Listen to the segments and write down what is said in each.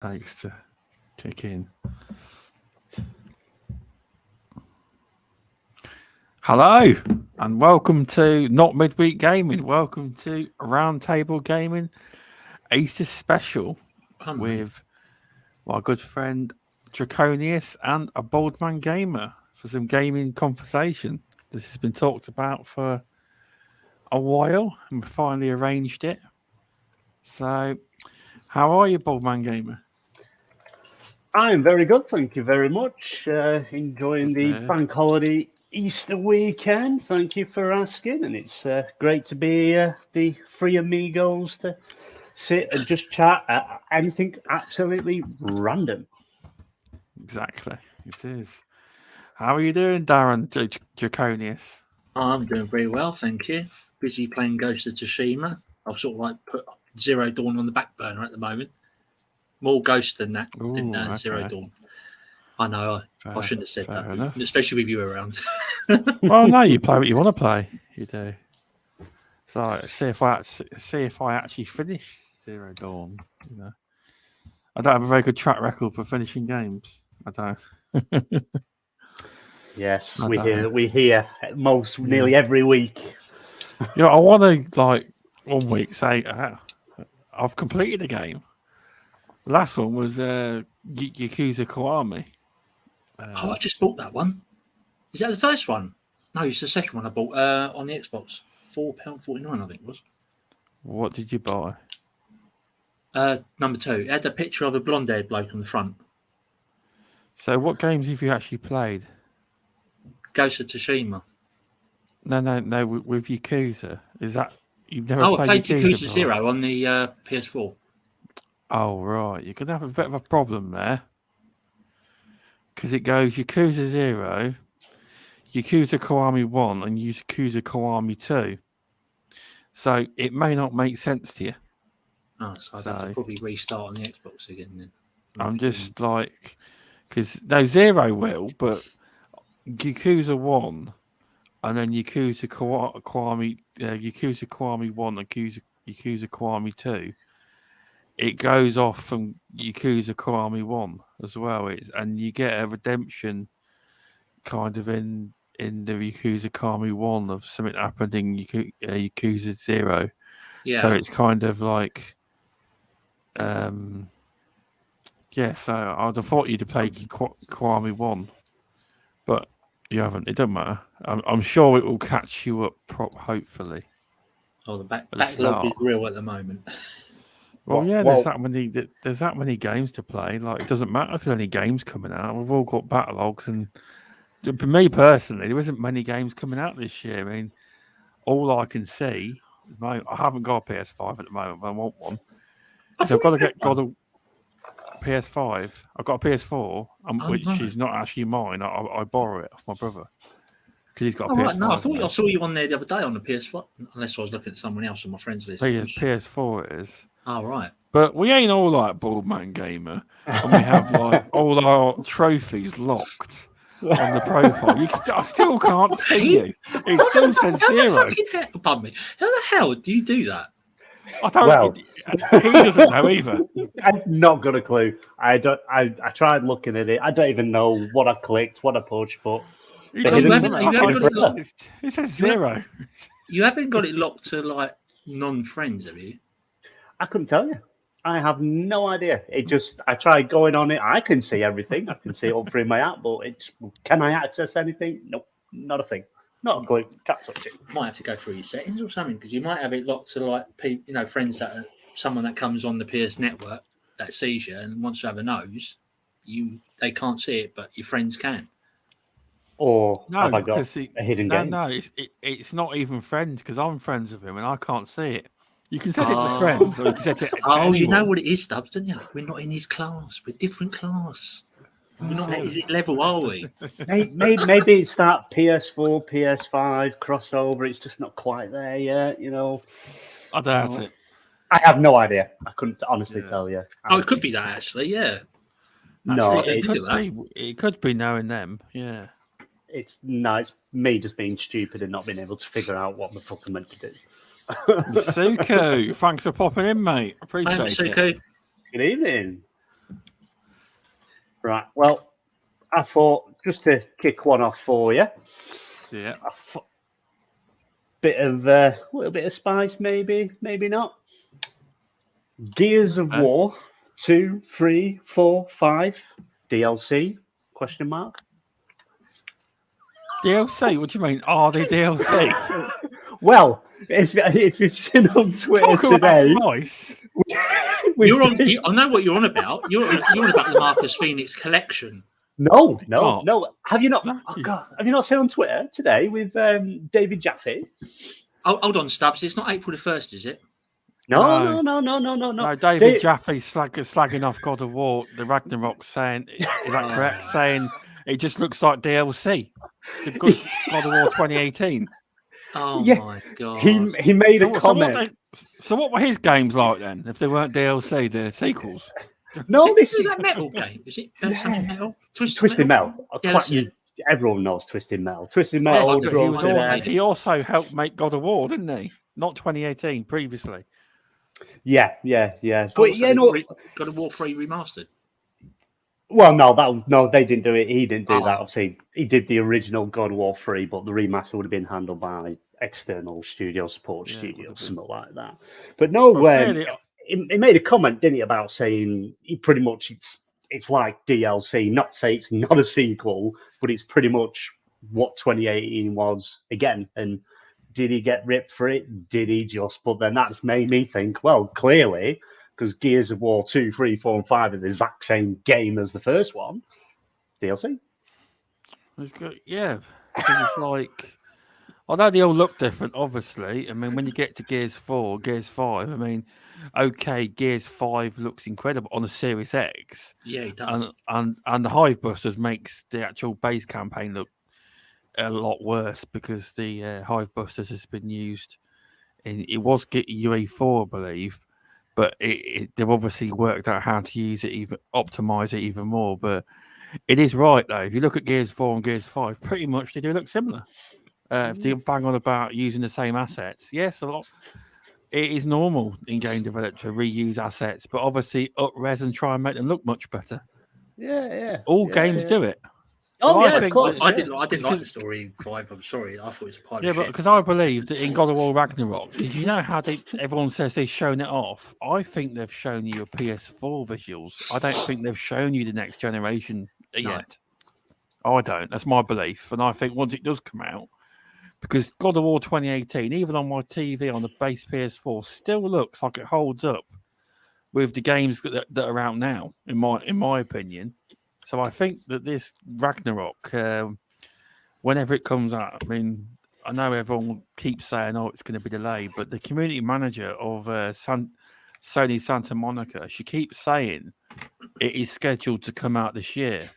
takes to kick in. Hello, and welcome to Not Midweek Gaming. Welcome to Roundtable Gaming Easter Special with my good friend Draconius and a BaldmanGamer for some gaming conversation. This has been talked about for a while, and we finally arranged it. So, how are you, BaldmanGamer? I'm very good, thank you very much. Enjoying the bank holiday Easter weekend. Thank you for asking, and it's great to be the three amigos to sit and just chat at anything absolutely random. Exactly, it is. How are you doing, Darren Draconius? I'm doing very well, thank you. Busy playing Ghost of Tsushima. I've sort of like put Zero Dawn on the back burner at the moment. More Ghost than that, Zero Dawn. I know, I shouldn't have said that, enough. Especially with you around. Well, no, you play what you want to play. You do. So see if I actually finish Zero Dawn. You know, I don't have a very good track record for finishing games. I don't. Yes, we hear nearly every week. You know, I want to like 1 week say I've completed a game. The last one was Yakuza Kiwami. I just bought that one. Is that the first one? No, it's the second one I bought on the Xbox. £4.49, I think it was. What did you buy? Number 2. It had a picture of a blonde-haired bloke on the front. So, what games have you actually played? Ghost of Tsushima. No. With Yakuza, is that you've never? I played Yakuza 0 on the PS4. Oh right, you're gonna have a bit of a problem there because it goes Yakuza 0, Yakuza Kiwami 1, and Yakuza Kiwami 2. So it may not make sense to you. Oh, so I'd have to probably restart on the Xbox again then. I'm just like, because no 0 will, but Yakuza 1 and then Yakuza Kiwami 1 and Yakuza Kiwami 2. It goes off from Yakuza Kiwami 1 as well. And you get a redemption kind of in the Yakuza Kiwami 1 of something happened in Yakuza 0. Yeah. So it's kind of like, so I'd have thought you'd have played Kiwami 1, but you haven't. It doesn't matter. I'm sure it will catch you up, hopefully. Oh, the backlog is real at the moment. Well, there's that many games to play. Like, it doesn't matter if there's any games coming out. We've all got backlogs, and for me personally, there isn't many games coming out this year. I mean, all I can see, I haven't got a PS5 at the moment, but I want one. So I've got to get a PS5. I've got a PS4, which is not actually mine. I borrow it off my brother because he's got a PS5. Right. No, I saw you on there the other day on the PS4. Unless I was looking at someone else on my friends list. PS4 it is. Oh, right. But we ain't all like BaldmanGamer, and we have like all our trophies locked on the profile. I still can't see you. It still says 0. Pardon me. How the hell do you do that? I don't. Well, he doesn't know either. I've not got a clue. I tried looking at it. I don't even know what I clicked, what I pushed, but it says 0. You haven't got it locked to like non-friends, have you? I couldn't tell you. I have no idea. I tried going on it. I can see everything. I can see it up through my app, but can I access anything? Nope, not a thing. Not a clue. Can't touch it. Might have to go through your settings or something because you might have it locked to like people, friends that are someone that comes on the PS network that sees you and wants to have a nose. They can't see it, but your friends can. Or have I got a hidden game? No, it's not even friends because I'm friends with him and I can't see it. You can set it to friends, or you can set it to anyone. You know what it is, Stubz, don't you? We're not in his class. We're different class. We're not at his level, are we? Maybe it's that PS4, PS5 crossover. It's just not quite there yet, I doubt it. I have no idea. I couldn't honestly tell you. It could be that, actually, yeah. No, it could be knowing them, yeah. It's me just being stupid and not being able to figure out what the fuck I'm meant to do. Suko, thanks for popping in, mate. Appreciate it. Suko. Good evening. Right. Well, I thought just to kick one off for you. Yeah. A little bit of spice, maybe not. Gears of War 2, 3, 4, 5 DLC? Question mark. DLC? What do you mean? Are they DLC? Well, if you've seen on Twitter Talk today, about spice. I know what you're on about. You're on about the Marcus Phoenix collection. No. Oh. Have you not? No. Oh God, have you not seen on Twitter today with David Jaffe? Oh, hold on, Stubbs. It's not April the 1st, is it? No. No, David Jaffe slagging off God of War, the Ragnarok, saying, is that correct? Saying it just looks like DLC. The God of War 2018. Oh Yeah. my God. He made a comment. So what were his games like then? If they weren't DLC, the sequels? No, this is that metal game. Is it something metal? Twisted Metal. Yeah, that's it. Everyone knows Twisted Metal. Twisted Metal. He also helped make God of War, didn't he? Not 2018, previously. Yeah. But God of War 3 remastered. Well, no, they didn't do it. He didn't do that. Obviously, he did the original God of War 3, but the remaster would have been handled by external studio, support studio, something like that. But no, he made a comment, didn't he, about saying he pretty much it's like DLC. Not say it's not a sequel, but it's pretty much what 2018 was again. And did he get ripped for it? Did he just? But then that's made me think, well, clearly, because Gears of War 2, 3, 4, and 5 are the exact same game as the first one. DLC? It's good. Yeah. It's like, although they all look different, obviously. I mean, when you get to Gears 4, Gears 5, I mean, okay, Gears 5 looks incredible on the Series X. Yeah, it does. And the Hive Busters makes the actual base campaign look a lot worse because the Hive Busters has been used it was UE4, I believe, but they've obviously worked out how to use it, optimize it even more. But it is right though. If you look at Gears 4 and Gears 5, pretty much they do look similar. If they bang on about using the same assets, yes, a lot. It is normal in game development to reuse assets, but obviously up-res and try and make them look much better. Yeah. All games do it. Oh, yeah, of course. I didn't like the story 5. I'm sorry. I thought it was a pile of shit. But because I believe that in God of War Ragnarok, did you know how everyone says they've shown it off? I think they've shown you a PS4 visuals. I don't think they've shown you the next generation yet. I don't. That's my belief. And I think once it does come out, because God of War 2018, even on my TV on the base PS4, still looks like it holds up with the games that are out now, in my opinion. So I think that this Ragnarok, whenever it comes out, I mean, I know everyone keeps saying, "Oh, it's going to be delayed," but the community manager of Sony Santa Monica, she keeps saying it is scheduled to come out this year,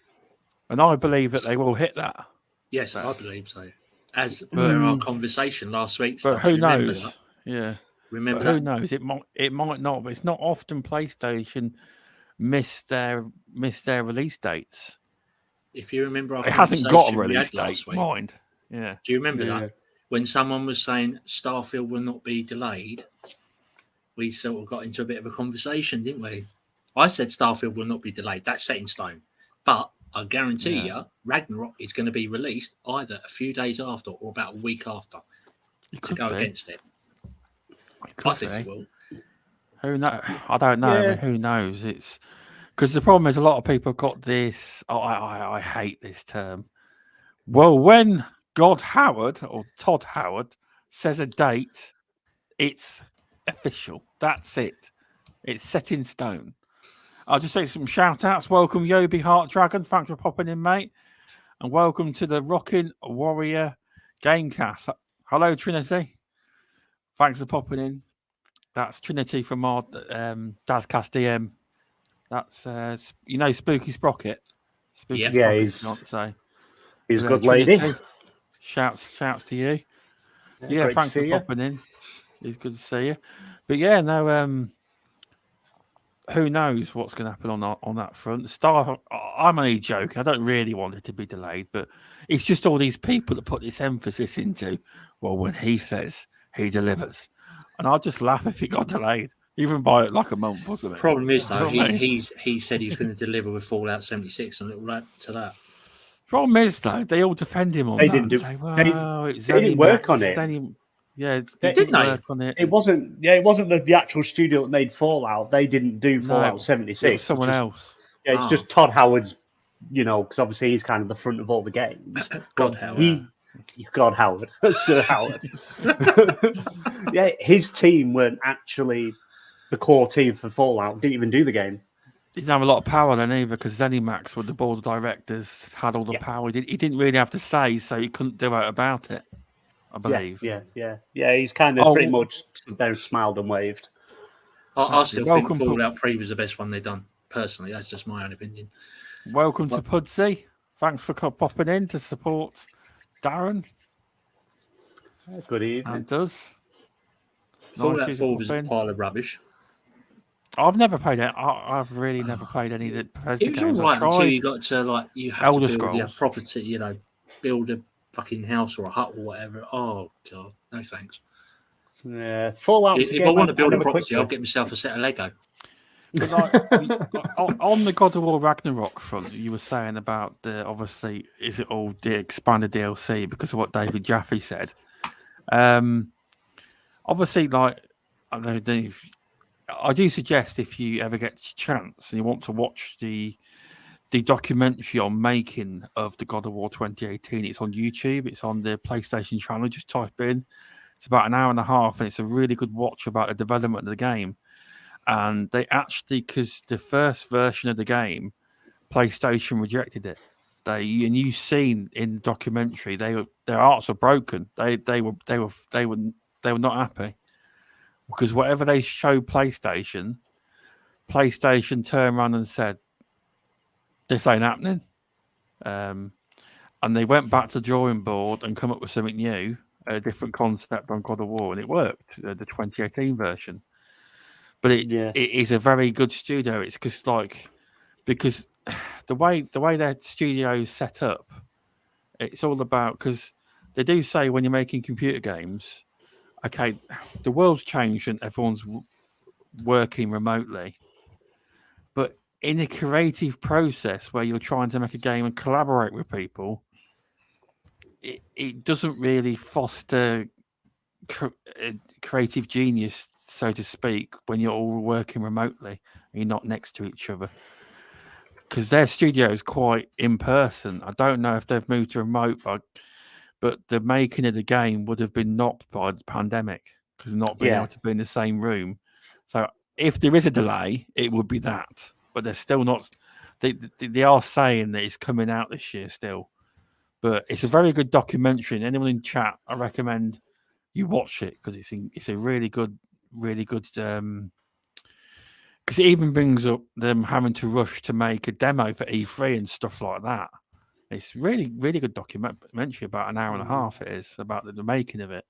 and I believe that they will hit that. Yes, I believe so. As per our conversation last week, but who knows? Yeah, remember that? Who knows? It might not, but it's not often PlayStation miss their release dates. If you remember, it hasn't got a release date. Mind, yeah. Do you remember that when someone was saying Starfield will not be delayed? We sort of got into a bit of a conversation, didn't we? I said Starfield will not be delayed. That's set in stone. But I guarantee you, Ragnarok is going to be released either a few days after or about a week after to go against it. I think it will. Who knows? I don't know. I mean, who knows? It's because the problem is a lot of people have got this. Oh, I hate this term. Well, when Todd Howard says a date, it's official. That's it. It's set in stone. I'll just say some shout outs. Welcome, Yobi Heart Dragon. Thanks for popping in, mate. And welcome to the Rockin' Warrior Gamecast. Hello, Trinity. Thanks for popping in. That's Trinity from our Dazcast DM. That's Spooky Sprocket. He's a good Trinity, lady. Shouts to you. Yeah, thanks for popping in. It's good to see you. But yeah, no, who knows what's going to happen on that front? I'm only joking. I don't really want it to be delayed, but it's just all these people that put this emphasis into. Well, when he says he delivers. And I'll just laugh if it got delayed. Even by like a month, wasn't it? Problem is, though, You know what I mean? he said he was going to deliver with Fallout 76, and it'll add to that. Problem is, though, they all defend him on They that didn't and do- say, they- "Well, it's they didn't work on it. Yeah, They- didn't Didn't they? work on it. It wasn't the actual studio that made Fallout. They didn't do No, Fallout it 76. was someone else. Yeah, it's Ah. just Todd Howard's, because obviously he's kind of the front of all the games. God, Howard. God Howard, Sir Howard. Yeah, his team weren't actually the core team for Fallout. Didn't even do the game. He didn't have a lot of power then either, because ZeniMax, with the board of directors, had all the power. He didn't really have to say, so he couldn't do out about it, I believe. Yeah. He's kind of pretty much stood there and smiled and waved. I still think Welcome, Fallout 3 was the best one they've done. Personally, that's just my own opinion. Welcome to Pudsey. Thanks for popping in to support Darren. Good evening. And does. Fallout Nice 4 was a popping. pile of rubbish. I've never played it. I've really never played any of the Bethesda It was all games. right I until tried. you got to you have Elder to build your Scrolls. property, build a fucking house or a hut or whatever. Oh god, no thanks. Yeah, Fallout. If I want to build a property, I'll get myself a set of Lego. But on the God of War Ragnarok front, you were saying about obviously, is it all the expanded DLC because of what David Jaffe said? Obviously, I do suggest if you ever get a chance and you want to watch the documentary on making of the God of War 2018, it's on YouTube. It's on the PlayStation channel. Just type in. It's about an hour and a half, and it's a really good watch about the development of the game. And they actually, because the first version of the game, PlayStation rejected it. And you've seen in the documentary, their hearts are broken. They were not happy because whatever they showed PlayStation turned around and said, "This ain't happening." And they went back to the drawing board and come up with something new, a different concept on God of War, and it worked. The 2018 version. But it is a very good studio. It's because the way their studio is set up, it's all about, because they do say when you're making computer games, okay, the world's changed and everyone's working remotely, but in a creative process where you're trying to make a game and collaborate with people, it doesn't really foster creative genius, so to speak, when you're all working remotely and you're not next to each other. Because their studio is quite in person. I don't know if they've moved to remote, but the making of the game would have been knocked by the pandemic because not being able to be in the same room. So if there is a delay, it would be that. But they're still not. They are saying that it's coming out this year still. But it's a very good documentary. And anyone in chat, I recommend you watch it because it's a really good. Because it even brings up them having to rush to make a demo for E3 and stuff like that. It's really, really good documentary, about an hour and a half. It is about the making of it.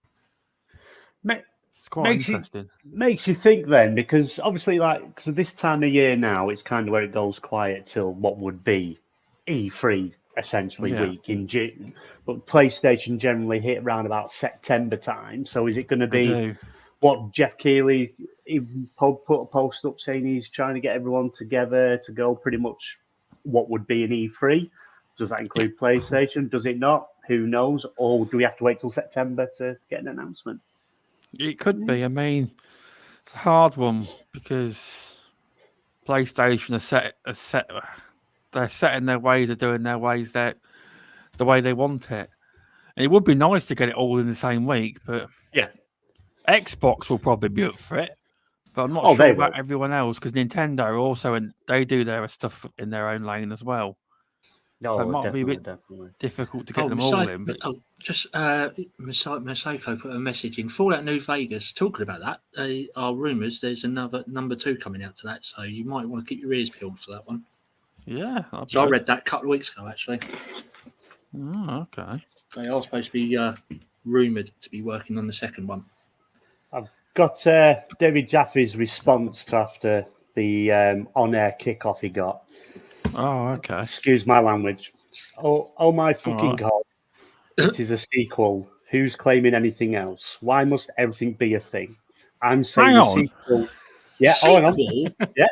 It's quite interesting. Makes you think then, because obviously, because of this time of year now, it's kind of where it goes quiet till what would be E3 essentially week in June. But PlayStation generally hit around about September time. So is it going to be what Jeff Keighley put a post up saying he's trying to get everyone together to go pretty much what would be an E3? Does that include PlayStation? Does it not? Who knows? Or do we have to wait till September to get an announcement? It could be. I mean, it's a hard one because PlayStation they're set in their ways of doing their ways the way they want it. And it would be nice to get it all in the same week, but Xbox will probably be up for it. But I'm not sure about everyone else because Nintendo also, and they do their stuff in their own lane as well. No, so it might be a bit difficult to get them all in. But... Masako put a message in. Fallout New Vegas, talking about that, they are rumours there's another number 2 coming out to that, so you might want to keep your ears peeled for that one. Yeah. So I read that a couple of weeks ago, actually. Oh, okay. They are supposed to be rumoured to be working on the second one. I've got David Jaffe's response to after the on-air kickoff he got. Oh, okay. Excuse my language. Oh my fucking God. It is a sequel. Who's claiming anything else? Why must everything be a thing? I'm saying a sequel. Yeah, Sequel? Yeah.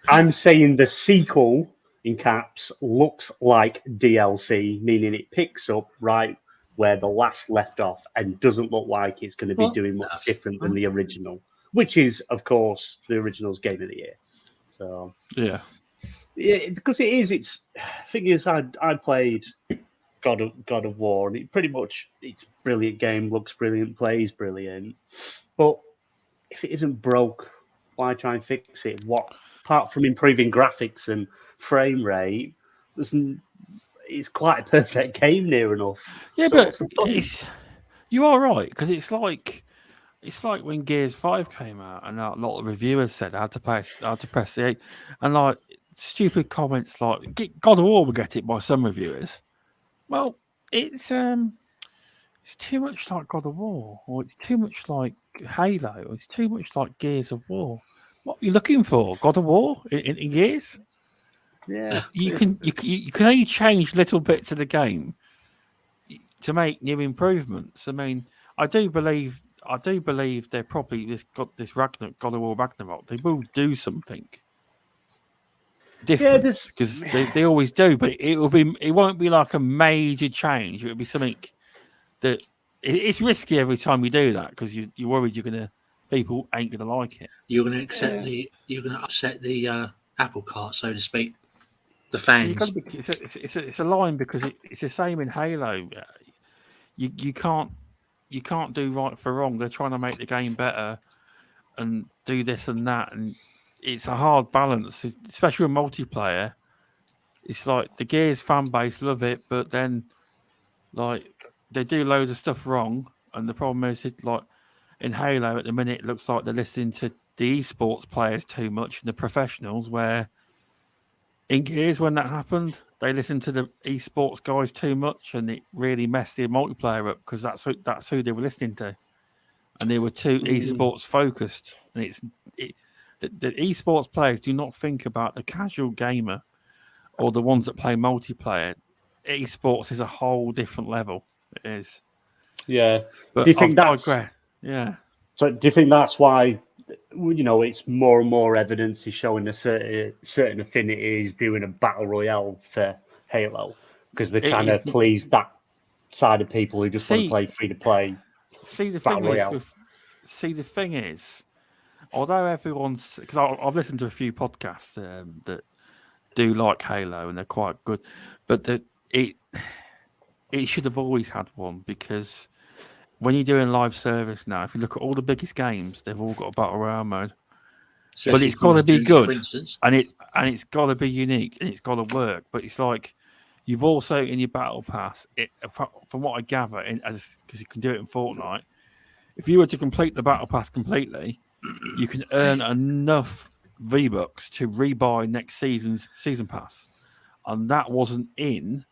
I'm saying the sequel, in caps, looks like DLC, meaning it picks up right where the last left off and doesn't look like it's going to be What doing the much different than the original, which is, of course, the original's Game of the Year. So, Yeah. yeah, because it is. It's thing is, I played God of War, and it pretty much it's a brilliant game, looks brilliant, plays brilliant. But if it isn't broke, why try and fix it? What apart from improving graphics and frame rate, it's quite a perfect game near enough. Yeah, So but what's the point? you are right, because it's like when Gears 5 came out, and a lot of reviewers said how to press the 8, and like stupid comments like God of War will get it by some reviewers. Well, it's too much like God of War, or it's too much like Halo, or it's too much like Gears of War. What are you looking for? God of War in Gears? Yeah, You can only change little bits of the game to make new improvements. I mean, I do believe they're probably this Ragnarok, God of War Ragnarok. They will do something different there's because they always do, but it won't be like a major change. It'll be something that it's risky every time you do that because you're worried people ain't gonna like it. You're going to you're going to upset the apple cart, so to speak. The You've got fans. to be, it's a line because it's the same in Halo. You can't do right for wrong. They're trying to make the game better and do this and that, and it's a hard balance, especially with multiplayer. It's like the Gears fan base love it, but then like they do loads of stuff wrong, and the problem is like in Halo at the minute it looks like they're listening to the esports players too much and the professionals, where in Gears when that happened they listened to the esports guys too much and it really messed the multiplayer up because that's who they were listening to, and they were too esports focused, and the esports players do not think about the casual gamer or the ones that play multiplayer. Esports is a whole different level. It is. yeah. But Do you think I that's digress. Yeah. so? Do you think that's why? It's more and more evidence is showing a certain affinities doing a battle royale for Halo because they're It trying is. to please that side of people who just want to See, play free to play the battle thing royale. the thing is, although everyone's, because I've listened to a few podcasts that do like Halo and they're quite good, but it should have always had one, because when you're doing live service now, if you look at all the biggest games, they've all got a battle royale mode. Especially But it's got to be good, for instance. and it's got to be unique, and it's got to work. But it's like you've also in your battle pass, from what I gather, because you can do it in Fortnite. If you were to complete the battle pass completely, you can earn enough V-Bucks to rebuy next season's season pass, and that wasn't in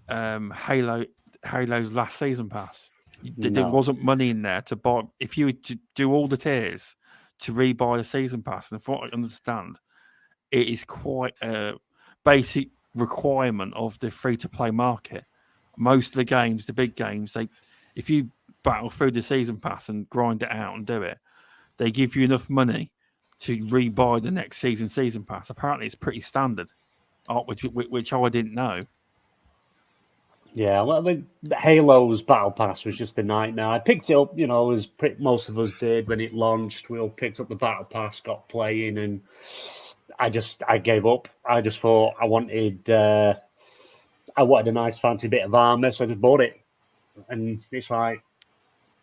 Halo's last season pass. There wasn't money in there to buy. If you were to do all the tiers to rebuy the season pass, and from what I understand, it is quite a basic requirement of the free-to-play market. Most of the games, the big games, if you battle through the season pass and grind it out and do it, they give you enough money to rebuy the next season pass. Apparently, it's pretty standard, which I didn't know. Yeah, well, Halo's Battle Pass was just a nightmare. I picked it up, as most of us did when it launched. We all picked up the Battle Pass, got playing, and I gave up. I just thought I wanted a nice fancy bit of armor, so I just bought it. And it's like,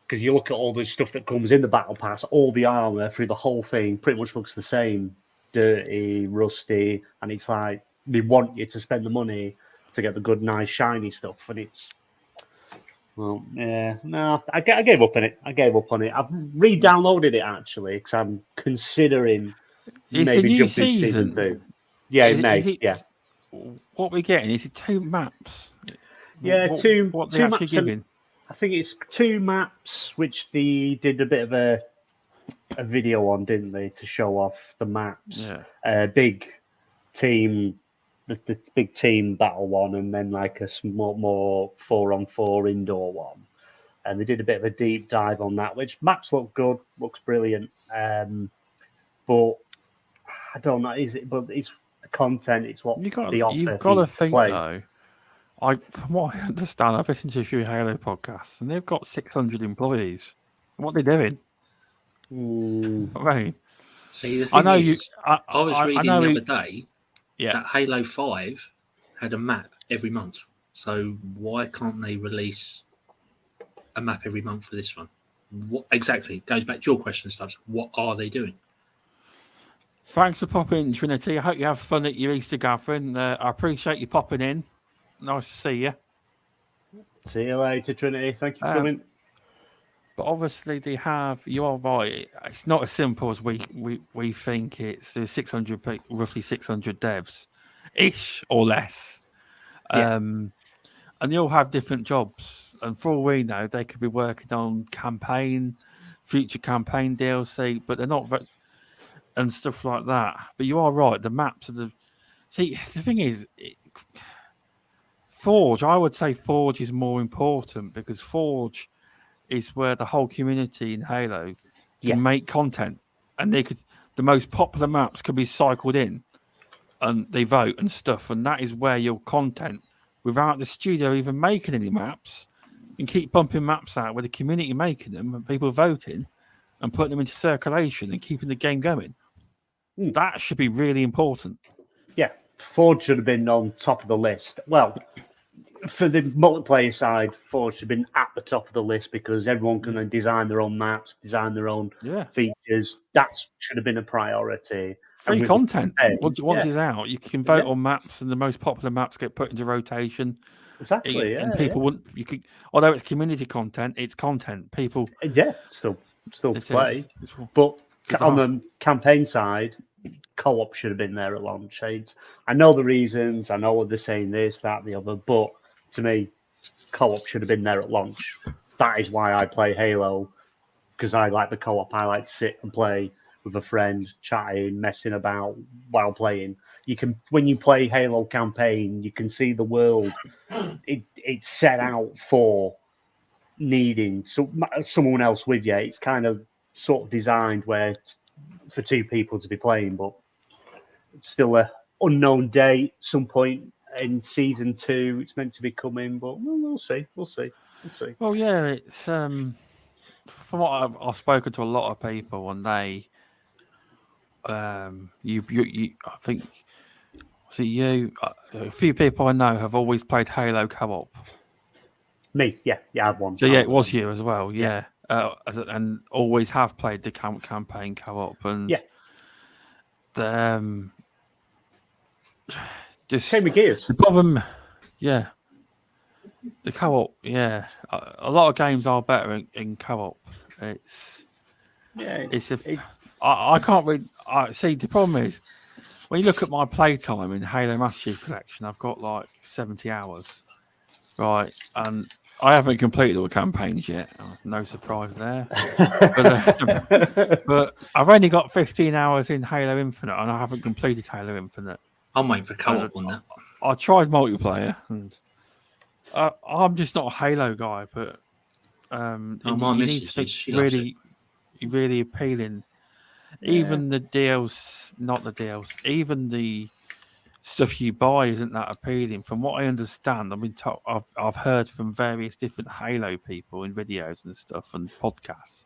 because you look at all the stuff that comes in the Battle Pass, all the armor through the whole thing pretty much looks the same, dirty, rusty, and it's like they want you to spend the money to get the good, nice, shiny stuff, and it's I gave up on it. I've re-downloaded it actually because I'm considering maybe jumping season 2. Yeah, in May. Yeah. What we're getting is it 2 maps? Yeah, What they two actually maps. giving? I think it's 2 maps, which they did a bit of a video on, didn't they, to show off the maps? Yeah. Big team. The big team battle one, and then like a more 4-on-4 indoor one, and they did a bit of a deep dive on that, which maps look good, looks brilliant. but I don't know. Is it? But it's the content. It's what You've they offer got to to think play. though. From what I understand, I've listened to a few Halo podcasts, and they've got 600 employees. What are they doing? I mean, see, the thing is, I was reading the other day that Halo 5 had a map every month. So why can't they release a map every month for this one? What exactly goes back to your question, Stubz. What are they doing? Thanks for popping in, Trinity. I hope you have fun at your Easter gathering. I appreciate you popping in. Nice to see you. See you later, Trinity. Thank you for coming. But obviously, you are right. It's not as simple as we think. There's 600, roughly 600 devs, ish or less. And they all have different jobs. And for all we know, they could be working on future campaign DLC, but they're not, and stuff like that. But you are right. The maps are the thing is, Forge. I would say Forge is more important because Forge is where the whole community in Halo can make content, and the most popular maps can be cycled in, and they vote and stuff, and that is where your content, without the studio even making any maps, and keep pumping maps out with the community making them and people voting and putting them into circulation and keeping the game going. That should be really important. Yeah, Forge should have been on top of the list. Well, for the multiplayer side, Forge should have been at the top of the list because everyone can design their own maps, design their own features. That should have been a priority. Free content. Once it's out, you can vote on maps, and the most popular maps get put into rotation. Exactly. And people wouldn't. You could, although it's community content, it's content. People. Still to play. But on the campaign side, co-op should have been there at launch. I know the reasons. I know they're saying this, that, the other. But to me, co-op should have been there at launch. That is why I play Halo, because I like the co-op. I like to sit and play with a friend, chatting, messing about while playing. You can, when you play Halo campaign, you can see the world. It's set out for needing someone else with you. It's kind of sort of designed where for two people to be playing, but it's still a unknown date. Some point in season 2, it's meant to be coming, but we'll see. Well, yeah, it's from what I've spoken to a lot of people, and they, I think, a few people I know have always played Halo co-op. Me, yeah, I have one. So it was you as well, yeah. And always have played the campaign co-op, and just same with Gears. The problem, the co-op, a lot of games are better in co-op. I can't read. See, the problem is when you look at my playtime in Halo Master Chief Collection, I've got like 70 hours, right? And I haven't completed all the campaigns yet. No surprise there. But I've only got 15 hours in Halo Infinite, and I haven't completed Halo Infinite. I'm waiting for co-op on that. I tried multiplayer, and I'm just not a Halo guy, but my missus is. She loves it. Really appealing. Even the deals, not the deals, even the stuff you buy isn't that appealing. From what I understand, I've heard from various different Halo people in videos and stuff and podcasts.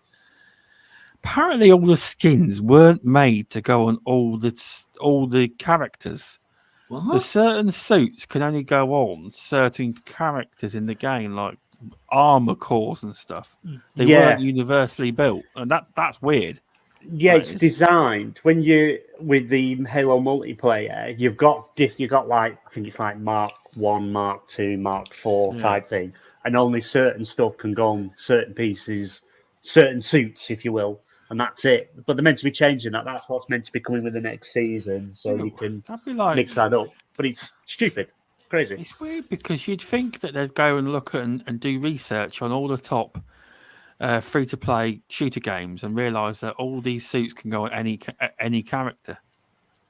Apparently, all the skins weren't made to go on all the characters. What? The certain suits can only go on certain characters in the game, like armor cores and stuff. They weren't universally built, and that's weird. Yeah, it's designed when you with the Halo multiplayer. You've got like, I think it's like Mark 1, Mark 2, Mark 4 type thing, and only certain stuff can go on certain pieces, certain suits, if you will, and that's it. But they're meant to be changing that. That's what's meant to be coming with the next season, so you can mix that up. But it's stupid, crazy. It's weird because you'd think that they'd go and look at and do research on all the top free-to-play shooter games and realise that all these suits can go on any character,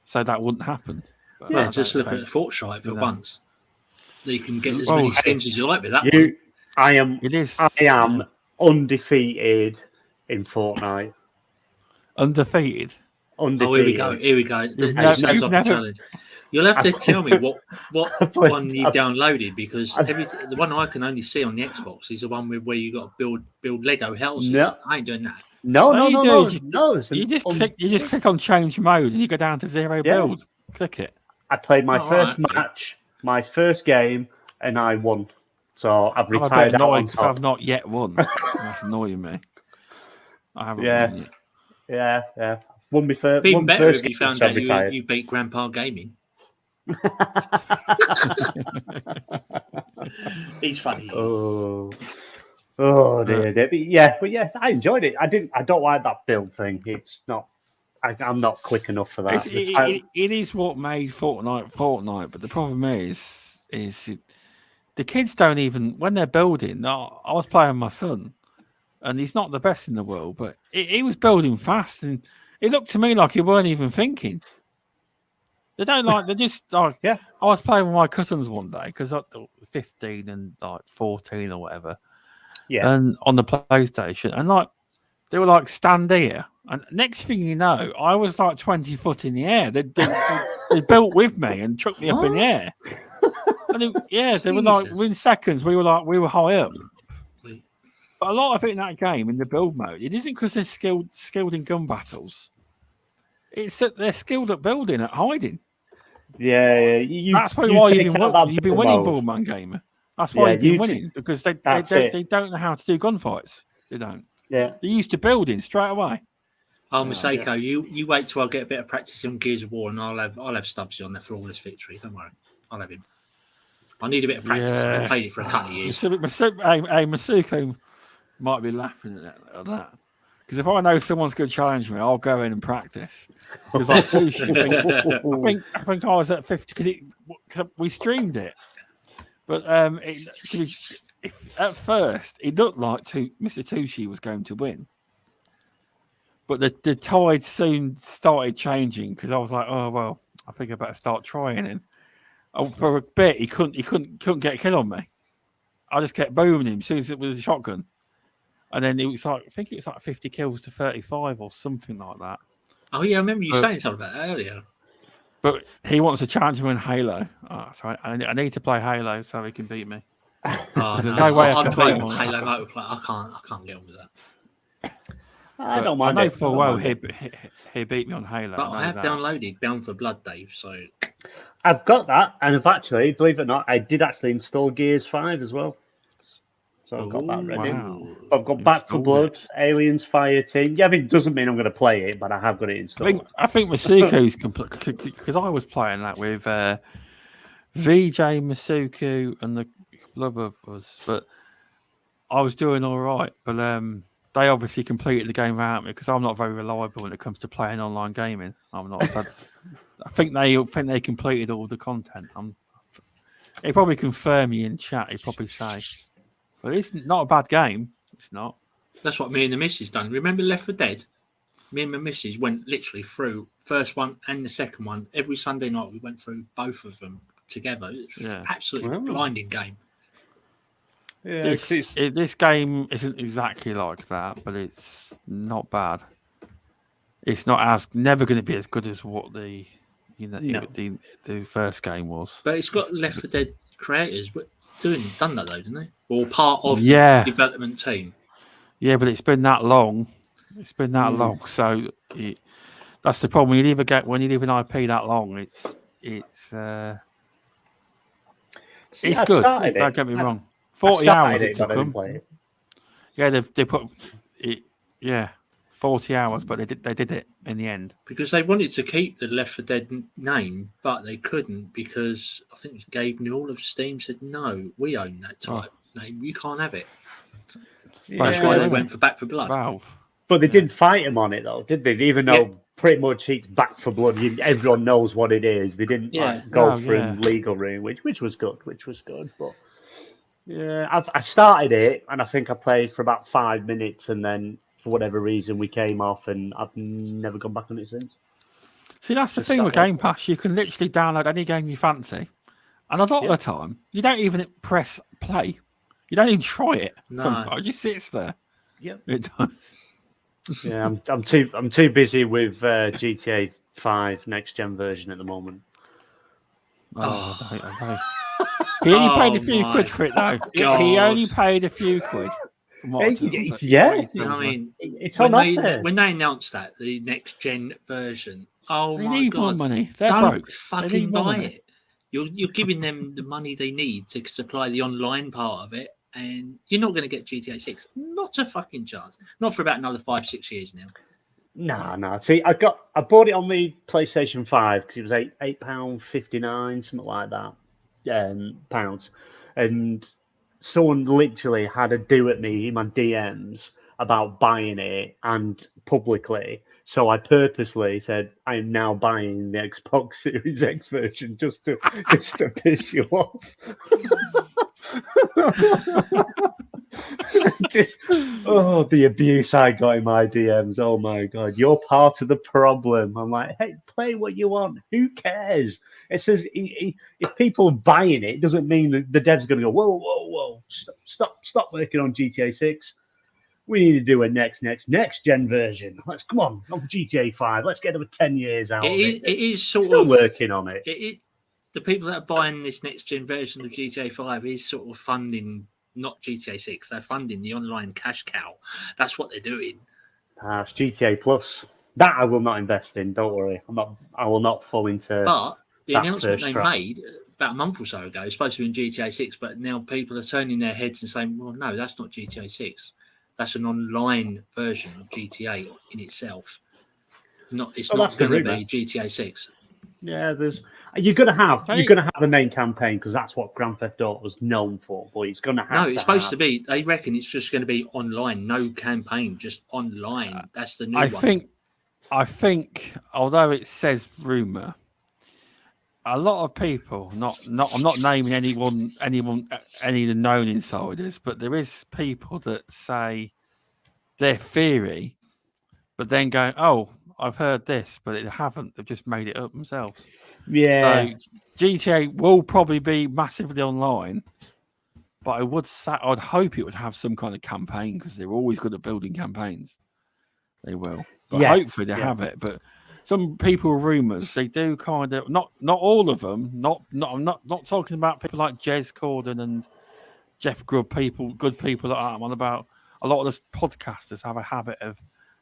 so that wouldn't happen. But just look at Fortnite for once. You can get as many skins as you like with that one. I am undefeated in Fortnite. Undefeated? undefeated. Oh, here we go. Here we go. That sounds like a challenge. You'll have to tell me what one you downloaded, because the one I can only see on the Xbox is the one where you got to build Lego houses. No. I ain't doing that. No. You just click on change mode and you go down to zero build. Click it. I played my first match, my first game, and I won. So I've retired out on top. I've not yet won. That's annoying me. I haven't won yet. Yeah. Won me first. Even better if you found out you beat Grandpa Gaming. He's funny. Oh dear. But I enjoyed it. I don't like that build thing. It's not. I'm not quick enough for that. It is what made Fortnite, but the problem is the kids don't even, when they're building. I was playing with my son, and he's not the best in the world, but he was building fast, and it looked to me like he weren't even thinking. They don't they're just like, I was playing with my cousins one day, because I'm 15 and 14 or whatever, and on the PlayStation, and they were stand here, and next thing you know, I was 20 foot in the air. They built with me and chucked me up in the air. And they were within seconds we were high up. But a lot of it in that game, in the build mode, it isn't because they're skilled in gun battles. It's that they're skilled at building, at hiding. Yeah. That's probably why you've been winning, BaldmanGamer. That's why you've been winning, because they don't know how to do gunfights. They don't. Yeah. They're used to building straight away. Oh, Masako, you wait till I get a bit of practice on Gears of War, and I'll have Stubzy on the flawless victory. Don't worry, I'll have him. I need a bit of practice. I played it for a couple of years. Masuko might be laughing at that, because if I know someone's going to challenge me, I'll go in and practice. Because I think I was at 50 because we streamed it, but at first it looked like Mr. Tucci was going to win. But the tide soon started changing, because I was like, oh well, I think I better start trying. And for a bit, he couldn't get a kill on me. I just kept booming him as soon as it was a shotgun, and then it was I think it was 50 kills to 35 or something like that. Oh yeah, I remember you saying something about that earlier. But he wants to challenge me in Halo, so I need to play Halo so he can beat me. There's no way I can play beat him. Halo multiplayer. I can't get on with that. I don't mind. I know full well he beat me on Halo. But I have downloaded Bound for Blood, Dave. So I've got that, and I've actually, believe it or not, I did actually install Gears 5 as well. So I've got that ready. Wow. I've got Back for Blood, Aliens Fireteam. Yeah, it doesn't mean I'm going to play it, but I have got it installed. I think Masuku's complete, because I was playing that with VJ, Masuku, and the couple of us, but I was doing all right. But they obviously completed the game without me, because I'm not very reliable when it comes to playing online gaming. I'm not. So I think they completed all the content. He probably confirm me in chat. He probably say, but it's not a bad game. It's not. That's what me and the missus done. Remember Left 4 Dead? Me and my missus went literally through first one and the second one every Sunday night. We went through both of them together. It's absolutely blinding game. Yeah, this game isn't exactly like that, but it's not bad. It's never going to be as good as what the first game was. But it's got Left 4 Dead creators done that though, didn't they? Or part of the development team. Yeah, but it's been that long. So that's the problem. When you leave an IP that long, it's good. Don't get me wrong. 40 hours it took them. Yeah, they put it. Yeah, 40 hours, but they did it in the end because they wanted to keep the Left 4 Dead name, but they couldn't because I think Gabe Newell of Steam said no, we own that type name. You can't have it. Yeah. That's why they went for Back 4 Blood. Valve. But they didn't fight him on it though, did they? Even though pretty much it's Back 4 Blood, everyone knows what it is. They didn't go through legal room, which was good. But yeah, I started it and I think I played for about 5 minutes, and then for whatever reason we came off, and I've never gone back on it since. See, that's the thing with Game Pass. You can literally download any game you fancy, and a lot of the time you don't even press play. You don't even try it. No. Sometimes it just sits there. Yep, it does. Yeah, I'm too busy with GTA 5 next gen version at the moment. Oh, I don't. He only paid a few quid for it though. He only paid a few quid. Yeah, I mean, it's on offer. When they announced that the next gen version, they need more money. They're don't broke. fucking buy it. You're giving them the money they need to supply the online part of it, and you're not going to get GTA 6. Not a fucking chance. Not for about another 5-6 years now. No. See, I bought it on the PlayStation 5 because it was £8.59, something like that, pounds, and someone literally had a do at me in my DMs about buying it and publicly. So I purposely said I am now buying the Xbox Series X version just to piss you off. The abuse I got in my DMs. Oh my god, you're part of the problem. I'm like, hey, play what you want. Who cares? It says if people are buying it, doesn't mean that the devs are going to go, whoa, stop working on GTA 6. We need to do a next gen version. Let's come on GTA 5. Let's get over 10 years out of it. It is still working on it. The people that are buying this next gen version of GTA 5 is sort of funding not GTA 6. They're funding the online cash cow. That's what they're doing. It's GTA Plus. That I will not invest in. Don't worry. I will not fall into. But the announcement they made about a month or so ago is supposed to be in GTA 6, but now people are turning their heads and saying, well, no, that's not GTA 6. That's an online version of GTA in itself. It's not going to be GTA 6. Yeah, you're gonna have a main campaign because that's what Grand Theft Auto was known for. But it's gonna have. No, it's supposed to be. They reckon it's just going to be online, no campaign, just online. That's the new one. I think, although it says rumor, a lot of people, I'm not naming any of the known insiders, but there is people that say their theory, but then go, oh, I've heard this, but they haven't. They've just made it up themselves. Yeah. So GTA will probably be massively online, but I'd hope it would have some kind of campaign because they're always good at building campaigns. They will, but hopefully they have it. But some people, rumors, they do kind of not all of them. I'm not talking about people like Jez Corden and Jeff Grubb, good people that I'm on about. A lot of the podcasters have a habit of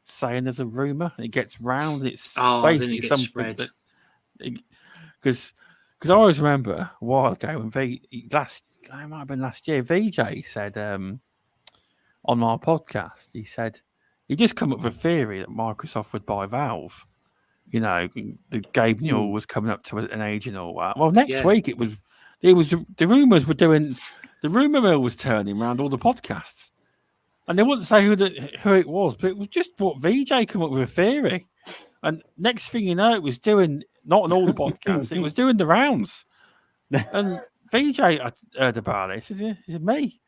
saying there's a rumor, and it gets round, and it's basically something that because I always remember a while ago when it might have been last year, VJ said on my podcast, he said he just come up with a theory that Microsoft would buy Valve. You know, the Gabe Newell was coming up to an age and all that. Well, next week it was the rumors were doing, the rumor mill was turning around all the podcasts. And they wouldn't say who it was, but it was just what VJ come up with a theory. And next thing you know, it was doing, not on all the podcasts, it was doing the rounds. And VJ heard about it. He said, it's me.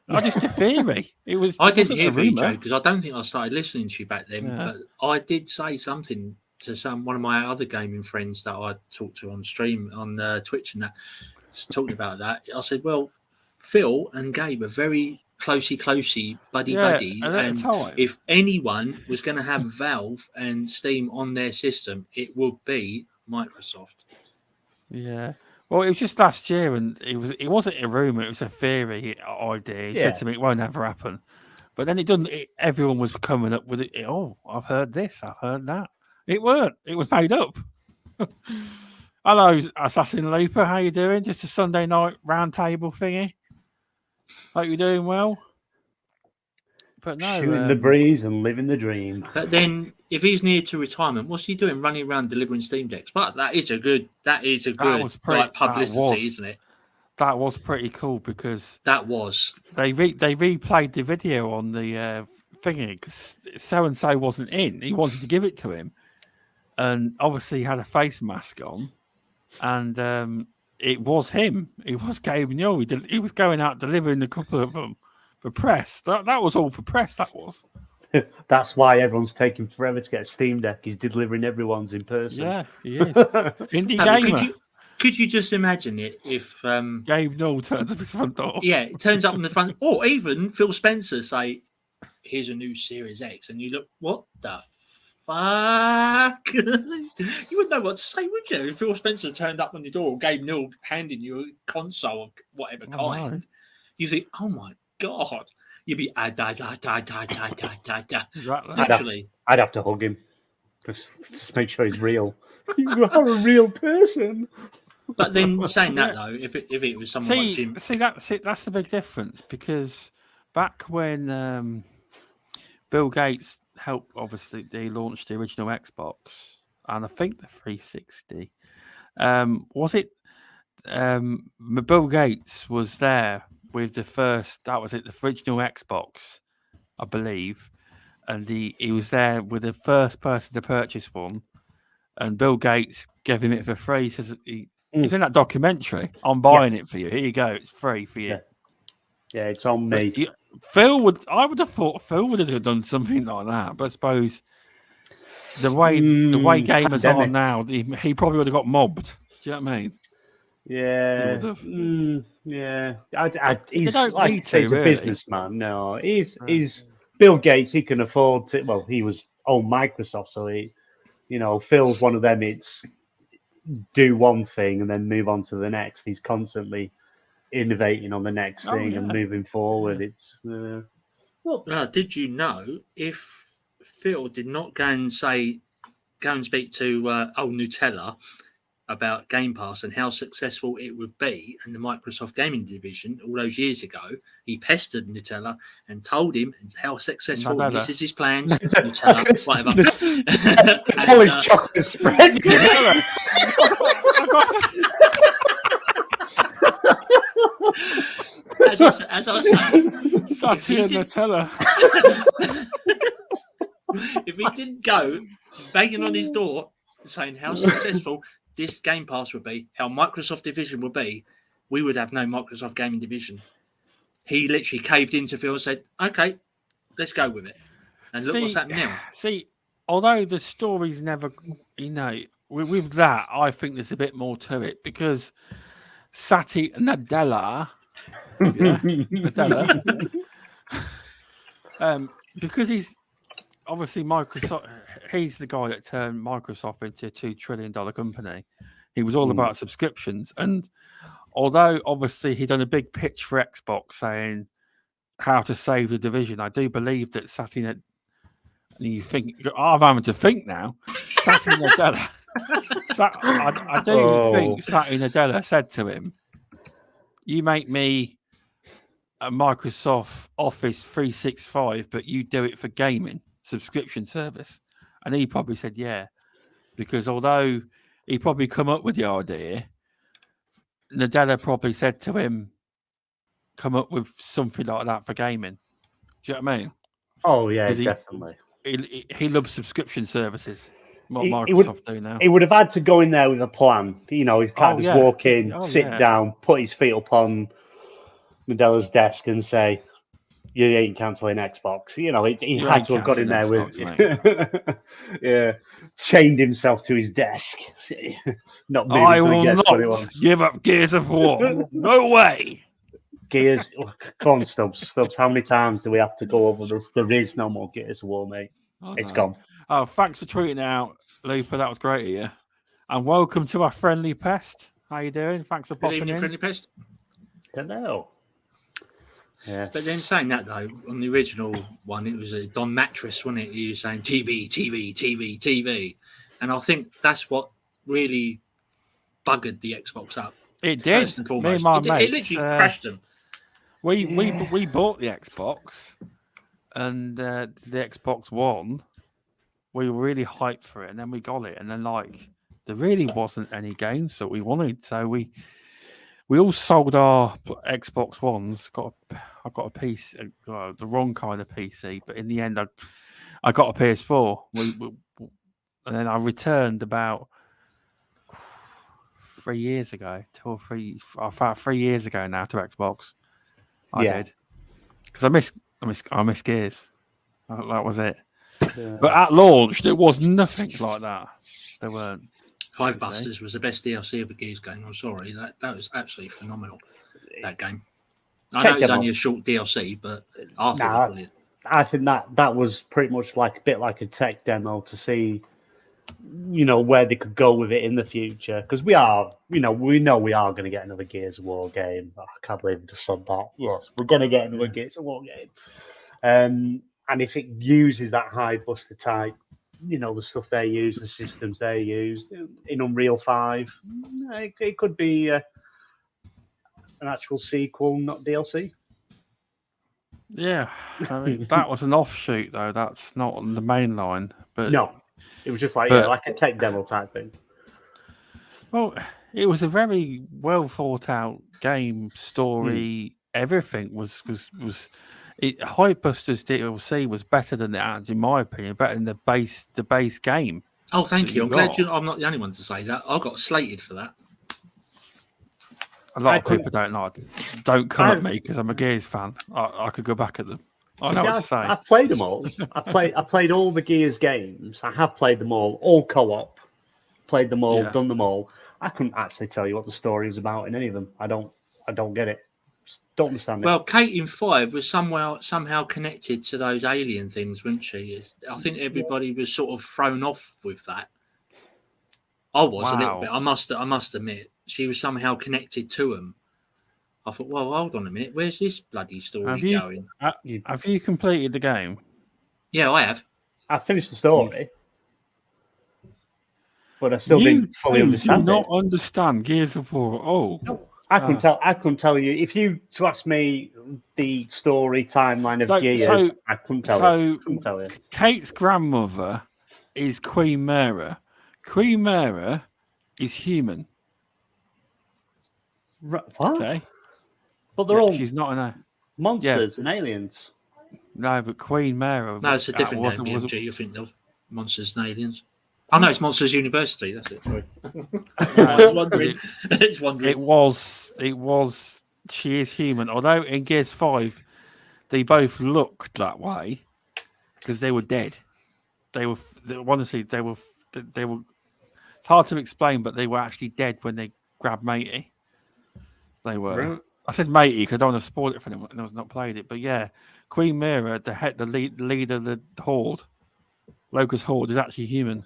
I just a theory. I didn't hear VJ because I don't think I started listening to you back then. Yeah. But I did say something to one of my other gaming friends that I talked to on stream, on Twitch and that, talking about that. I said, well, Phil and Gabe are very closey, buddy. And if anyone was going to have Valve and Steam on their system, it would be Microsoft. Yeah. Well, it was just last year, and it wasn't a rumor; it was a theory idea. He said to me, "It won't ever happen," but then it didn't. Everyone was coming up with it. Oh, I've heard this, I've heard that. It weren't. It was made up. Hello, Assassin Looper. How you doing? Just a Sunday night roundtable thingy. Hope you're doing well. But no, shooting the breeze and living the dream. But then, if he's near to retirement, what's he doing? Running around delivering Steam Decks. But that is a good publicity, isn't it? That was pretty cool because they replayed the video on the thingy because so and so wasn't in. He wanted to give it to him, and obviously he had a face mask on, and it was him. It was Gabe Newell. He was going out delivering a couple of them for press. That was all for press. That was. That's why everyone's taking forever to get a Steam Deck. He's delivering everyone's in person. Yeah, he is. Indie gamer. Could you just imagine it if Gabe Newell turns up his front door? Yeah, it turns up in the front, or even Phil Spencer say, here's a new Series X, and you look, what the fuck? You wouldn't know what to say, would you? If Phil Spencer turned up on your door, or Gabe Newell handing you a console of whatever kind, you think, oh my God. You'd be literally. I'd have to hug him. Just make sure he's real. You are a real person. But then saying that though, if it was someone like Jim, that's the big difference, because back when Bill Gates helped, obviously they launched the original Xbox, and I think the 360. Was it? Bill Gates was there with the first. That was it, the original Xbox, I believe, and he was there with the first person to purchase one, and Bill Gates gave him it for free. He says it's in that documentary. I'm buying it for you. Here you go. It's free for you. Yeah, it's on me. I would have thought Phil would have done something like that, but I suppose the way gamers are now, he probably would have got mobbed. Do you know what I mean? Yeah. Yeah. He's don't like need he's to, a really. businessman. No, he's Bill Gates. He can afford to. Well, he was on Microsoft, so Phil's one of them. It's do one thing and then move on to the next. He's constantly innovating on the next thing and moving forward. It's did you know if Phil did not go and speak to Nutella about Game Pass and how successful it would be in the Microsoft gaming division all those years ago, he pestered Nutella and told him how successful this is his plans. Nutella, whatever. Always chocolate spread. As I say, Satya Nutella. If he didn't go banging on his door saying how successful this Game Pass would be, how Microsoft division would be, we would have no Microsoft gaming division. He literally caved into Phil and said, okay, let's go with it. And look what's happened now. See, although the story's never, with that, I think there's a bit more to it, because Satya Nadella, because he's obviously Microsoft, he's the guy that turned Microsoft into a $2 trillion company. He was all about subscriptions. And although obviously he'd done a big pitch for Xbox saying how to save the division, I do believe that Satya, you think, I'm having to think now, Satya Nadella, I do think Satya Nadella said to him, you make me a Microsoft Office 365, but you do it for gaming subscription service. And he probably said, yeah, because although he probably come up with the idea, Nadella probably said to him, come up with something like that for gaming. Do you know what I mean? Oh, yeah, definitely. He loves subscription services. What Microsoft do now. He would have had to go in there with a plan. He can't just walk in, sit down, put his feet up on Nadella's desk and say, you ain't cancelling Xbox. He had to have got in there Xbox, with, chained himself to his desk. Not moving I till he will gets what he not wants. give up Gears of War. No way. Gears, come on, Stubbs, how many times do we have to go over this? There is no more Gears of War, mate. It's gone. Oh, thanks for tweeting out, Looper. That was great of you. And welcome to our friendly pest. How you doing? Thanks for popping in. Friendly pest. Hello. Yeah. But then saying that though, on the original one, it was a Don Mattress, wasn't it? You were saying TV, and I think that's what really buggered the Xbox up. It did. First and foremost, Me and my it literally crashed them. We bought the Xbox, and the Xbox One. We were really hyped for it, and then we got it, and then there really wasn't any games that we wanted, so we all sold our Xbox Ones. I got a piece, the wrong kind of PC, but in the end, I got a PS4. And then I returned about 3 years ago, 3 years ago now to Xbox. I did, because I miss Gears. That was it. Yeah. But at launch, there was nothing like that. There weren't. Hivebusters was the best DLC of a Gears game. I'm sorry, that was absolutely phenomenal. That game. I know it's only a short DLC, but I thought it was brilliant. I think that was pretty much like a bit like a tech demo to see, where they could go with it in the future. Because we know we are going to get another Gears of War game. Oh, I can't believe I just said that. Yes, we're going to get another Gears of War game. And if it uses that high buster type, the stuff they use, the systems they use in Unreal 5, it could be an actual sequel, not DLC. Yeah, I mean, that was an offshoot though. That's not on the main line. But No, it was just like a tech demo type thing. Well, it was a very well thought out game. Story, everything was. Hypebusters DLC was better than it, in my opinion, better than the base game. Oh, thank you. I'm glad I'm not the only one to say that. I got slated for that. A lot of people don't come at me because I'm a Gears fan. I could go back at them. I know what to say. I've played them all. I played all the Gears games. I have played them all co-op. Played them all, done them all. I couldn't actually tell you what the story was about in any of them. I don't get it. Don't understand it. Well, Kate in 5 was somehow connected to those alien things, wasn't she? I think everybody was sort of thrown off with that. I was a little bit. I must admit, she was somehow connected to them. I thought, well, hold on a minute. Where's this bloody story going? Have you completed the game? Yeah, I have. I finished the story, but I still didn't fully understand. Do not understand Gears of War. Oh, no. I couldn't tell you. If you to ask me the story timeline of Gears, I couldn't tell you. Kate's grandmother is Queen Mara. Queen Mara is human. What? Okay. But they're all she's not monsters and aliens. No, but Queen Mara. No, it's a different game, BMG. I think of Monsters and Aliens. Oh no, it's Monsters University. That's it. Sorry. I was wondering. It was. She is human. Although in Gears 5, they both looked that way because they were dead. Honestly, they were. It's hard to explain, but they were actually dead when they grabbed Matey. They were. Right. I said Matey because I don't want to spoil it for anyone who's not played it. But yeah, Queen Mara, the leader of the Horde, Locust Horde, is actually human.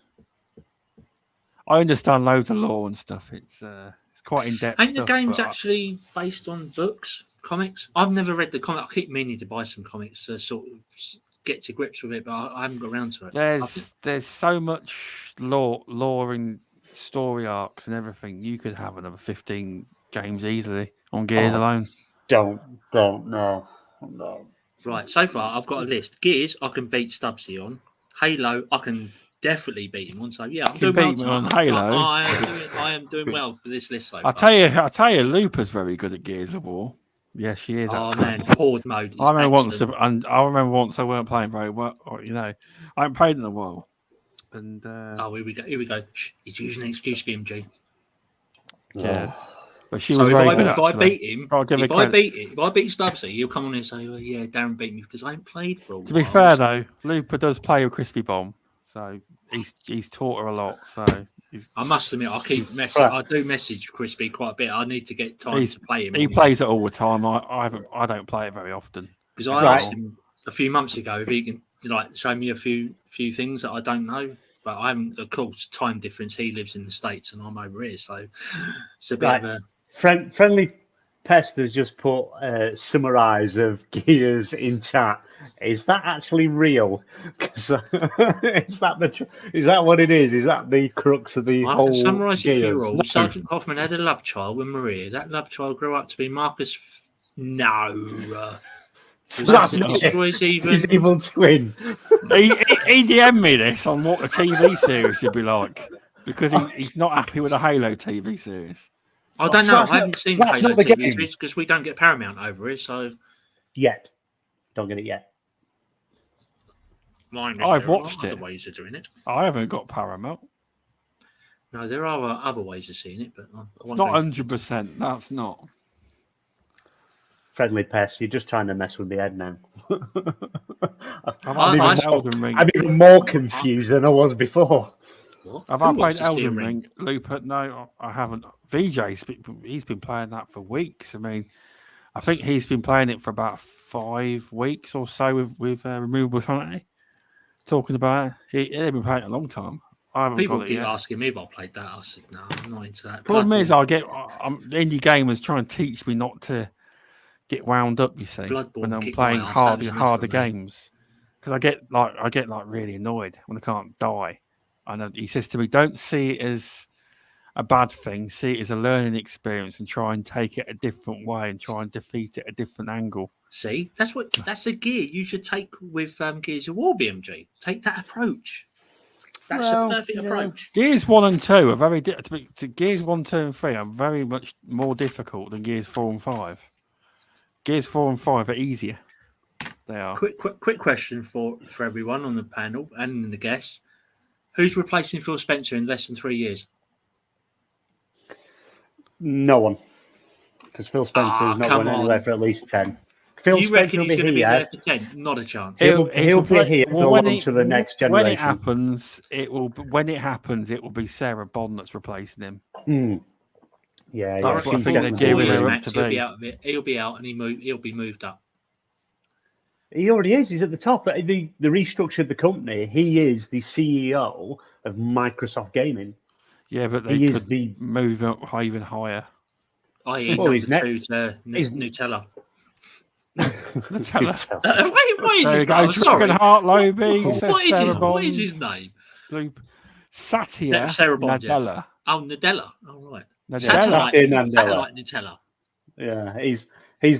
I understand loads of lore and stuff. It's quite in depth. Ain't the game's actually based on books, comics? I've never read the comic. I keep meaning to buy some comics to sort of get to grips with it, but I haven't got around to it. There's so much lore and story arcs and everything. You could have another 15 games easily on Gears alone. No. Right, so far I've got a list. Gears, I can beat Stubsy on. Halo, I can definitely beat him on. So yeah, I'm doing well on Halo. I am doing well for this list so far. I tell you, Lupa's very good at Gears of War. Yeah, she is. Oh man, Horde mode. I remember once I weren't playing very well. I haven't played in a while. And here we go. He's using an excuse, BMG. Yeah. But she was very good. If I beat him, if I beat Stubsy, he'll come on and say, "Well, yeah, Darren beat me because I ain't played for a while." To be fair though, Lupa does play with Crispy Bomb, so he's taught her a lot. So I must admit, I do message Crispy quite a bit. I need to get time to play him. He plays it all the time. I don't play it very often because I asked him a few months ago if he can show me a few things that I don't know. But I haven't. Of course, time difference. He lives in the States and I'm over here, so it's a bit of a. Friendly Pest has just put summarise of Gears in chat. Is that actually real? Is that what it is? Is that the crux of the whole Gears? Summarise it for you all. Sergeant Hoffman had a love child with Maria. That love child grew up to be Marcus. No. That's not his evil twin. He DM'd me this on what a TV series would be like because he's not happy with a Halo TV series. I don't know. I haven't seen Halo TV series because we don't get Paramount over here. So yet, don't get it yet. I've watched it. Other ways of doing it. I haven't got Paramount. No, there are other ways of seeing it, but it's not 100%. That's not. Friendly Pest, you're just trying to mess with the head now. I'm even more confused than I was before. What? Have I played Elden Ring? Lupa? No, I haven't. VJ's he's been playing that for weeks. I mean, I think he's been playing it for about 5 weeks or so with Removable Sanity. Talking about it. They've been playing it a long time. I haven't People got it keep yet. asking me if I played that. I said, no, I'm not into that. Problem is, I'm indie gamers trying to teach me not to get wound up. You see, Bloodborne when I'm kicked playing my arse, that was enough harder for me. games, because I get really annoyed when I can't die. And he says to me, "Don't see it as a bad thing. See it as a learning experience, and try and take it a different way, and try and defeat it a different angle." See, that's the gear you should take with Gears of War, BMG. Take that approach. That's a perfect approach. Gears 1 and 2 are very Gears 1, 2, and 3 are very much more difficult than Gears 4 and 5. Gears 4 and 5 are easier. They are. Quick question for everyone on the panel and the guests: who's replacing Phil Spencer in less than 3 years? No one, because Phil Spencer is not going anywhere for at least 10. Phil You Spencer reckon will he's going to be here. there for 10? Not a chance. He'll be here for launch of the next generation. When it happens, it will be Sarah Bond that's replacing him. Yeah, that's what I think they're gearing her up to be. Out of it. He'll be out and he'll be moved up. He already is. He's at the top. The restructured the company. He is the CEO of Microsoft Gaming. Yeah, but they could move up even higher. I.e. number 2 to Nutella. Nutella. What is his name? Sorry. What is his name? Satya Nadella. Yeah. Oh, Nadella. Oh, right. Satellite Nutella. Yeah, he's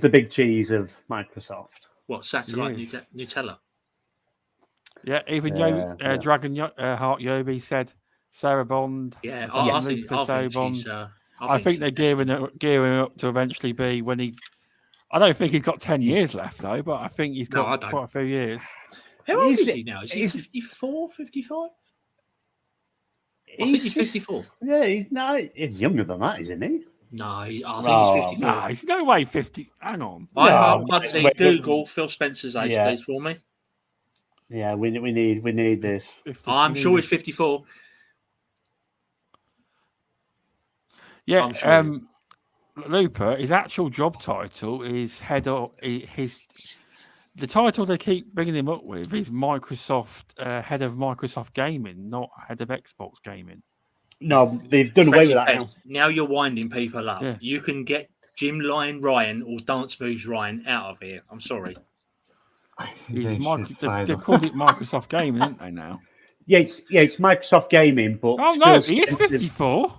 the big cheese of Microsoft. What, Satellite Nutella? Yeah, even Dragon Heart Yobi said Sarah Bond. Yeah, I think they're gearing up to eventually be when he. I don't think he's got 10 years left though, but I think he's got quite a few years. How old is he now? Is he 54, 55? I think he's 54. Yeah, he's younger than that, isn't he? No, I think he's 54. No, he's no way 50. Hang on. I'd say Google Phil Spencer's age, please, for me. Yeah, we need this. I'm sure he's 54. Yeah, I'm sure. Looper, his actual job title is the title they keep bringing him up with is Microsoft head of Microsoft Gaming, not head of Xbox Gaming. No, they've done away with that now. You're winding people up. Yeah. You can get Jim Lion Ryan or Dance Moves Ryan out of here. I'm sorry. They've called it Microsoft Gaming, aren't they now? Yeah, it's Microsoft Gaming, but he is 54.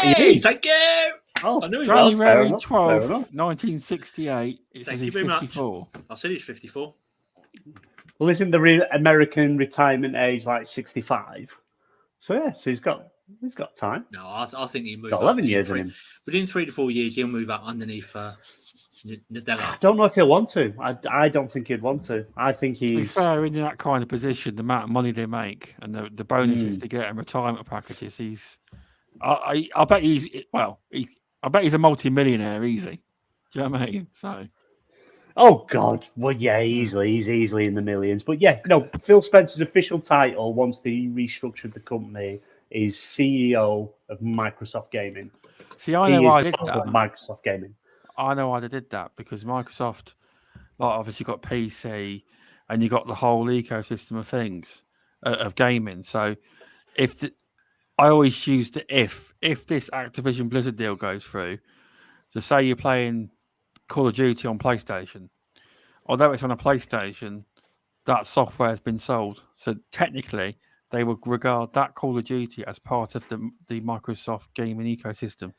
Hey, thank you. Oh, I knew he January was. 12th, 1968. Thank you very 54. Much. I said he's 54. Well, isn't the American retirement age like 65? So yeah, so he's got time. No, I think he moved. Got 11 years in him. Within 3 to 4 years, he'll move up underneath Nadella. I don't know if he'll want to. I don't think he'd want to. I think he's. To be fair, in that kind of position, the amount of money they make and the bonuses to get and retirement packages, I bet I bet he's a multi-millionaire easy. Do you know what I mean? So. Oh God! Well, yeah, easily. He's easily in the millions. But yeah, no. Phil Spencer's official title, once they restructured the company, is CEO of Microsoft Gaming. See, I know why I did that. Microsoft Gaming. I know why they did that because Microsoft, obviously, got PC, and you got the whole ecosystem of things of gaming. So, I always use the if this Activision Blizzard deal goes through, to say you're playing Call of Duty on PlayStation, although it's on a PlayStation, that software has been sold. So technically, they would regard that Call of Duty as part of the Microsoft gaming ecosystem.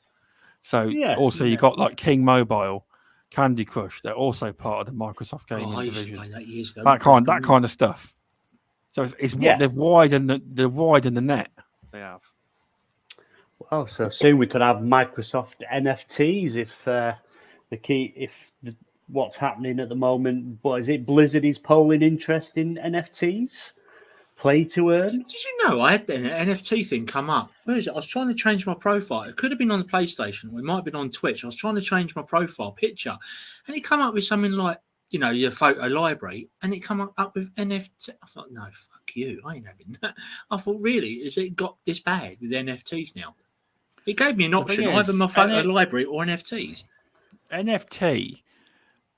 So you got like King Mobile, Candy Crush. They're also part of the Microsoft gaming division. That kind of stuff. So it's they've widened the net. They have. Well, so soon we could have Microsoft NFTs if what's happening at the moment. What is it? Blizzard is polling interest in NFTs. Play to earn. Did you know I had an NFT thing come up? Where is it? I was trying to change my profile. It could have been on the PlayStation, or it might have been on Twitch. I was trying to change my profile picture, and it come up with something like, your photo library, and it come up with NFT. I thought, no, fuck you, I ain't having that. I thought, really, is it got this bad with NFTs now? It gave me an option, either my photo library or NFTs. NFT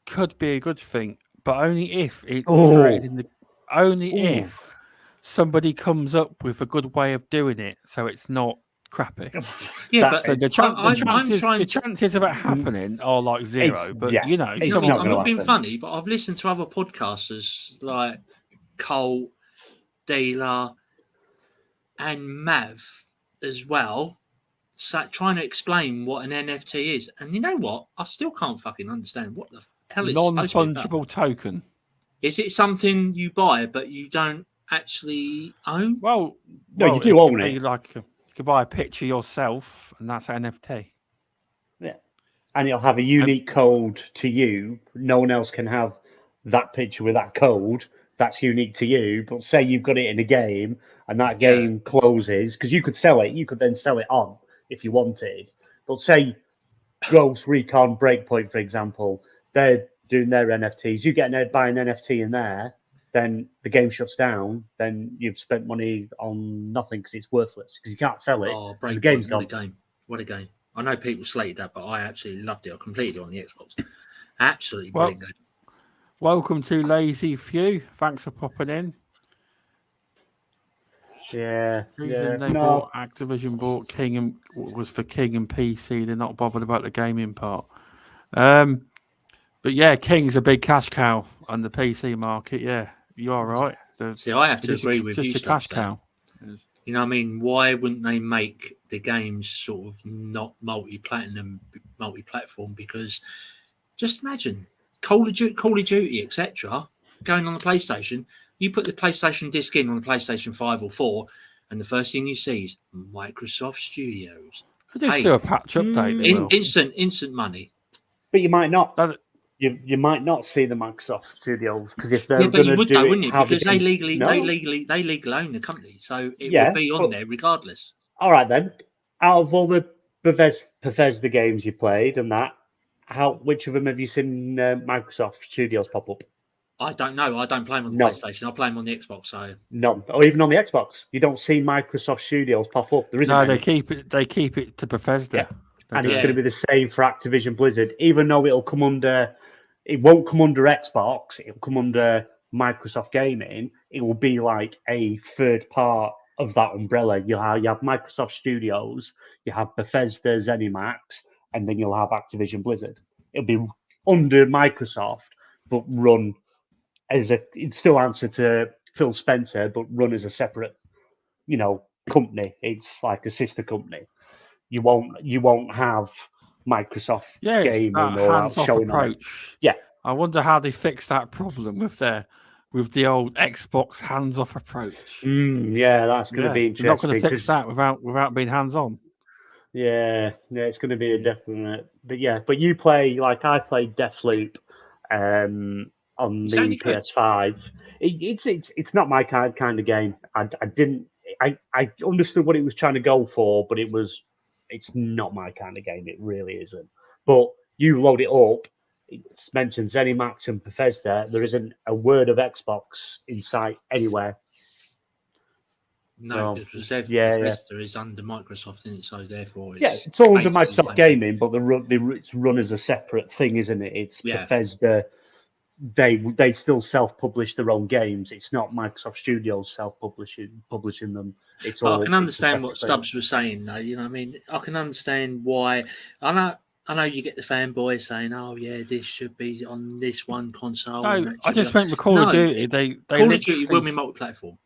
could be a good thing, but only if it's Oh. created in the only Ooh. if somebody comes up with a good way of doing it, so it's not crappy. Yeah, but So the I'm chances of it happening are like zero. But you know, it's I'm not not being happen. funny, but I've listened to other podcasters like Cole, Dealer, and Mav as well, trying to explain what an NFT is. And you know what? I still can't fucking understand what the hell it's supposed to be about. Non-fungible token. Is it something you buy but you don't actually own? Well, you do own it. Like you could buy a picture yourself, and that's an NFT. Yeah, and it'll have a unique code to you. No one else can have that picture with that code. That's unique to you. But say you've got it in a game, and that game closes, because you could sell it. You could then sell it on if you wanted. But say Ghost Recon Breakpoint, for example, they're doing their NFTs. You buy an NFT in there, then the game shuts down. Then you've spent money on nothing because it's worthless because you can't sell it. Oh, the game's gone. What a game! I know people slated that, but I absolutely loved it. I completed it on the Xbox. Absolutely brilliant game. Welcome to Lazy Few. Thanks for popping in. Activision bought King and was for King and PC. They're not bothered about the gaming part. But yeah, King's a big cash cow on the PC market. Yeah, you are right. See, I have to agree with you. Just a cash cow. You know what I mean? Why wouldn't they make the games sort of not multi-platinum, multi-platform? Because just imagine Call of Duty, etc., going on the PlayStation. You put the PlayStation disc in on the PlayStation 5 or 4, and the first thing you see is Microsoft Studios. Could just do a patch update. Instant money. But you might not. You might not see the Microsoft Studios because if they're but you would do though, it, wouldn't you? Because they legally own the company, so it would be on there regardless. All right then. Out of all the Bethesda games you played and that, which of them have you seen Microsoft Studios pop up? I don't know. I don't play them on the PlayStation. I play them on the Xbox. So none, or even on the Xbox, you don't see Microsoft Studios pop up. There isn't. No, they keep it to Bethesda. Yeah. And it's going to be the same for Activision Blizzard, even though it won't come under Xbox, it'll come under Microsoft Gaming. It will be like a third part of that umbrella. You have Microsoft Studios, you have Bethesda, ZeniMax, and then you'll have Activision Blizzard. It'll be under Microsoft, but run as it's still answer to Phil Spencer, but run as a separate, company. It's like a sister company. You won't have Microsoft Gaming or hands-off showing approach. Yeah, I wonder how they fix that problem with the old Xbox hands-off approach. Yeah, that's going to be interesting. You're not going to fix that without being hands-on. Yeah, it's going to be a definite. But you play like I played Deathloop on the PS5. It's not my kind of game. I understood what it was trying to go for, but it's not my kind of game. It really isn't. But you load it up. It's mentioned ZeniMax and Bethesda. There isn't a word of Xbox in sight anywhere. No, because Bethesda is under Microsoft, isn't it? So therefore, it's all under Microsoft Gaming, but it's run as a separate thing, isn't it? It's Bethesda. They still self-publish their own games. It's not Microsoft Studios publishing them. It's all. I can understand what Stubz was saying, though. You know, what I mean, I can understand why. I know you get the fanboys saying, "Oh, yeah, this should be on this one console." No, I just meant with Call of Duty. Call of Duty will be multi-platform.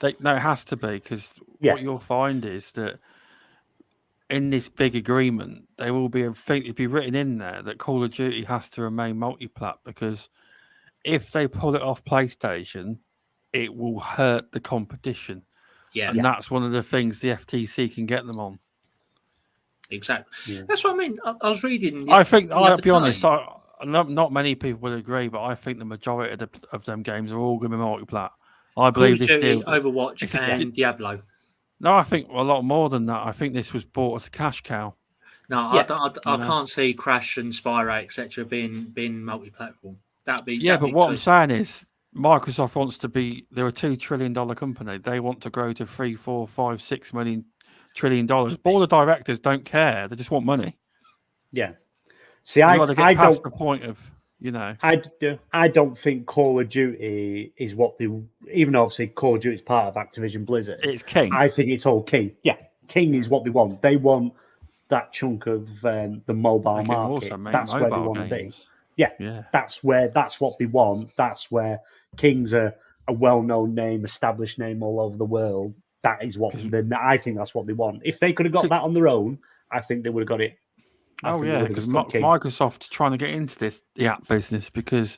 It has to be because what you'll find is that in this big agreement, there will be it'll be written in there that Call of Duty has to remain multi-plat because if they pull it off PlayStation, it will hurt the competition. Yeah, and that's one of the things the FTC can get them on. Exactly. Yeah. That's what I mean. I was reading. I'll be honest. Not many people would agree, but I think the majority of them games are all going to be multi-plat. I believe Call of Duty, Overwatch, and Diablo. No, I think a lot more than that. I think this was bought as a cash cow. No, I can't see Crash and Spyro, etc., being multi-platform. But what I'm saying is Microsoft wants to be. They're a $2 trillion company. They want to grow to $3, $4, $5, $6 trillion. All the directors don't care. They just want money. Yeah. See, I don't. The point of. You know, I don't think Call of Duty is what they. Even though obviously Call of Duty is part of Activision Blizzard, it's King. I think it's all King. Yeah, King is what they want. They want that chunk of the mobile market. That's where they want to be. Yeah, that's what they want. That's where King's a well-known name, established name all over the world. That is what I think that's what they want. If they could have got that on their own, I think they would have got it. Because Microsoft's trying to get into the app business because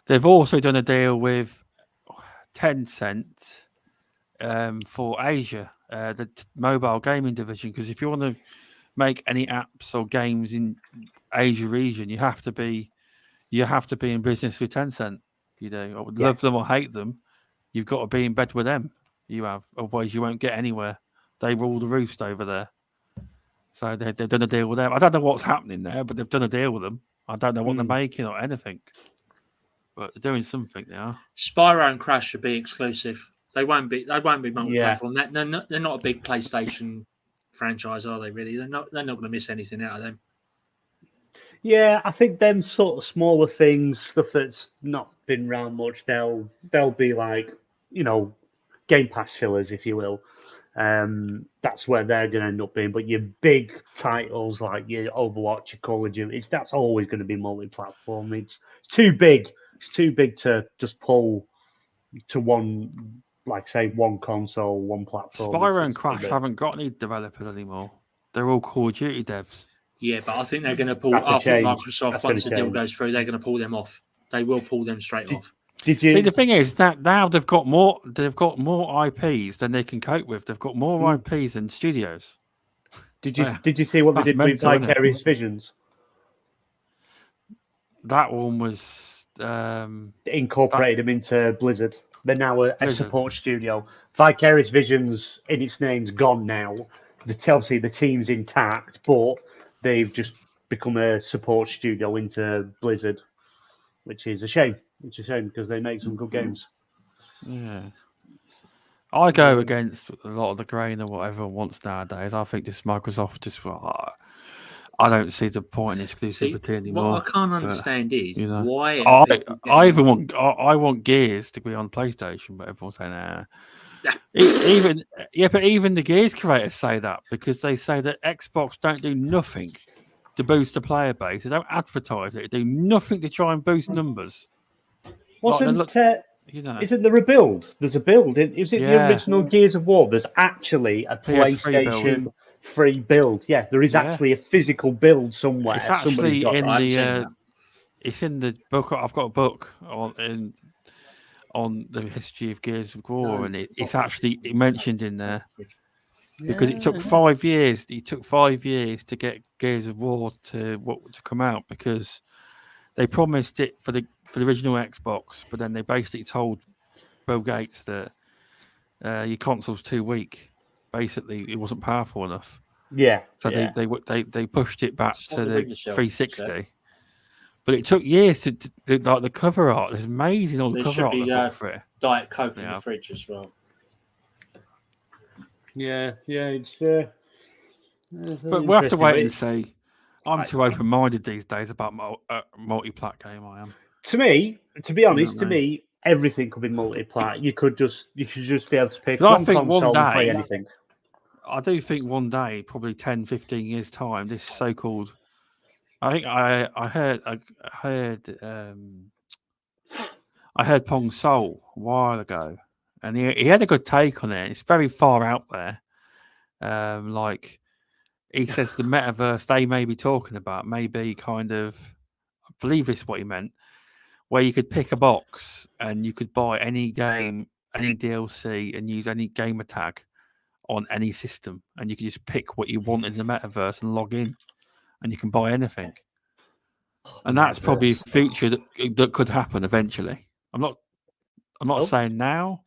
they've also done a deal with Tencent for Asia, the mobile gaming division. Because if you want to make any apps or games in Asia region, you have to be in business with Tencent. You know, or love them or hate them, you've got to be in bed with them. Otherwise you won't get anywhere. They rule the roost over there. So they've done a deal with them. I don't know what's happening there, but they've done a deal with them. I don't know what they're making or anything, but they're doing something. They are. Spyro and Crash should be exclusive. They won't be multi-platform. They're not a big PlayStation franchise, are they? Really? They're not going to miss anything out of them. Yeah, I think them sort of smaller things, stuff that's not been around much, they'll be like, Game Pass fillers, if you will. That's where they're going to end up being. But your big titles like your Overwatch, your Call of Duty, that's always going to be multi-platform. It's too big. It's too big to just pull to one, like say, one console, one platform. Spyro and Crash haven't got any developers anymore. They're all Call of Duty devs. Yeah, but I think they're going to pull. I think Microsoft, once the deal goes through, they're going to pull them off. They will pull them straight off. See, the thing is that now they've got more IPs than they can cope with. They've got more IPs than studios. Did you see what they did with Vicarious Visions? That one was incorporated them into Blizzard. They're now a support studio. Vicarious Visions, in its name's gone now. Obviously, the team's intact, but they've just become a support studio into Blizzard, which is a shame. It's a shame because they make some good games. Yeah. I go against a lot of the grain of what everyone wants nowadays. I think just Microsoft I don't see the point in exclusivity anymore. What I can't understand is why I want Gears to be on PlayStation, but everyone's saying but even the Gears creators say that because they say that Xbox don't do nothing to boost the player base. They don't advertise it. They do nothing to try and boost numbers. Isn't there a build? There's a build. Is it the original Gears of War? There's actually a PlayStation free build. Yeah, there is actually a physical build somewhere. It's actually it's in the book. I've got a book on the history of Gears of War, and it's actually mentioned in there because it took 5 years. It took 5 years to get Gears of War to come out because they promised it for the original Xbox, but then they basically told Bill Gates that your console's too weak. Basically, it wasn't powerful enough. Yeah. So they pushed it back to the 360. But it took years to the cover art. It's amazing all the cover art for it. Diet Coke in the fridge as well. Yeah. It's. But we'll have to wait and see. I'm too open-minded these days about multi-plat game. I am. To be honest, everything could be multi-plat. You should just be able to pick one console and play anything. I do think one day, probably 10, 15 years time, this so-called. I think I heard Pong Soul a while ago, and he had a good take on it. It's very far out there. Like he says, the metaverse they may be talking about may be kind of, I believe this is what he meant, where you could pick a box and you could buy any game, any DLC, and use any gamer tag on any system, and you can just pick what you want in the metaverse and log in, and you can buy anything. And that's probably a feature that could happen eventually. I'm not saying now.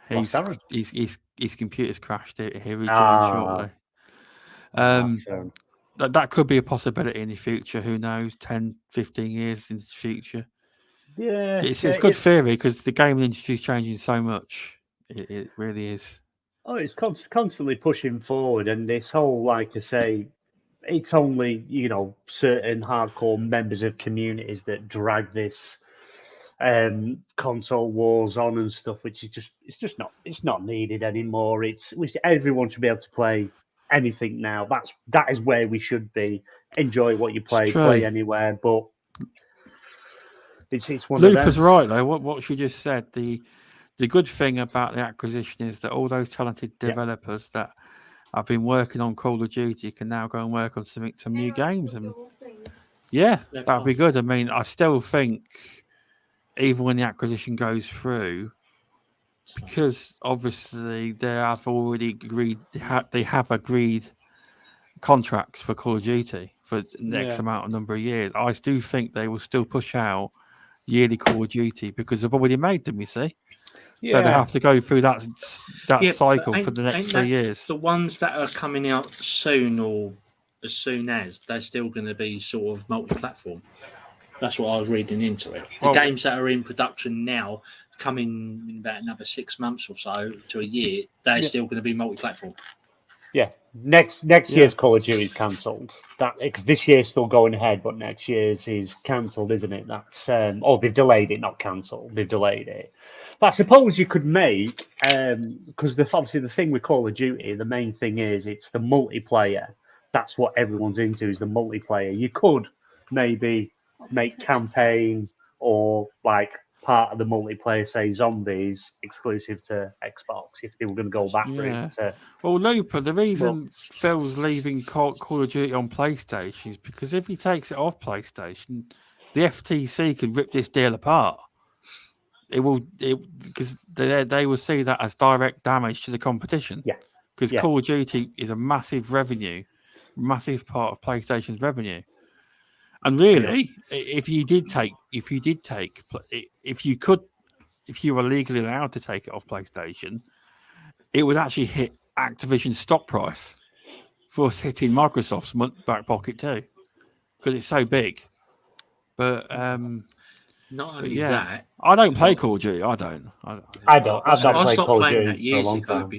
His computer's crashed here. He'll join shortly. That could be a possibility in the future. Who knows? 10, 15 years in the future. Yeah, it's good theory because the gaming industry is changing so much. It really is. Oh, it's constantly pushing forward, and this whole, like I say, it's only certain hardcore members of communities that drag this console wars on and stuff, which is it's not needed anymore. Everyone should be able to play anything now. That is where we should be. Enjoy what you play anywhere, but it's one Lupa's of them. right though. What she just said. The good thing about the acquisition is that all those talented developers that have been working on Call of Duty can now go and work on some new games, and that'd be good. I mean, I still think even when the acquisition goes through, because obviously they have already agreed, they have agreed contracts for Call of Duty for the next number of years. I do think they will still push out yearly Call of Duty because they've already made them, you see. Yeah. So they have to go through that cycle for the next 3 years. The ones that are coming out soon or as soon as, they're still going to be sort of multi-platform. That's what I was reading into it. The games that are in production now, coming in about another 6 months or so to a year, they're still going to be multi-platform. Yeah. Next year's Call of Duty is cancelled. Because this year's still going ahead, but next year's is cancelled, isn't it? That's they've delayed it, not cancelled. They've delayed it. But I suppose you could make because obviously the thing with Call of Duty, the main thing is it's the multiplayer. That's what everyone's into is the multiplayer. You could maybe make campaign or like part of the multiplayer, say zombies, exclusive to Xbox if they were going to go that route. Well, Lupa, the reason Phil's leaving Call of Duty on PlayStation is because if he takes it off PlayStation, the FTC could rip this deal apart. Because they will see that as direct damage to the competition. Yeah. Because Call of Duty is a massive part of PlayStation's revenue. And really, if you were legally allowed to take it off PlayStation, it would actually hit Activision's stock price for us hitting Microsoft's back pocket too, because it's so big. But not only that, I don't play Call of Duty. I don't. I've not played stopped Call of playing Duty that years for a long ago time.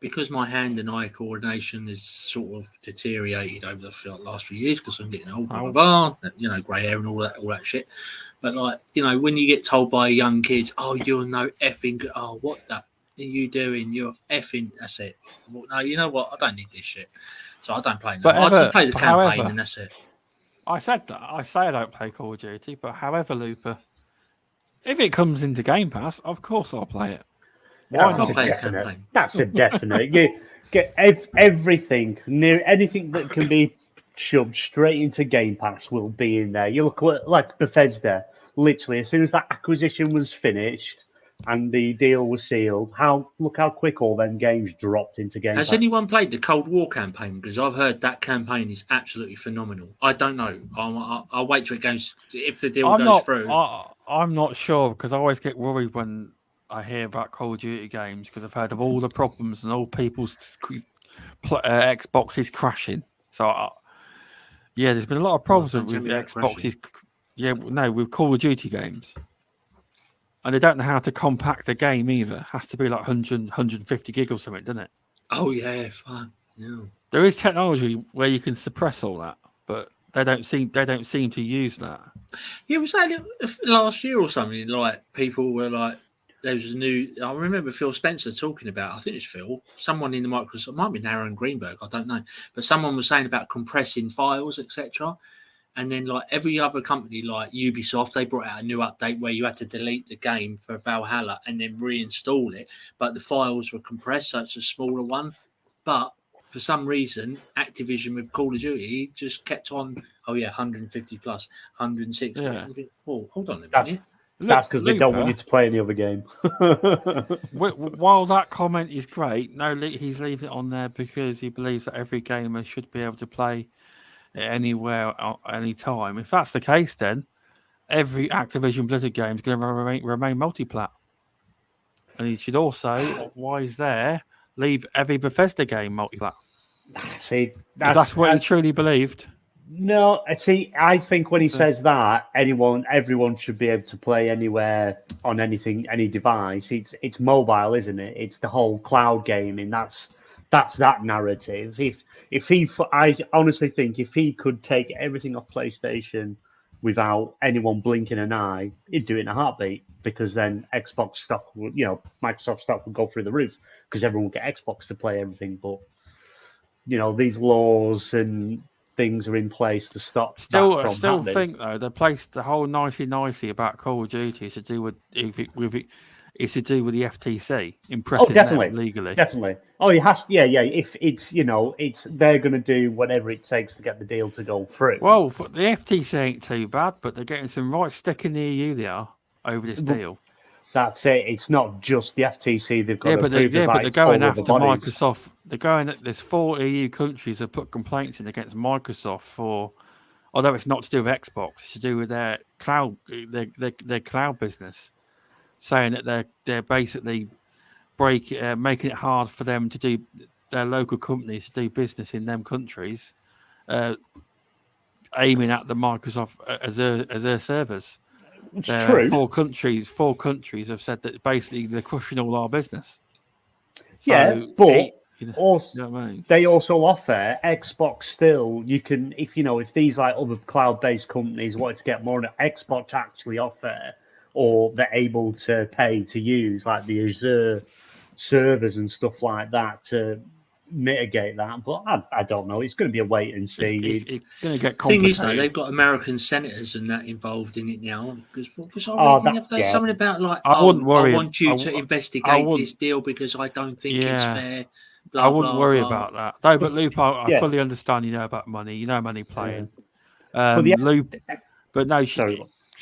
because my hand and eye coordination has sort of deteriorated over the last few years because I'm getting old, grey hair and all that shit. But when you get told by young kids, "Oh, you're no effing good. Oh, what the are you doing? You're effing." That's it. Well, no, you know what? I don't need this shit, so I don't play. I just play the campaign and that's it. I said that. I say I don't play Call of Duty, but however, Lupa, if it comes into Game Pass, of course I'll play it. Why not? That's a definite. You get everything, anything that can be shoved straight into Game Pass will be in there. You look like Bethesda, literally, as soon as that acquisition was finished and the deal was sealed, look how quick all them games dropped into Game Pass. Has anyone played the Cold War campaign? Because I've heard that campaign is absolutely phenomenal. I don't know. I'll wait till it goes. If the deal goes through, I'm not sure because I always get worried when I hear about Call of Duty games because I've heard of all the problems and all people's Xboxes crashing. So there's been a lot of problems with Xboxes. With Call of Duty games. And they don't know how to compact the game either. It has to be like 100, 150 gig or something, doesn't it? Oh, yeah, fine. Yeah. There is technology where you can suppress all that, but they don't seem to use that. Yeah, was that last year or something? Like people were like, there was a new. I remember Phil Spencer talking about. I think it's Phil. Someone in the Microsoft, it might be Aaron Greenberg. I don't know, but someone was saying about compressing files, etc. And then, like every other company, like Ubisoft, they brought out a new update where you had to delete the game for Valhalla and then reinstall it. But the files were compressed, so it's a smaller one. But for some reason, Activision with Call of Duty just kept on. 150 plus, 160. Yeah. Oh, hold on a minute. That's because they don't want you to play any other game. While that comment is great, he's leaving it on there because he believes that every gamer should be able to play anywhere, any time. If that's the case, then every Activision Blizzard game is going to remain multi-plat. And he should also, while he's there, leave every Bethesda game multi-plat. See, that's what he truly believed. No, see, I think when he says that, everyone should be able to play anywhere on anything, any device. It's mobile, isn't it? It's the whole cloud gaming. That's that's that narrative. I honestly think if he could take everything off PlayStation without anyone blinking an eye, he'd do it in a heartbeat. Because then Xbox stock, Microsoft stock would go through the roof because everyone would get Xbox to play everything. But these laws and things are in place to stop that from I still happening. think though they placed the whole nicey about Call of Duty is to do with it's to do with the FTC impressing them legally. Definitely. Oh, it has. Yeah. If it's they're going to do whatever it takes to get the deal to go through. Well, the FTC ain't too bad, but they're getting some right stick in the EU. They are over this deal. That's it. It's not just the FTC. They've got but they're going after Microsoft. There's 4 EU countries that put complaints in against Microsoft for, although it's not to do with Xbox, it's to do with their cloud, their cloud business, saying that they're basically making it hard for them to do their local companies to do business in them countries, aiming at the Microsoft as their servers. It's true. 4 countries have said that basically they're crushing all our business. So but they also offer Xbox still. You can, if these like other cloud-based companies wanted to get more, Xbox actually offer, or they're able to pay to use like the Azure servers and stuff like that to mitigate that. But I don't know. It's going to be a wait and see. It's going to get complicated. Thing is, though, they've got American senators and that involved in it now. Because I read something about like, I want you to investigate this deal because I don't think it's fair. I wouldn't worry about that. No, but Luke, I fully understand. About money. Money playing. Luke, but no.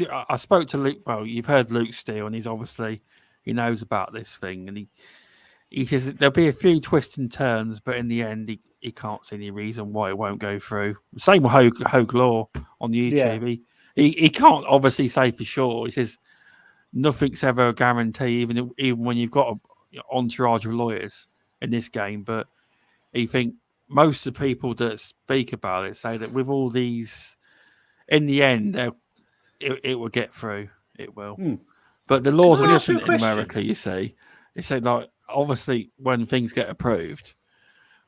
I spoke to Luke. Well, you've heard Luke Steele, and he knows about this thing, and he says there'll be a few twists and turns, but in the end, he can't see any reason why it won't go through. Same with Hogue Law on YouTube. Yeah. He can't obviously say for sure. He says nothing's ever a guarantee, even when you've got an entourage of lawyers in this game. But he think most of the people that speak about it say that with all these, in the end, it will get through. It will. But the laws are different in America, you see. They say, like, obviously, when things get approved,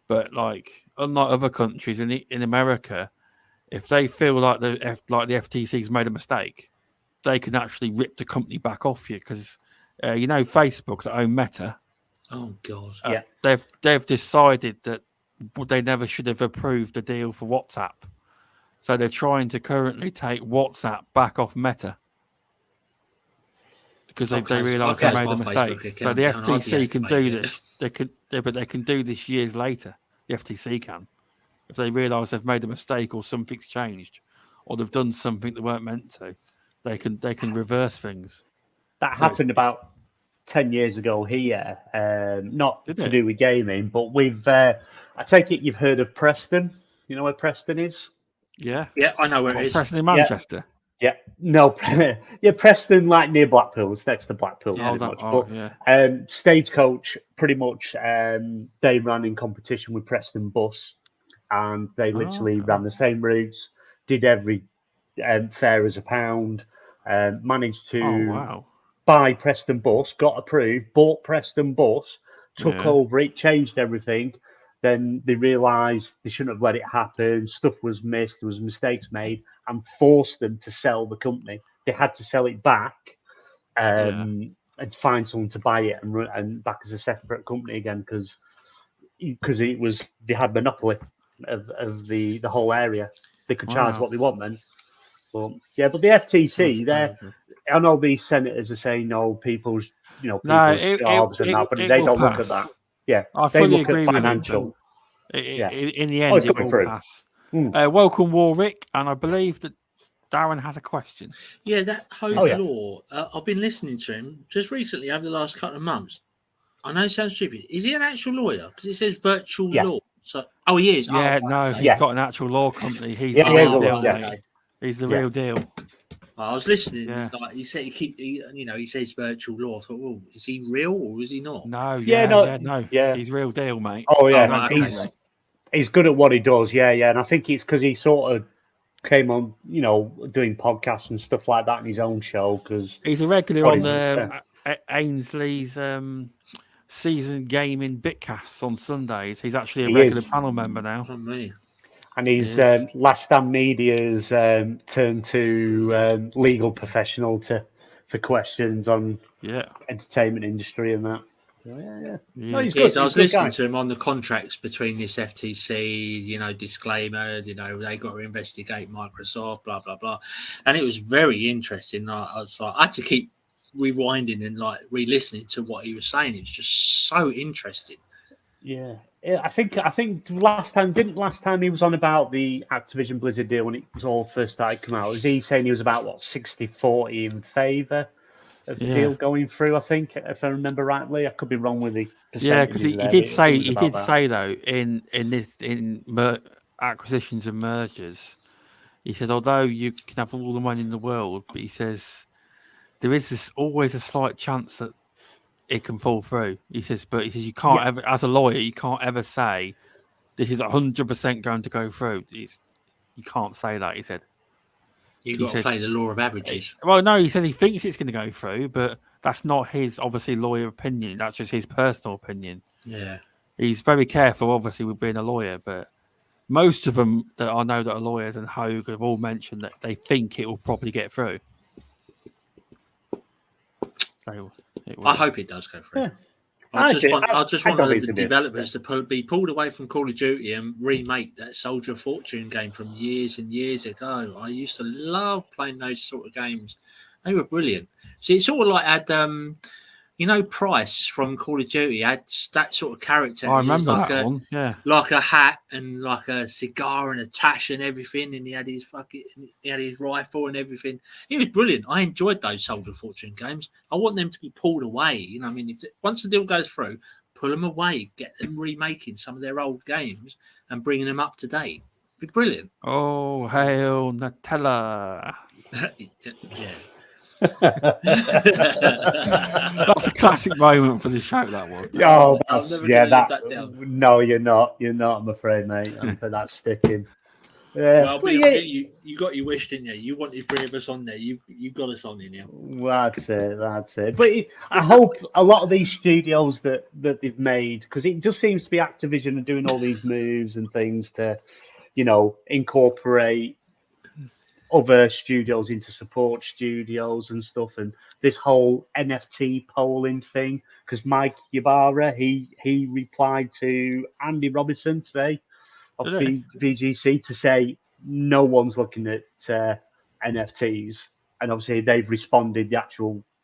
but, like, unlike other countries in America, if they feel like the FTC's made a mistake, they can actually rip the company back off you because, Facebook that own Meta. Oh, God. They've decided that they never should have approved the deal for WhatsApp. So they're trying to currently take WhatsApp back off Meta because they realise they made a mistake. So the FTC can do this. They can do this years later. The FTC can, if they realise they've made a mistake or something's changed, or they've done something they weren't meant to. They can reverse things. That happened about 10 years ago here. Not to do with gaming, but with. I take it you've heard of Preston. You know where Preston is? Yeah, I know where it is. Preston in Manchester. Yeah, no, Preston, like near Blackpool. It's next to Blackpool. Stagecoach, pretty much, they ran in competition with Preston Bus, and they literally ran the same routes, did every fare as £1, managed to buy Preston Bus, got approved, bought Preston Bus, took over it, changed everything. Then they realised they shouldn't have let it happen. Stuff was missed. There was mistakes made, and forced them to sell the company. They had to sell it back and find someone to buy it and run and back as a separate company again because it was they had monopoly of the whole area. They could charge what they want then. But the FTC, I know these senators are saying people's jobs and that, but they don't look at that. Yeah, I fully agree with financial. In the end, it will pass. Welcome, Warwick, and I believe that Darren has a question. Yeah, that Hogue Law. I've been listening to him just recently over the last couple of months. I know it sounds stupid. Is he an actual lawyer? Because it says virtual law. So, he is. Yeah, he's got an actual law company. He's the real deal. He's the real deal. I was listening. Like he said, he says virtual law. I thought, well, is he real or is he not? No, he's real deal, mate. Oh yeah, he's good at what he does. Yeah, and I think it's because he sort of came on, doing podcasts and stuff like that in his own show. Because he's a regular on Ainsley's season gaming bitcasts on Sundays. He's actually a He regular is. panel member now. Oh, me. And his Yes. Last Stand Media's turned to legal professional for questions on entertainment industry and that. So, yeah. No, he's good. Yes, I was He's a good listening guy. to him on the contracts between this FTC, disclaimer, they got to investigate Microsoft, blah, blah, blah. And it was very interesting. I was like, I had to keep rewinding and like re-listening to what he was saying. It was just so interesting. Yeah. I think last time he was on about the Activision Blizzard deal when it was all first started coming out, was he saying he was about 60-40 in favour of the deal going through? I think, if I remember rightly, I could be wrong with the percentages. Yeah, because he did say though in acquisitions and mergers, he said although you can have all the money in the world, but he says there is always a slight chance that it can fall through. He says you can't ever, as a lawyer, you can't ever say this is 100% going to go through. You can't say that. He said You've got to play the law of averages. Well, no, he said he thinks it's going to go through, but that's not his obviously lawyer opinion. That's just his personal opinion. Yeah, he's very careful, obviously, with being a lawyer, but most of them that I know that are lawyers and Hogue have all mentioned that they think it will probably get through. So I hope it does go through. Yeah. I just want the developers to be pulled away from Call of Duty and remake that Soldier of Fortune game from years and years ago. I used to love playing those sort of games. They were brilliant. See, it's sort of like Price from Call of Duty had that sort of character. I remember like that one. Yeah, like a hat and like a cigar and a tash and everything, and he had his rifle and everything. He was brilliant. I enjoyed those Soldier of Fortune games. I want them to be pulled away. Once the deal goes through, pull them away, get them remaking some of their old games and bringing them up to date. It'd be brilliant. Oh, hail Nutella! Yeah. That's a classic moment for the show. That was. Oh, no, you're not. You're not. I'm afraid, mate. For that sticking. Well, you got your wish, didn't you? You wanted 3 of us on there. You got us on in here. Well, that's it. But I hope a lot of these studios that they've made, because it just seems to be Activision are doing all these moves and things to, incorporate other studios into support studios and stuff, and this whole NFT polling thing. Because Mike Ybarra, he replied to Andy Robinson today of VGC to say no one's looking at NFTs, and obviously they've responded.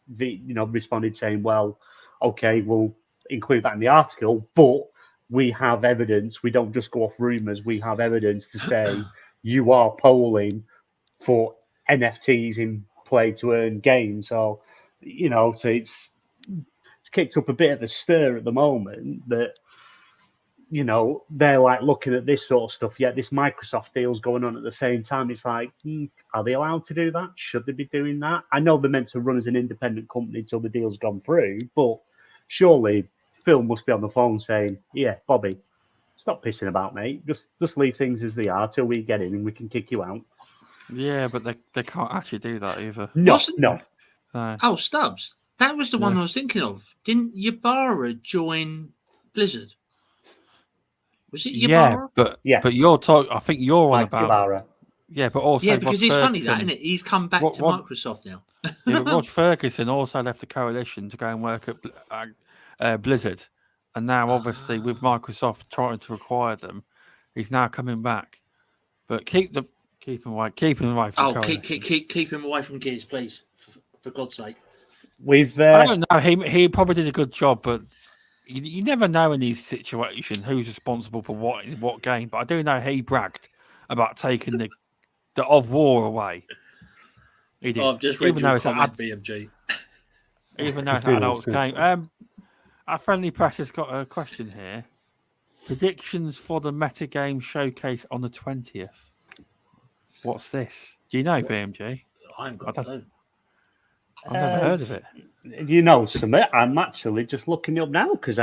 Responded saying, well, okay, we'll include that in the article, but we have evidence. We don't just go off rumors. We have evidence to say you are polling for NFTs in play to earn games. So, so it's kicked up a bit of a stir at the moment that, they're like looking at this sort of stuff. Yet this Microsoft deal's going on at the same time. It's like, are they allowed to do that? Should they be doing that? I know they're meant to run as an independent company until the deal's gone through, but surely Phil must be on the phone saying, yeah, Bobby, stop pissing about, mate. Just leave things as they are till we get in and we can kick you out. Yeah, but they can't actually do that either. No. Oh, Stubz. That was the one I was thinking of. Didn't Ybarra join Blizzard? Was it Ybarra? But you're talking. I think you're on about Ybarra. Yeah, but also because it's funny that, isn't it? He's come back to Microsoft now. But Rod Ferguson also left the coalition to go and work at Blizzard, and now obviously with Microsoft trying to acquire them, he's now coming back. But keep him away from. Keep him away from Gears, please, for God's sake. I don't know. He probably did a good job, but you never know in these situations who's responsible for what game. But I do know he bragged about taking the of war away. He did. I've just read your comment, BMG. Even though it's an adults game. Our friendly press has got a question here. Predictions for the metagame showcase on the 20th. What's this? Do you know, BMG? I haven't got a clue. I've never heard of it. You know, Summit, I'm actually just looking it up now because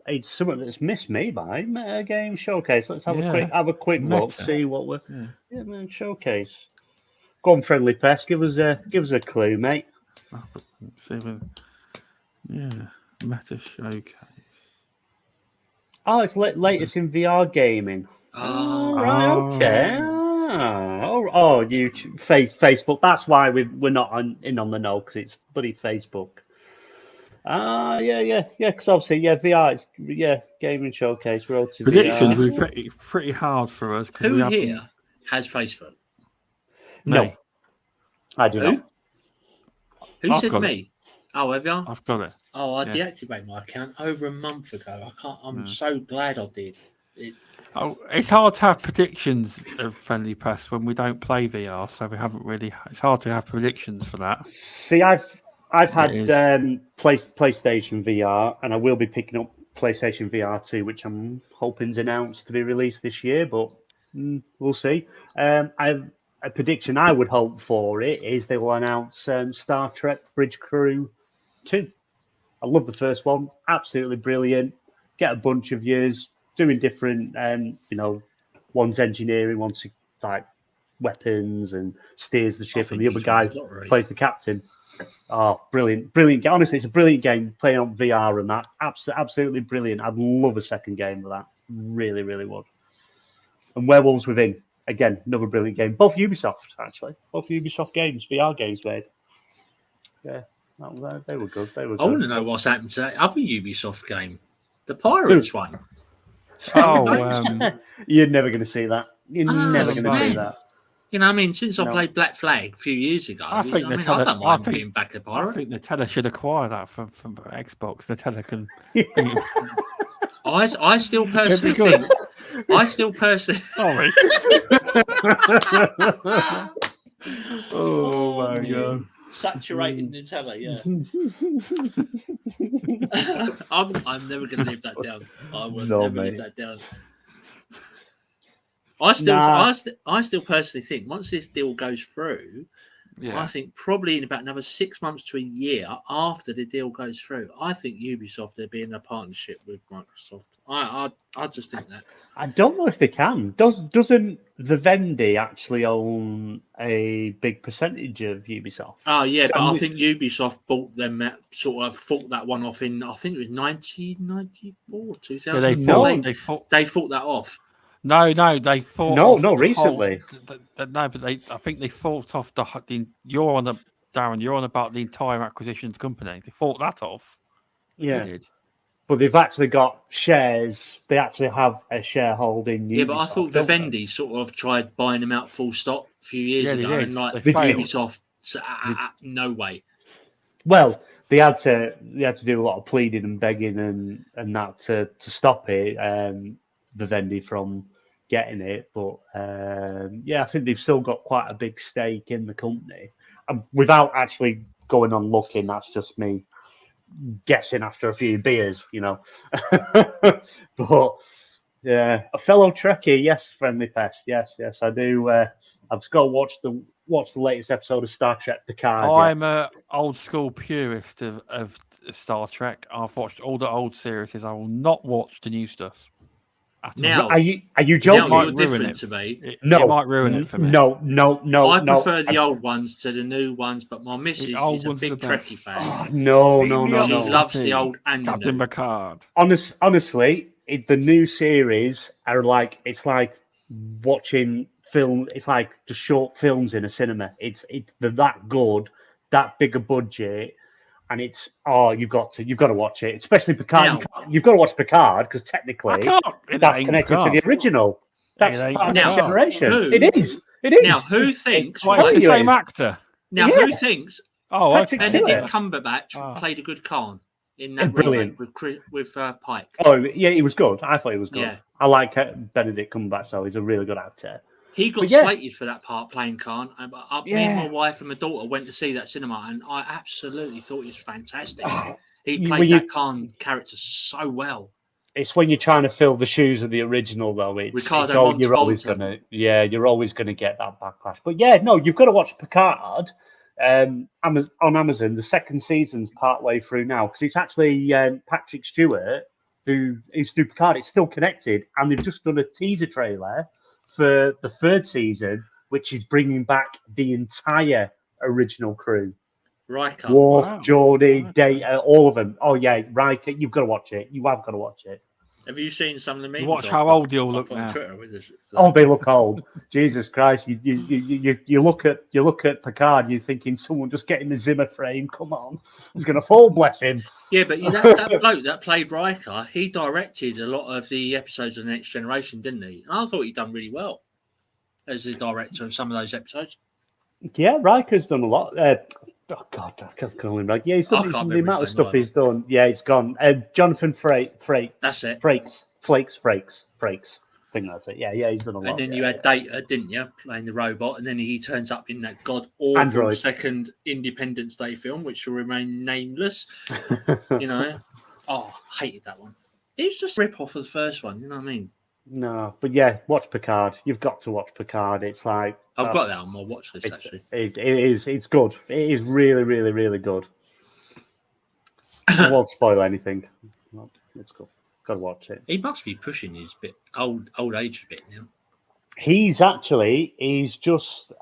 it's something that's missed me by Metagame Showcase. Let's have a quick look, see what we're showcase. Go on, friendly press, give us a clue, mate. Meta Showcase. Oh, it's latest in VR gaming. Oh, Right, okay. YouTube, Facebook. That's why we're not in on the know, because it's bloody Facebook. Yeah. Because obviously, VR is gaming showcase road to Predictions VR. were pretty hard for us because who we have here has Facebook? No, me. I do not. Who I've said got me? Oh, have you? I've got it. Oh, I Yeah. deactivated my account over a month ago. I'm so glad I did. Oh, it's hard to have predictions of Friendly Press when we don't play VR, so we haven't really. It's hard to have predictions for that. See, I've had It is. PlayStation VR, and I will be picking up PlayStation VR 2, which I'm hoping's announced to be released this year, but we'll see. A prediction I would hope for it is they will announce Star Trek Bridge Crew 2. I love the first one, absolutely brilliant. Get a bunch of years doing different, one's engineering, one's like weapons and steers the ship, and the other guy plays the captain. Oh, brilliant game. Honestly, it's a brilliant game playing on VR and that. Absolutely brilliant. I'd love a second game of that. Really, really would. And Werewolves Within, again, another brilliant game. Both Ubisoft, actually. Both Ubisoft games, VR games made. Yeah, they were good. They were good. I want to know what's happened to that other Ubisoft game, the Pirates one. You're never going to see that. You're never going to see that. You know, I mean, since I played Black Flag a few years ago, I don't mind being back at Pirate. I think Nutella should acquire that from Xbox. Nutella can. I still personally think. Sorry. Oh my god. Saturated Nutella, yeah. I'm never going to live that down. I will never live that down. I still personally think once this deal goes through, I think probably in about another 6 months to a year after the deal goes through, I think Ubisoft will be in a partnership with Microsoft. I just think that. I don't know if they can. Doesn't Vivendi actually own a big percentage of Ubisoft? Oh yeah, but I think Ubisoft bought them sort of fought that one off in I think it was 1994, 2004. They fought that off. No, they fought. No, recently. But I think they fought off the. You're on Darren. You're on about the entire acquisition of the company. They fought that off. Yeah, they did. But they've actually got shares. They actually have a shareholding. Yeah, but I thought Vivendi sort of tried buying them out full stop a few years ago, and like Ubisoft, no way. Well, they had to do a lot of pleading and begging and that to stop it. Vivendi from getting it, but I think they've still got quite a big stake in the company. Without actually going on looking, that's just me guessing after a few beers, you know. But yeah, a fellow Trekkie, yes, Friendly Pest, yes, I do. I've just got to watch the latest episode of Star Trek Picard. I'm a old school purist of Star Trek. I've watched all the old series. I will not watch the new stuff. Now, are you joking? You're different to me. It might ruin it for me. No. I prefer the old ones to the new ones, but my missus is a big Trekkie fan. Oh, no. She loves the old and Captain Picard. Honestly, the new series are like it's like watching film. It's like just short films in a cinema. They're that good, that big a budget. And it's you've got to watch it, especially Picard. You've got to watch Picard because technically that's connected to the original. That's part of the generation. It is. Now, who thinks it's the same actor? Now, who thinks? Okay. Benedict Cumberbatch played a good Khan in that brilliant with Pike. Oh yeah, he was good. I thought he was good. Yeah. I like Benedict Cumberbatch, though. He's a really good actor. He got slated for that part playing Khan. Me and my wife and my daughter went to see that cinema, and I absolutely thought he was fantastic. He played that Khan character so well. It's when you're trying to fill the shoes of the original, though. You're always gonna get that backlash. But yeah, no, you've got to watch Picard on Amazon. The second season's partway through now because it's actually Patrick Stewart who is through Picard. It's still connected, and they've just done a teaser trailer for the third season, which is bringing back the entire original crew. Riker. Worf, Geordi, Data, all of them. Oh, yeah, Riker. You've got to watch it. You have got to watch it. Have you seen some of the memes? Watch how old you'll look now. Twitter with this, Oh, they look old. Jesus Christ! You look at Picard. You're thinking someone just getting the Zimmer frame. Come on, he's gonna fall. Bless him. Yeah, but that bloke that played Riker, he directed a lot of the episodes of the Next Generation, didn't he? And I thought he'd done really well as the director of some of those episodes. Yeah, Riker's done a lot. Oh God, I can't call him Riker. Yeah, he's done the amount of stuff he's done. Yeah, he's gone. Jonathan Frakes. That's it. Frakes. I think that's it. Yeah, he's done a lot. And then you had Data, didn't you, playing the robot, and then he turns up in that god-awful second Independence Day film, which will remain nameless. You know? Oh, I hated that one. It was just a rip-off of the first one, you know what I mean? No, but yeah, watch Picard. You've got to watch Picard. It's like... I've got that on my watch list, actually. It is. It's good. It is really, really, really good. I won't spoil anything. It's cool. Got to watch it. He must be pushing his old age a bit now. He's just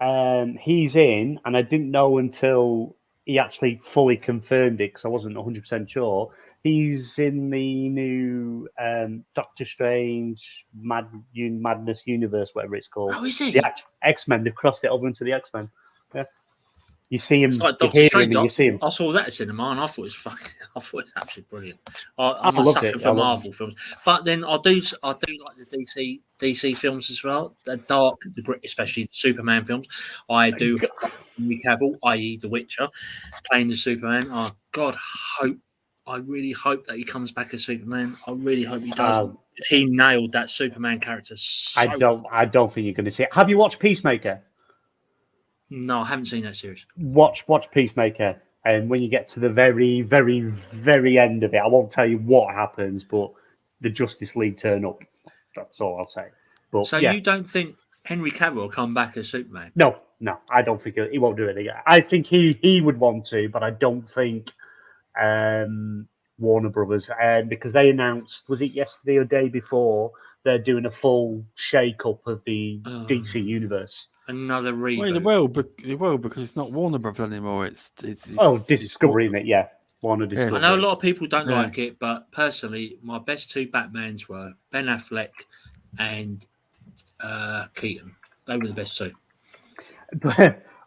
he's in, and I didn't know until he actually fully confirmed it because I wasn't 100% sure. He's in the new Doctor Strange Madness Universe, whatever it's called. Oh, is he? The X-Men. They've crossed it over into the X-Men. Yeah. You see him. It's like Doctor Strange. You see him. I saw that at cinema, and I thought it was absolutely brilliant. I'm a sucker for Marvel films, but then I do like the DC films as well. The dark, especially the Superman films. I do. Henry Cavill, i.e., The Witcher, playing the Superman. Oh God, I really hope that he comes back as Superman. I really hope he does. He nailed that Superman character. I don't think you're going to see it. Have you watched Peacemaker? No, I haven't seen that series. Watch Peacemaker, and when you get to the very, very, very end of it, I won't tell you what happens, but the Justice League turn up. That's all I'll say. But so you don't think Henry Cavill will come back as Superman? No, I don't think he won't do it again. I think he would want to, but I don't think Warner Brothers, because they announced, was it yesterday or day before, they're doing a full shake-up of the DC universe. Another reboot. Well, it will because it's not Warner Brothers anymore. It's Discovery, isn't it? Yeah, Warner Discovery. I know a lot of people don't like it, but personally, my best two Batmans were Ben Affleck and Keaton. They were the best two.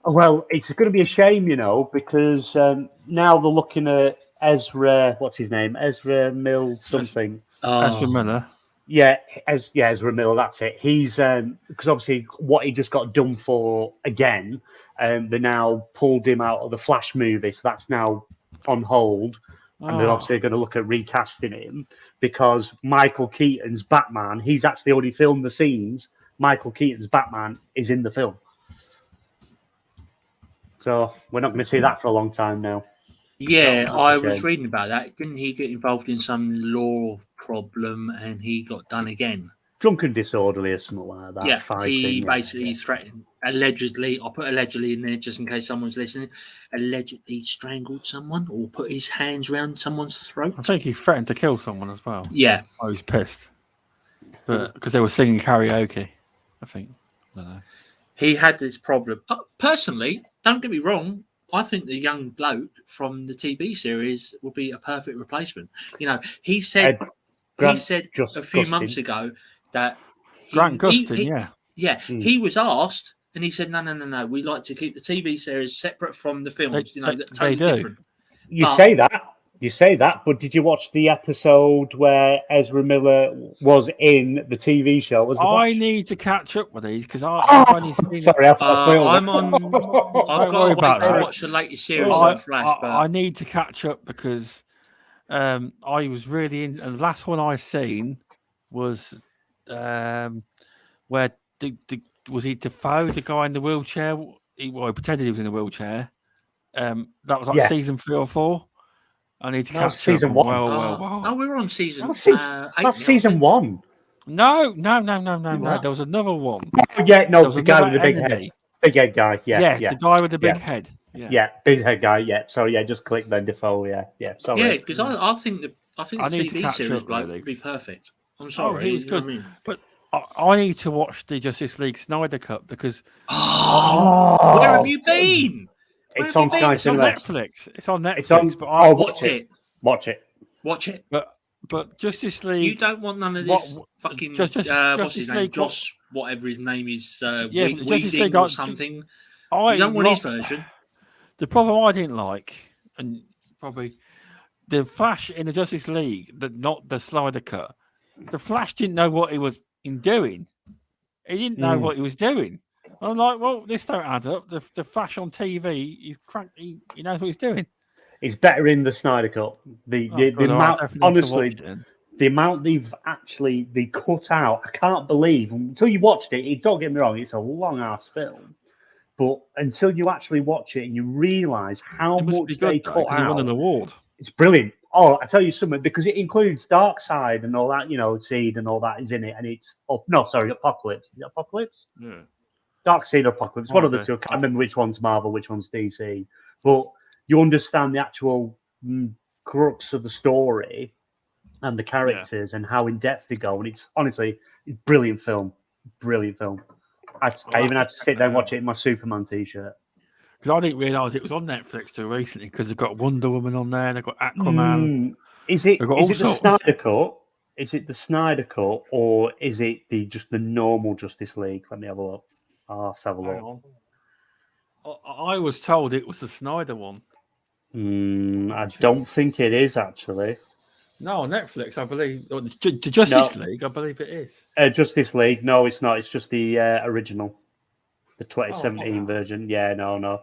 Well, it's going to be a shame, because now they're looking at Ezra. What's his name? Ezra Mill something. Ezra Miller. Yeah, Ezra Miller. That's it. He's because obviously what he just got done for again. They now pulled him out of the Flash movie, so that's now on hold. And they're obviously going to look at recasting him because Michael Keaton's Batman. He's actually already filmed the scenes. Michael Keaton's Batman is in the film. So we're not going to see that for a long time now. Yeah, I was reading about that. Didn't he get involved in some law problem and he got done again? Drunken disorderly or something like that. Yeah, he basically threatened, allegedly, I'll put allegedly in there just in case someone's listening, allegedly strangled someone or put his hands around someone's throat. I think he threatened to kill someone as well. Yeah. I was pissed. But because they were singing karaoke, I think. I don't know. He had this problem. Personally, don't get me wrong, I think the young bloke from the TV series would be a perfect replacement. He said a few months ago that Grant Gustin, he was asked and he said, no, we like to keep the TV series separate from the films, totally different. You say that, but did you watch the episode where Ezra Miller was in the TV show? I need to catch up with these because I've only seen. Sorry, I've got to wait to watch the latest series on Flash. But I need to catch up because I was really in. And the last one I seen was where was he Defoe, the guy in the wheelchair? He pretended he was in a wheelchair. That was like season 3 or 4. I need to catch season up. 1. Well, we're on season 8. That's season 1. No. There was another one. Oh, yeah, no, the guy with the big head. Big head guy, yeah. The guy with the big head. Yeah, big head guy, yeah. Sorry, just click then Defoe, yeah. Sorry. Yeah, because I think the TV series would be perfect. I'm sorry. He was good. I mean? But I need to watch the Justice League Snyder Cut because... where have you been? It's on Netflix. It's on Netflix. But watch it. Watch it. But But Justice League. You don't want none of this fucking what's his name? League, Josh, whatever his name is, Justice Weeding League, or something. You don't want his version. The problem I didn't like, and probably the Flash in the Justice League, not the Snyder cut. The Flash didn't know what he was doing. He didn't know what he was doing. I'm like, well, this don't add up. The Flash on TV, he's cracked. He knows what he's doing. It's better in the Snyder cut. The amount, honestly, the amount they cut out. I can't believe until you watched it. Don't get me wrong; it's a long ass film, but until you actually watch it and you realise how much they cut out, he won an award. It's brilliant. Oh, I tell you something, because it includes Darkseid and all that. Seed and all that is in it, and it's Apocalypse. Is it Apocalypse? Yeah. Darkseid or Apocalypse, one of the two. I can't remember which one's Marvel, which one's DC, but you understand the actual crux of the story and the characters and how in depth they go. And it's honestly a brilliant film. Brilliant film. I even had to sit down and watch it in my Superman t-shirt. Because I didn't realise it was on Netflix too recently, because they've got Wonder Woman on there, they've got Aquaman. Is it the Snyder cut? Is it the Snyder cut, or is it just the normal Justice League? Let me have a look. I'll have to have a look. I was told it was the Snyder one. I don't think it is, actually. No, on Netflix, I believe. The Justice League, I believe it is. Justice League, no, it's not. It's just the original, the 2017 version. Yeah, no.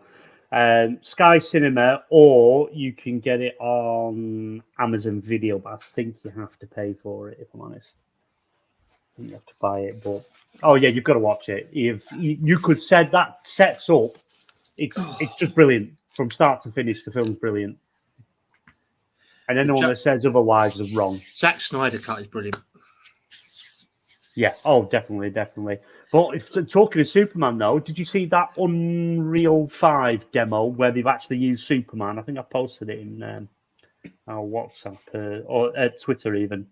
Sky Cinema, or you can get it on Amazon Video, but I think you have to pay for it, if I'm honest. I think you have to buy it, but you've got to watch it. You could say that sets up. It's just brilliant from start to finish. The film's brilliant, and anyone that says otherwise is wrong. Zack Snyder cut is brilliant. Yeah. Oh, definitely. But talking of Superman, though, did you see that Unreal 5 demo where they've actually used Superman? I think I posted it in WhatsApp or Twitter even,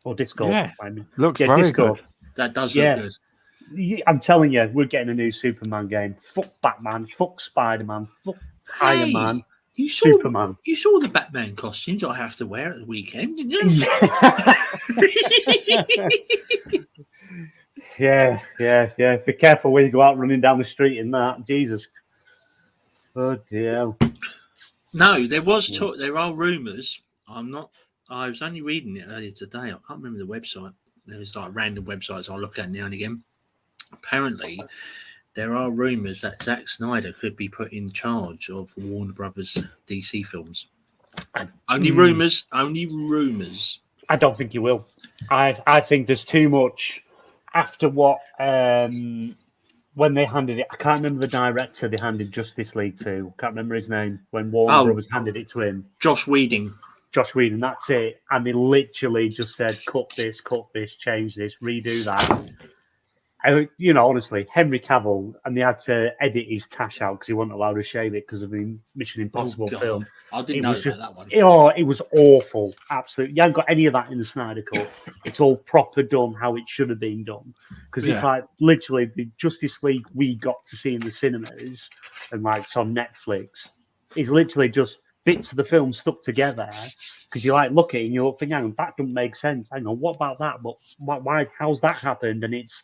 or Discord. Yeah, looks very Discord. Good. That does look good. I'm telling you, we're getting a new Superman game. Fuck Batman, fuck Spider-Man, fuck Iron Man, Superman. You saw the Batman costumes I have to wear at the weekend, didn't you? Yeah. Be careful when you go out running down the street in that. Jesus. Oh, dear. No, there are rumours. I was only reading it earlier today. I can't remember the website. There's like random websites I look at now and again. Apparently, there are rumours that Zack Snyder could be put in charge of Warner Brothers DC films. Only rumours. Only rumours. I don't think he will. I think there's too much after what when they handed it. I can't remember the director they handed Justice League to. Can't remember his name when Warner Brothers handed it to him. Josh Whedon, that's it. And they literally just said, cut this, change this, redo that. Honestly, Henry Cavill, and they had to edit his tash out because he wasn't allowed to shave it because of the Mission Impossible film. I didn't know about that one. It was awful. Absolutely. You haven't got any of that in the Snyder Cut. It's all proper done how it should have been done. Because it's like literally the Justice League we got to see in the cinemas and like it's on Netflix is literally just bits of the film stuck together. Because you look at it and you think, hang on, that doesn't make sense. Hang on, what about that? But why? How's that happened? And it's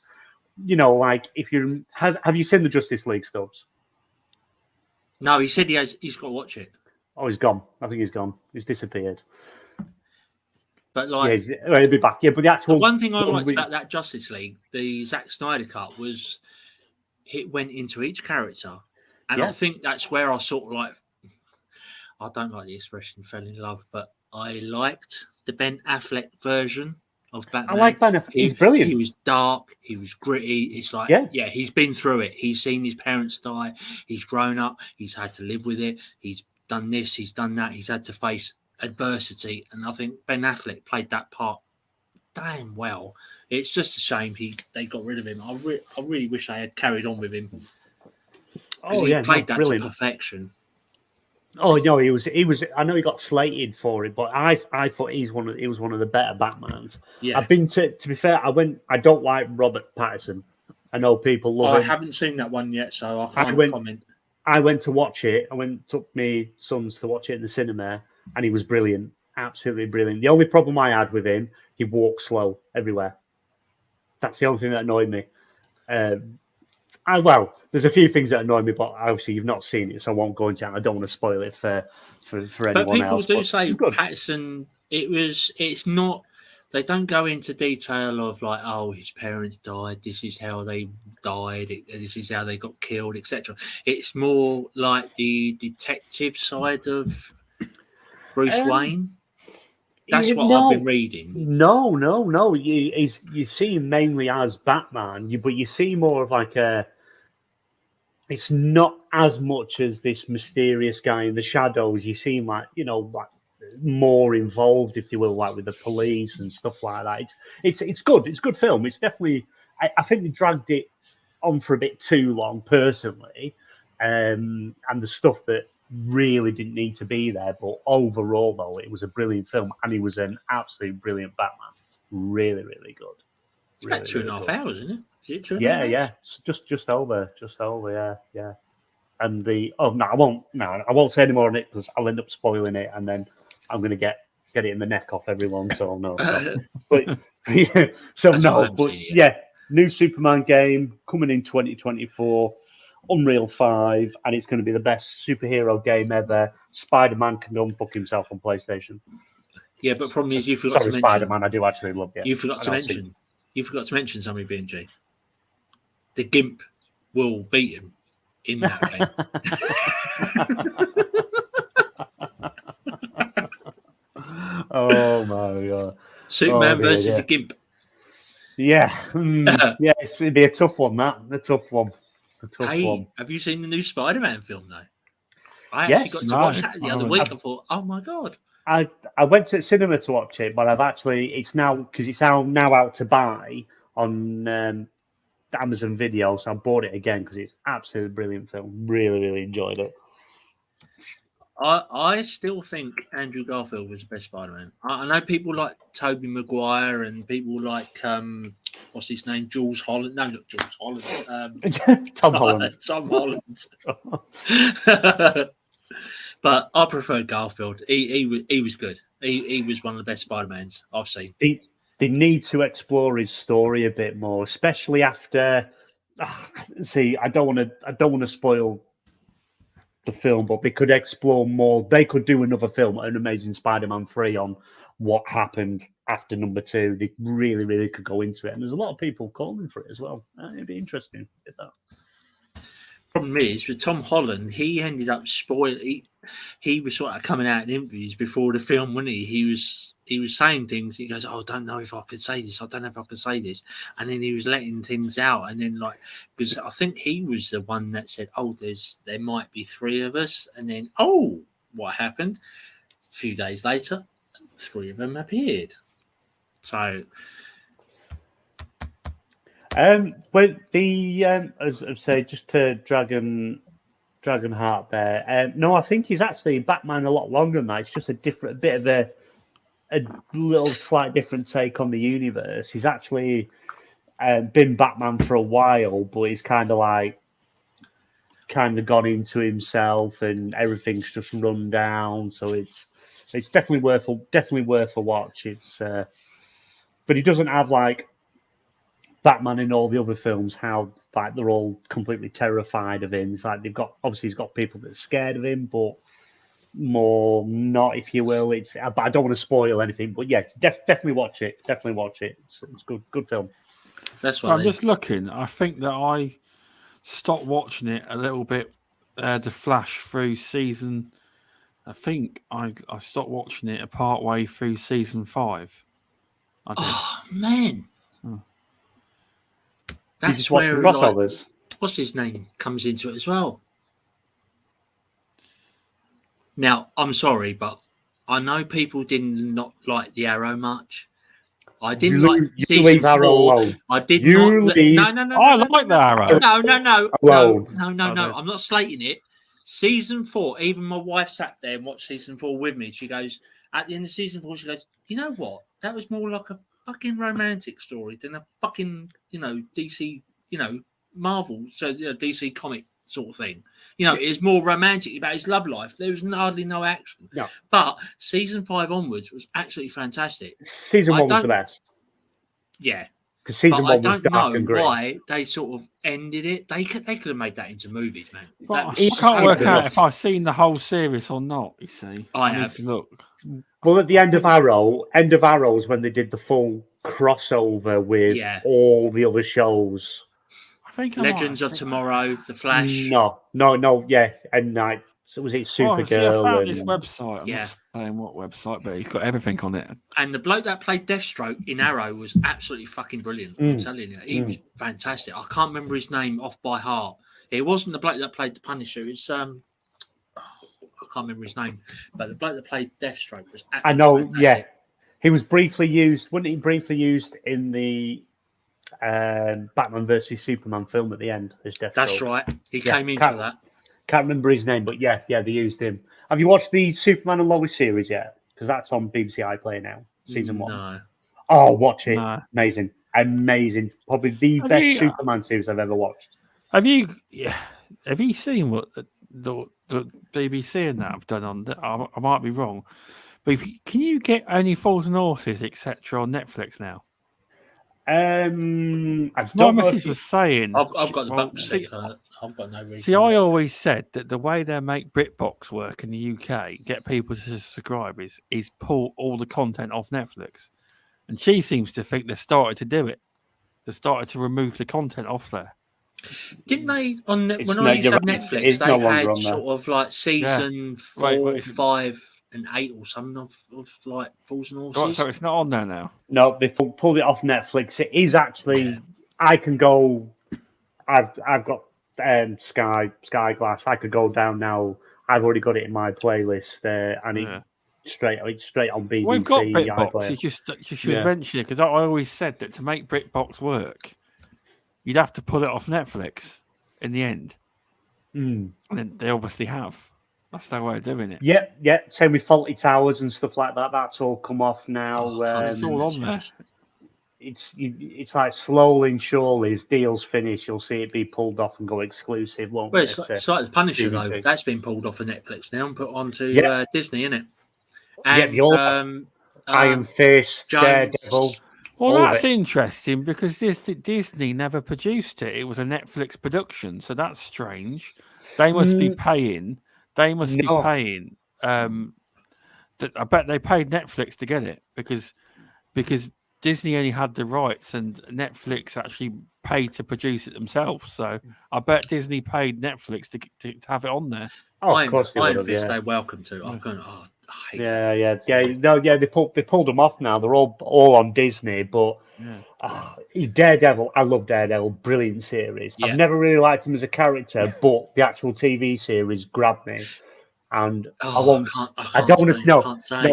if you have you seen the Justice League, Stubs? No, he said he's got to watch it. Oh, he's gone. I think he's gone. He's disappeared. But he'll be back. Yeah, but the one thing I liked about that Justice League, the Zack Snyder cut, was it went into each character, and I think that's where I sort of I don't like the expression "fell in love," but I liked the Ben Affleck version of Batman. I like Ben Affleck. He's brilliant. He was dark. He was gritty. It's like, he's been through it. He's seen his parents die. He's grown up. He's had to live with it. He's done this. He's done that. He's had to face adversity. And I think Ben Affleck played that part damn well. It's just a shame they got rid of him. I really wish they had carried on with him. He played that to perfection. Oh no, he was. I know he got slated for it, but I thought he was one of the better Batmans. Yeah, I've been to be fair. I don't like Robert Pattinson. I know people love him. I haven't seen that one yet, so I can't comment. I went to watch it. Took my sons to watch it in the cinema, and he was brilliant. absolutely brilliant. The only problem I had with him, he walked slow everywhere. That's the only thing that annoyed me. Well, there's a few things that annoy me, but obviously you've not seen it, so I won't go into it. I don't want to spoil it for anyone But people else. do say Patterson. It's not. They don't go into detail of like, oh, his parents died. This is how they died. This is how they got killed, etc. It's more like the detective side of Bruce Wayne. That's what I've been reading. No. You see him mainly as Batman, but you see more of like a. It's not as much as this mysterious guy in the shadows. You see him like more involved, if you will, like with the police and stuff like that. It's good. It's a good film. It's definitely. I think they dragged it on for a bit too long, personally, and the stuff that really didn't need to be there. But overall, though, it was a brilliant film, and he was an absolutely brilliant Batman. Really, really good. It's about 2.5 hours, isn't it? Is it 2.5 hours? Yeah. Just over. Yeah. And I won't say any more on it because I'll end up spoiling it, and then I'm gonna get it in the neck off everyone. So no. New Superman game coming in 2024, Unreal 5, and it's going to be the best superhero game ever. Spider-Man can unfuck himself on PlayStation. Yeah, but problem is you forgot to mention Spider-Man. I do actually love it. You forgot to mention something, BNG. The Gimp will beat him in that game. Oh my god! Superman versus the Gimp. Yeah, it'd be a tough one. A tough one. Have you seen the new Spider-Man film though? I actually got to watch that the other week. I thought, oh my god! I went to the cinema to watch it, but it's now out to buy on Amazon Video, so I bought it again because it's absolutely brilliant film. Really, really enjoyed it. I still think Andrew Garfield was the best Spider-Man. I know people like Tobey Maguire and people like what's his name, Jules Holland. No, not Jules Holland. Tom Holland. Tom Holland. But I prefer Garfield. He was good. He was one of the best Spider-Mans I've seen. They need to explore his story a bit more, especially after. See, I don't want to spoil the film, but they could explore more. They could do another film, An Amazing Spider-Man 3, on what happened after number 2. They really, really could go into it, and there's a lot of people calling for it as well. It'd be interesting with that. Problem is with Tom Holland, he ended up spoiling. He was sort of coming out in interviews before the film, wasn't he? He was saying things. He goes, "Oh, I don't know if I could say this. I don't know if I could say this," and then he was letting things out. And then, because I think he was the one that said, "Oh, there might be 3 of us," and then, oh, what happened? A few days later, 3 of them appeared. So. Well, as I say, just to Dragonheart there. No, I think he's actually Batman a lot longer than that. It's just a bit of a little slight different take on the universe. He's actually been Batman for a while, but he's kind of gone into himself, and everything's just run down. So it's definitely worth a watch. It's but he doesn't have Batman in all the other films, how they're all completely terrified of him. It's like he's got people that are scared of him, but more not, if you will. But I don't want to spoil anything. But yeah, definitely watch it. Definitely watch it. It's good film. That's what I'm just looking. I think that I stopped watching it a little bit. The Flash through season. I think I stopped watching it a part way through season 5. Oh man. That's where crossovers. What's his name comes into it as well. Now, I'm sorry, but I know people didn't not like the Arrow much. I didn't like season 4. I did not. No. I like the Arrow. No. I'm not slating it. Season 4. Even my wife sat there and watched season 4 with me. She goes at the end of season 4. She goes, you know what? That was more like a fucking romantic story than a fucking DC, Marvel, so DC comic sort of thing. You know, it's more romantic about his love life. There was hardly no action. No. But season 5 onwards was absolutely fantastic. Season 1 was the best. Yeah. Because season 1 was dark and gritty. Why they sort of ended it. They could have made that into movies, man. I can't work out if I've seen the whole series or not, you see. I have. Look. Well, at the end of Arrow is when they did the full crossover with all the other shows. I think Legends of Tomorrow, The Flash. No, and night. So was it Supergirl? I found this website. I'm not saying what website, but he's got everything on it. And the bloke that played Deathstroke in Arrow was absolutely fucking brilliant. I'm telling you, he was fantastic. I can't remember his name off by heart. It wasn't the bloke that played the Punisher. It's I can't remember his name, but the bloke that played Deathstroke was absolutely I know. fantastic. Yeah, he was briefly used. Wasn't he briefly used in the Batman versus Superman film at the end as Deathstroke? That's right. He came in for that. Can't remember his name, but yeah, they used him. Have you watched the Superman and Lois series yet? Because that's on BBC iPlayer now, season 1. No. Oh, watch it. No. Amazing. Probably the best Superman series I've ever watched. Have you seen what the BBC and that have done on that? I might be wrong, but can you get Only Fools and Horses, etc. on Netflix now? My missus was saying, I've got the box set. I've got no reason. See, I always said that the way they make BritBox work in the UK, get people to subscribe, is pull all the content off Netflix. And she seems to think they've started to do it. They've started to remove the content off there. Didn't they when I used to have Netflix? They had sort of like season 4, 5. And 8 or something of like Fools and Horses. Right, so it's not on there now. No, they pulled it off Netflix. It is actually. I can go. I've got Sky Glass. I could go down now. I've already got it in my playlist, and it's straight on BBC. We've got BritBox. She was mentioning because I always said that to make BritBox work, you'd have to pull it off Netflix in the end, and then they obviously have. That's their way of doing it. Yeah. Same with Faulty Towers and stuff like that. That's all come off now. It's all on there. It's like slowly and surely as deals finish, you'll see it be pulled off and go exclusive. Won't well, it? It's like the Punisher though. That's been pulled off of Netflix now and put onto Disney, isn't it? And Iron Fist, Daredevil. Well, that's interesting because Disney never produced it. It was a Netflix production, so that's strange. They must be paying. They must be paying. I bet they paid Netflix to get it because Disney only had the rights and Netflix actually paid to produce it themselves. So I bet Disney paid Netflix to have it on there. Oh, of course, Iron Fist, they're welcome to. I'm going. They pulled them off now. They're all on Disney, but. Daredevil, I love Daredevil, brilliant series. I've never really liked him as a character, but the actual TV series grabbed me. And I don't want to. No,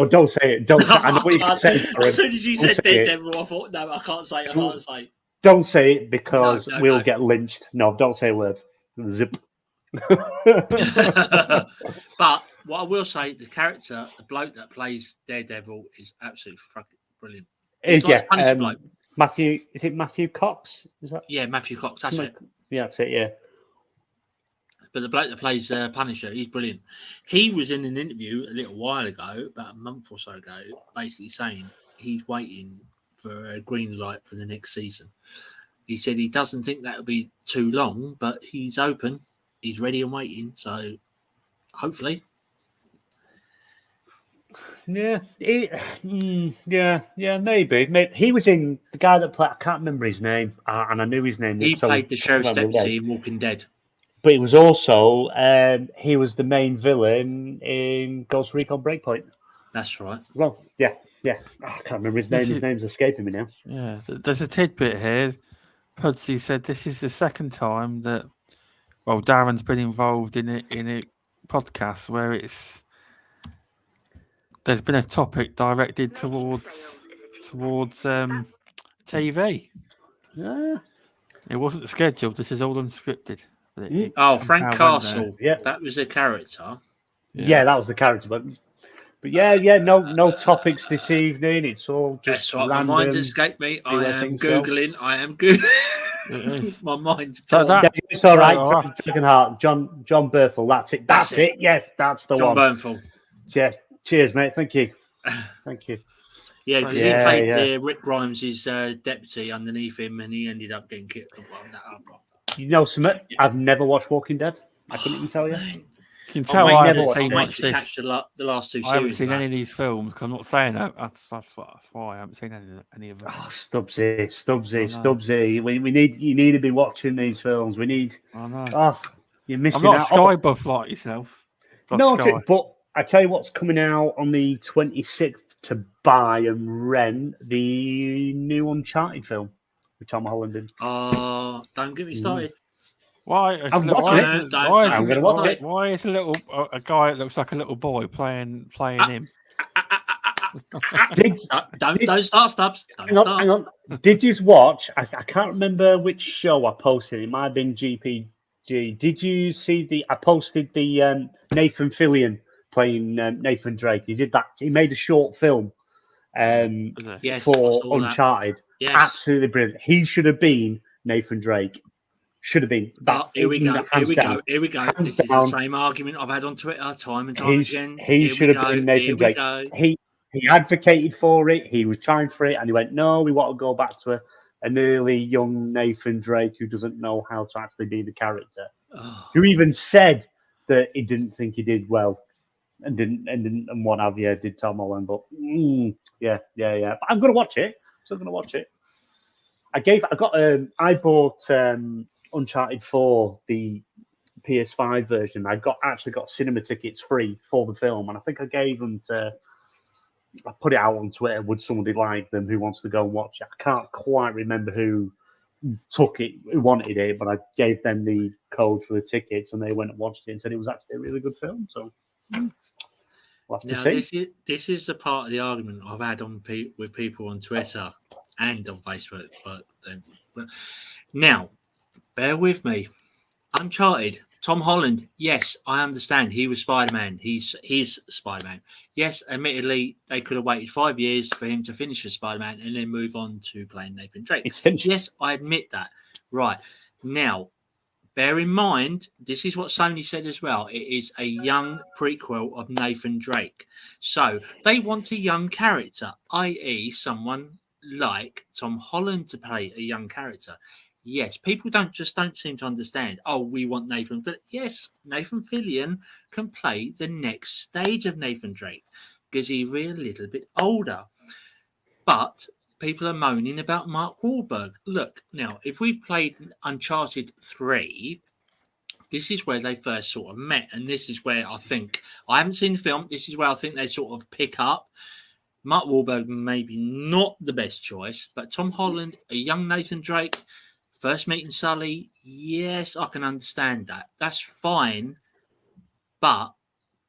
don't say it. Don't say it. I know what you say. As soon as you said Daredevil, I thought, no, I can't say it. I can't say it. Don't say it because we'll get lynched. No, don't say a word. Zip. But what I will say, the character, the bloke that plays Daredevil, is absolutely fucking brilliant. Matthew, is it Matthew Cox? Is that? Yeah, Matthew Cox. That's it. Yeah, that's it. Yeah. But the bloke that plays Punisher, he's brilliant. He was in an interview a little while ago, about a month or so ago, basically saying he's waiting for a green light for the next season. He said he doesn't think that'll be too long, but he's open, he's ready and waiting. So hopefully. Yeah, maybe. He was in the guy that played. I can't remember his name, and I knew his name. He played the sheriff's deputy in Walking Dead. But he was also he was the main villain in Ghost Recon Breakpoint. That's right. Well, yeah. I can't remember his name. His name's escaping me now. Yeah, there's a tidbit here. Pudsey said this is the second time that Darren's been involved in a podcast where there's been a topic directed towards TV. Yeah. It wasn't scheduled. This is all unscripted. Frank Castle. Yeah, that was a character. Yeah, that was the character. But But yeah, no topics this evening. It's all just That's right. random. My mind escaped me. I am Googling. I am Googling. My mind's So gone. It's all right. Dragonheart, John Berthel. That's it. That's it. Yes, that's the John one. Bernthal. Yeah. Cheers, mate. Thank you. Thank you. Yeah, because he played Rick Grimes' deputy underneath him, and he ended up getting kicked. You know, Smith, I've never watched Walking Dead. I couldn't even tell you. You can tell I I never haven't seen waiting much to this. catch the last two series. I haven't seen any of these films. 'Cause I'm not saying that. That's why I haven't seen any of them. Oh, Stubzy. You need to be watching these films. We need. I know. Oh, you're missing I'm not out. a Sky buff like yourself. No, Sky. but I tell you what's coming out on the 26th to buy and rent the new Uncharted film with Tom Holland in. Don't get me started. Why? I'm watching it. I'm going to watch it. Why is a guy that looks like a little boy playing him? Don't start, Stubz. Hang on. Did you watch? I can't remember which show I posted. It might have been GPG. Did you see I posted the Nathan Fillion playing Nathan Drake. He did that. He made a short film for Uncharted. Yes. Absolutely brilliant. He should have been Nathan Drake. Should have been. Here we go. This is the same argument I've had on Twitter time and time again. He should have been Nathan Drake. He advocated for it. He was trying for it, and he went, "No, we want to go back to an early young Nathan Drake who doesn't know how to actually be the character." Who even said that he didn't think he did well, and what have you, did Tom Holland. But yeah. But I'm gonna watch it. Still gonna watch it. I bought Uncharted 4, the PS5 version. I actually got cinema tickets free for the film, and I think I gave them I put it out on Twitter. Would somebody like them? Who wants to go and watch it? I can't quite remember who took it, who wanted it, but I gave them the code for the tickets, and they went and watched it and said it was actually a really good film. So we'll have to see. This is the part of the argument I've had with people on Twitter and on Facebook. But now, bear with me. Uncharted, Tom Holland. Yes, I understand. He was Spider-Man. He's Spider-Man. Yes, admittedly, they could have waited 5 years for him to finish as Spider-Man and then move on to playing Nathan Drake. Yes, I admit that. Right. Now, bear in mind, this is what Sony said as well. It is a young prequel of Nathan Drake. So they want a young character, i.e. someone like Tom Holland to play a young character. Yes, people don't seem to understand. Oh, we want Nathan Fillion. Yes, Nathan Fillion can play the next stage of Nathan Drake because he's a little bit older. But people are moaning about Mark Wahlberg. Look, now, if we've played Uncharted 3, this is where they first sort of met. And this is where I haven't seen the film. This is where I think they sort of pick up. Mark Wahlberg, maybe not the best choice, but Tom Holland, a young Nathan Drake, first meeting Sully, yes, I can understand that. That's fine, but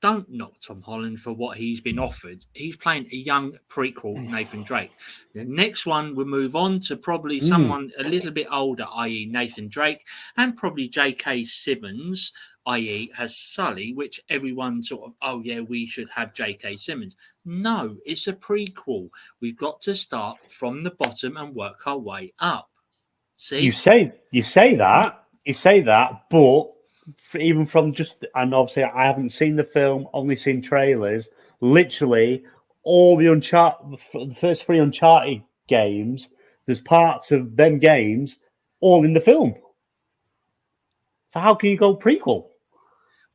don't knock Tom Holland for what he's been offered. He's playing a young prequel Nathan Drake. The next one will move on to probably someone a little bit older, i.e. Nathan Drake, and probably J.K. Simmons, i.e. has Sully, which everyone sort of, we should have J.K. Simmons. No, it's a prequel. We've got to start from the bottom and work our way up. See? You say that, but even from and obviously I haven't seen the film, only seen trailers. Literally, all the first 3 Uncharted games, there's parts of them games all in the film. So how can you go prequel?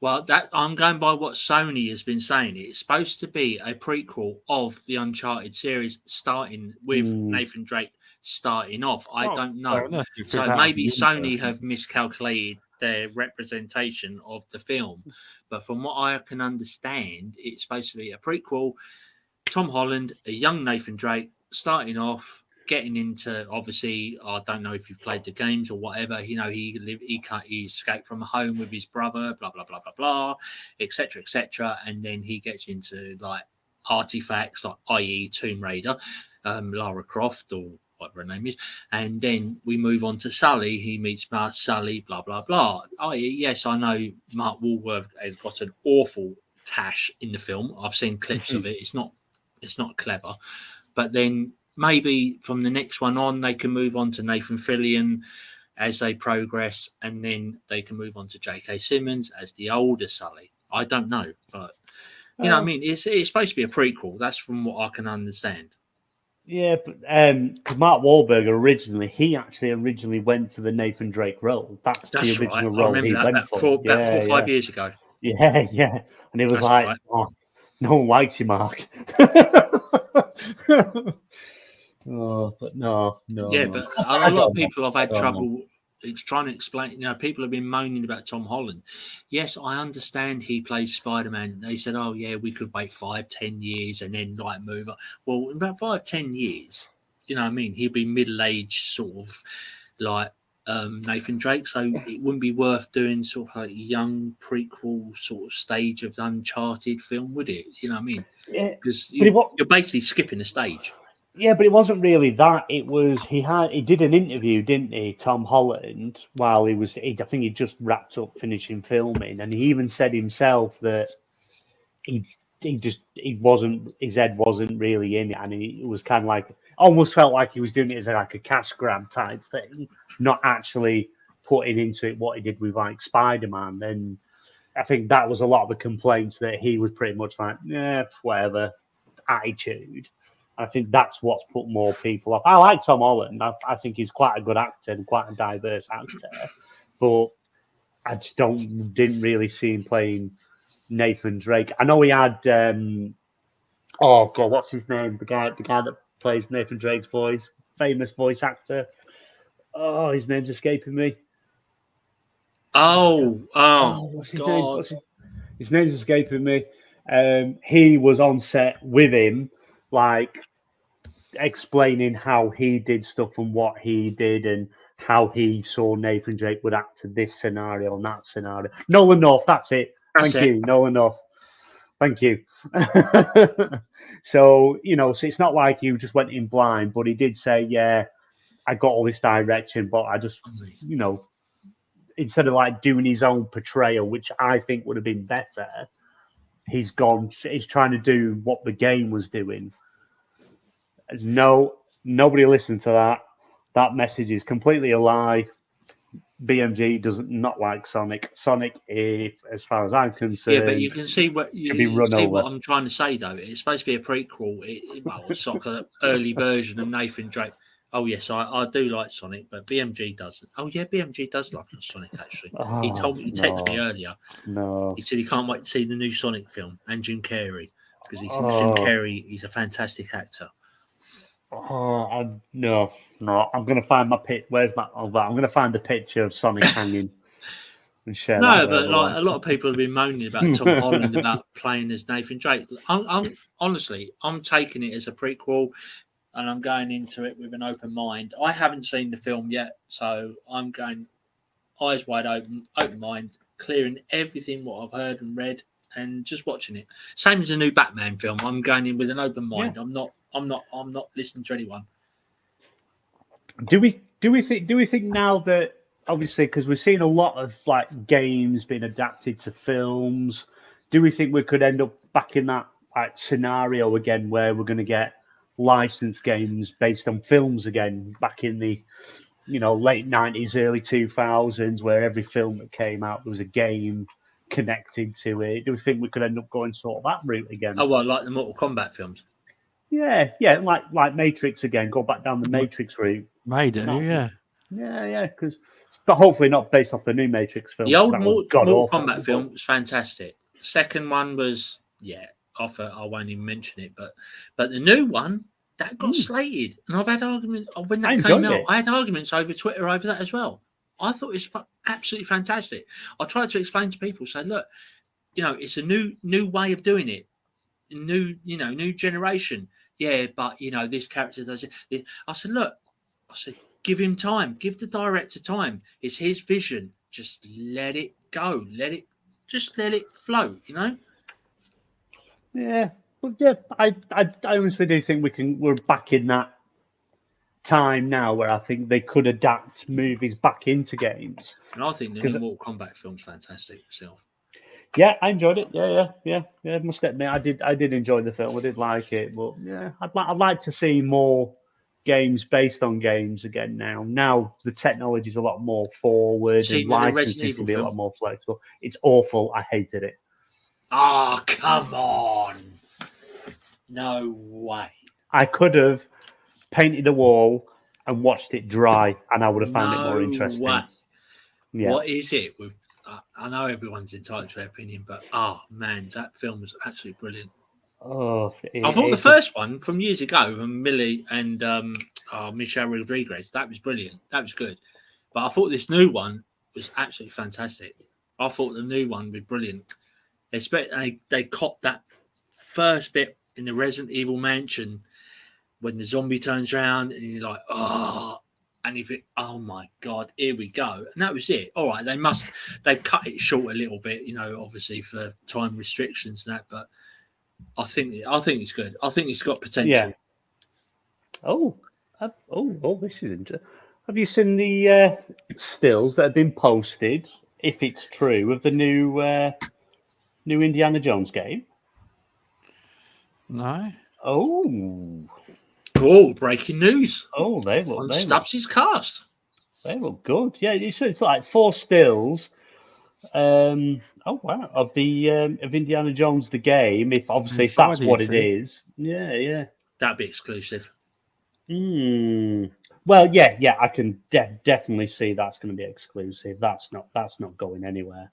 Well, I'm going by what Sony has been saying. It's supposed to be a prequel of the Uncharted series, starting with Nathan Drake starting off. I don't know. So maybe Sony have miscalculated their representation of the film. But from what I can understand, it's supposed to be a prequel. Tom Holland, a young Nathan Drake, starting off, getting into, obviously, I don't know if you've played the games or whatever, you know, he escaped from home with his brother, blah, blah, blah, blah, blah, etc., etc. And then he gets into, like, artifacts, like, i.e. Tomb Raider, Lara Croft, or whatever her name is, and then we move on to Sully. He meets Sully, blah, blah, blah. Yes, I know Mark Wahlberg has got an awful tash in the film. I've seen clips of it. It's not clever. But then maybe from the next one on, they can move on to Nathan Fillion as they progress, and then they can move on to J.K. Simmons as the older Sully. I don't know, but you know what I mean? It's supposed to be a prequel. That's from what I can understand. Yeah, but because Mark Wahlberg originally went for the Nathan Drake role. That's the original role he went for. About 4 or 5 years ago. Yeah, yeah. And it was oh, no one likes you, Mark. Oh, but no. Yeah, but a lot of people have had trouble. It's trying to explain. People have been moaning about Tom Holland. Yes, I understand he plays Spider-Man. They said, "Oh yeah, we could wait 5-10 years and then move on." Well, in about 5-10 years, you know what I mean? He'll be middle-aged, sort of like Nathan Drake. So it wouldn't be worth doing sort of like a young prequel sort of stage of Uncharted film, would it? You know what I mean? Yeah, because you're basically skipping a stage. Yeah, but it wasn't really that. It was he did an interview, didn't he, Tom Holland, while I think he just wrapped up finishing filming, and he even said himself that his head wasn't really in it, and it was kind of like almost felt like he was doing it as like a cash grab type thing, not actually putting into it what he did with like Spider-Man. And I think that was a lot of the complaints, that he was pretty much like, yeah, whatever attitude. I think that's what's put more people off. I like Tom Holland. I think he's quite a good actor and quite a diverse actor, but I just didn't really see him playing Nathan Drake. I know he had oh god, what's his name? The guy that plays Nathan Drake's voice, famous voice actor. Oh, his name's escaping me. What's his name? His name's escaping me. He was on set with him, like explaining how he did stuff and what he did and how he saw Nathan Drake would act to this scenario and that scenario. Nolan North, that's it. Thank you, Nolan North. Thank you. So it's not like you just went in blind, but he did say, yeah, I got all this direction, but I just, instead of like doing his own portrayal, which I think would have been better, he's trying to do what the game was doing. No, nobody listened to that. That message is completely a lie. BMG does not like Sonic. Sonic, as far as I'm concerned, yeah, but you can see what I'm trying to say though. It's supposed to be a prequel. It's like an early version of Nathan Drake. Oh yes, I do like Sonic, but BMG doesn't. Oh yeah, BMG does like Sonic actually. He texted me earlier. No, he said he can't wait to see the new Sonic film and Jim Carrey, because he thinks Jim Carrey is a fantastic actor. No. I'm going to find my pit. Where's that? I'm going to find the picture of Sonic hanging and share. No, but like a lot of people have been moaning about Tom Holland about playing as Nathan Drake. I'm honestly, I'm taking it as a prequel, and I'm going into it with an open mind. I haven't seen the film yet, so I'm going eyes wide open, open mind, clearing everything what I've heard and read, and just watching it. Same as a new Batman film. I'm going in with an open mind. Yeah. I'm not listening to anyone. Do we think now that, obviously, because we're seeing a lot of like games being adapted to films, do we think we could end up back in that like scenario again, where we're going to get licensed games based on films again, back in the late 90s, early 2000s, where every film that came out there was a game connected to it? Do we think we could end up going sort of that route again? Oh well, like the Mortal Kombat films. Yeah, like Matrix again. Go back down the Matrix route. Maybe, yeah. Because, but hopefully not based off the new Matrix film. The old Mortal Kombat film was fantastic. Second one was, I won't even mention it, but the new one that got slated, and I've had arguments when that came out. I had arguments over Twitter over that as well. I thought it was absolutely fantastic. I tried to explain to people, say, look, it's a new way of doing it, new generation. Yeah, but this character does it. I said, look, give him time. Give the director time. It's his vision. Just let it go. Let it flow. Yeah, but yeah, I honestly do think we're back in that time now where I think they could adapt movies back into games. And I think the new Mortal Kombat film's fantastic itself. Yeah, I enjoyed it. Yeah. I must admit, I did enjoy the film. I did like it, but yeah, I'd like to see more games based on games again. Now the technology is a lot more forward, Seen and the Resident licensing Evil can be a lot film? more flexible. It's awful. I hated it. Oh, come on! No way. I could have painted a wall and watched it dry, and I would have found it more No interesting. way. Yeah. What is it? I know everyone's entitled to their opinion, but man, that film was absolutely brilliant. Oh, I thought the first one from years ago, from Millie and Michelle Rodriguez, that was brilliant. That was good. But I thought this new one was absolutely fantastic. I thought the new one was brilliant. They copped that first bit in the Resident Evil mansion when the zombie turns around and you're like, and you think, oh my God, here we go. And that was it. All right, they've cut it short a little bit, obviously for time restrictions and that, but I think it's good. I think it's got potential. Yeah. This is interesting. Have you seen the stills that have been posted, if it's true, of the new Indiana Jones game? No. Oh, breaking news. Oh, they look. Stubbs' cast. They look good. Yeah, it's like 4 stills. Of Indiana Jones the game. If that's what it is. Yeah. That'd be exclusive. Well, yeah. I can definitely see that's going to be exclusive. That's not going anywhere.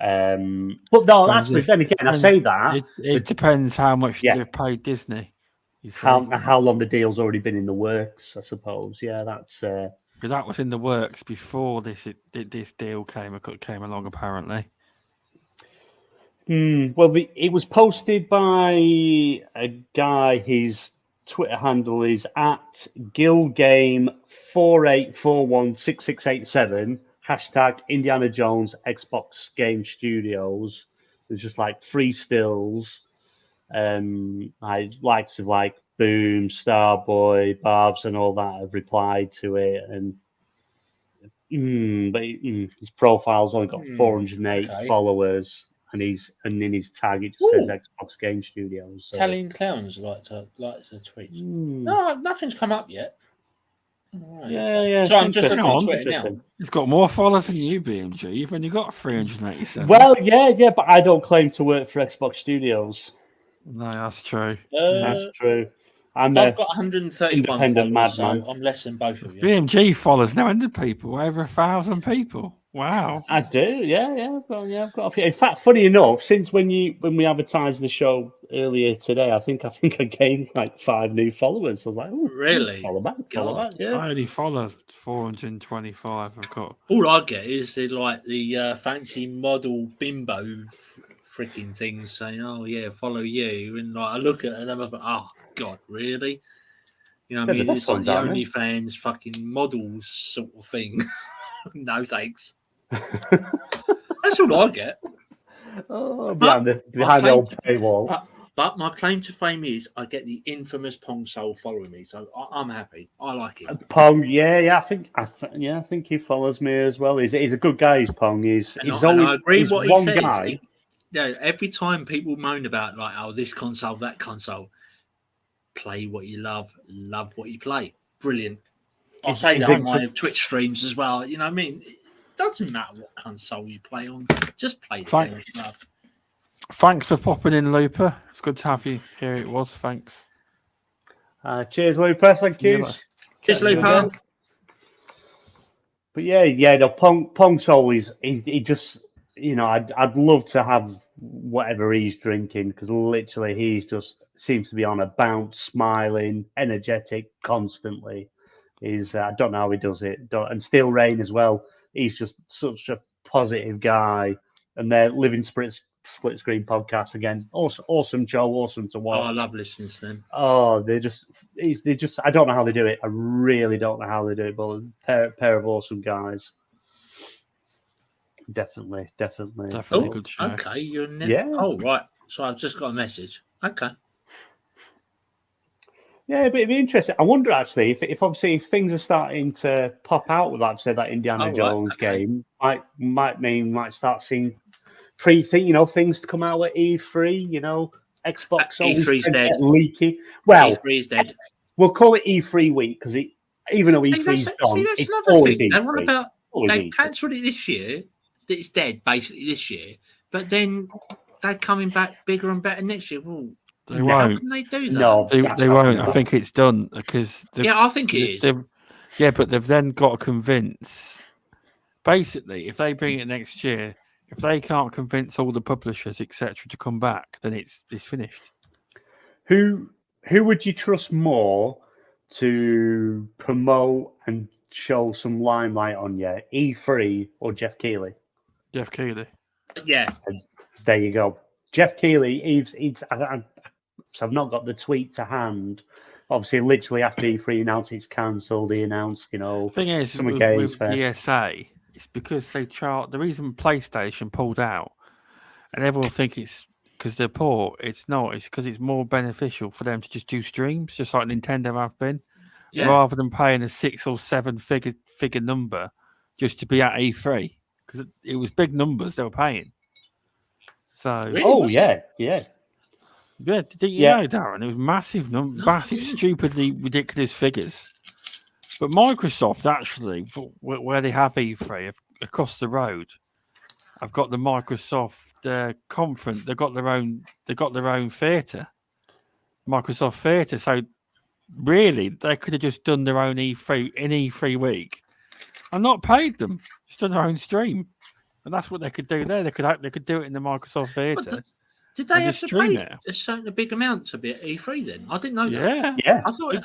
But no, actually, then again, I say that it depends how much they've paid Disney. How long the deal's already been in the works, I suppose. Yeah, that's because that was in the works before this deal came along, apparently. Well, it was posted by a guy. His Twitter handle is at GillGame48416687 #Indiana Jones Xbox Game Studios. There's just like 3 stills. Likes of like Boom, Starboy, Barbs, and all that have replied to it, and his profile's only got 408 followers, and in his tag it just says Xbox Game Studios. So. Italian clowns like to tweet. No, nothing's come up yet. Right, yeah. So I'm just looking on Twitter now. He's got more followers than you, BMG. You've only got 387. Well, yeah, but I don't claim to work for Xbox Studios. No, that's true. That's true. I've got 131 followers, so I'm less than both of you. BMG follows 900 people, over 1,000 people. Wow. I do, yeah. Well, yeah, I've got a few. In fact, funny enough, since when we advertised the show earlier today, I think I gained like 5 new followers. I was like, oh, really? Follow back, yeah. I only follow 425. I've got. All I get is the fancy model bimbo freaking things saying, "Oh yeah, follow you," and I look at them, I'm like, "Oh God, really?" You know what I mean? It's like the OnlyFans fucking models sort of thing. No thanks. That's all I get. Oh, behind the old paywall. But my claim to fame is I get the infamous Pong Soul following me, so I'm happy. I like it. Pong, yeah. I think he follows me as well. He's a good guy. He's Pong. He's always. I agree he's what one he says. guy. Every time people moan about this console, that console, play what you love what you play. Brilliant. I say that on my Twitch streams as well. You know what I mean? It doesn't matter what console you play on. Just play the game you love. Thanks for popping in, Looper. It's good to have you here. It was. Thanks. Cheers, Looper. Thank you. Cheers, Looper. But yeah. The Pong Soul he just, I'd love to have whatever he's drinking, because literally he's just seems to be on a bounce, smiling, energetic constantly. I don't know how he does it. And Steel Rain as well. He's just such a positive guy. And they're Living Split Screen podcast again. Awesome show, awesome to watch. Oh, I love listening to them. Oh, they just I don't know how they do it. I really don't know how they do it, but pair of awesome guys. Definitely good show. Okay, yeah. Oh, right. So I've just got a message. Okay. Yeah, but it'd be interesting. I wonder actually if obviously things are starting to pop out with, like say, that Indiana Jones game, might start seeing pre-thing, things to come out at E3. Xbox always E3's tend to dead. get leaky. Well, E3 is dead. we'll call it E3 week because even though E3's gone, that's it's another always thing. E3. They want about Always they E3. cancelled it this year. It's dead basically this year, but then they're coming back bigger and better next year. Well, They how won't. can they do that? No, They won't. I think it's done because I think it is. Yeah, but they've then got to convince. Basically, if they bring it next year, if they can't convince all the publishers, etc., to come back, then it's finished. Who would you trust more to promote and show some limelight on you, E3 or Jeff Keighley? Jeff Keighley. Yeah. There you go. Jeff Keighley, I've not got the tweet to hand. Obviously, literally after E3 announced it's cancelled, he announced, thing is, with ESA, it's because the reason PlayStation pulled out, and everyone think it's because they're poor. It's not. It's because it's more beneficial for them to just do streams, just like Nintendo have been, rather than paying a 6 or 7 figure number just to be at E3, because it was big numbers they were paying. So, yeah. Didn't you know, Darren? It was massive, stupidly ridiculous figures. But Microsoft actually, where they have E3 across the road, I've got the Microsoft conference. They've got their own theatre, Microsoft Theatre. So really, they could have just done their own E3 week, and not paid them. Just done their own stream, and that's what they could do there. They could do it in the Microsoft Theatre. Did they have to pay a certain big amount to be at E3 then? I didn't know that. Yeah. I thought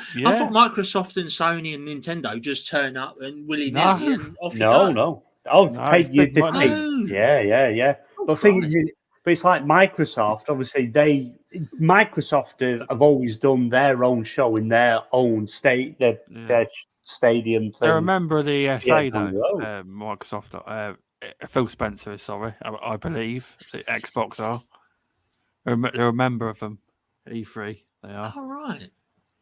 Microsoft and Sony and Nintendo just turn up and willy-nilly and off you go. No. Pay you the fee. Yeah. But it's like Microsoft. Obviously, Microsoft have always done their own show in their own their stadium thing. They're a member of the ESA though. Microsoft, Phil Spencer is I believe the Xbox are. They're a member of them. E3, they are. All right.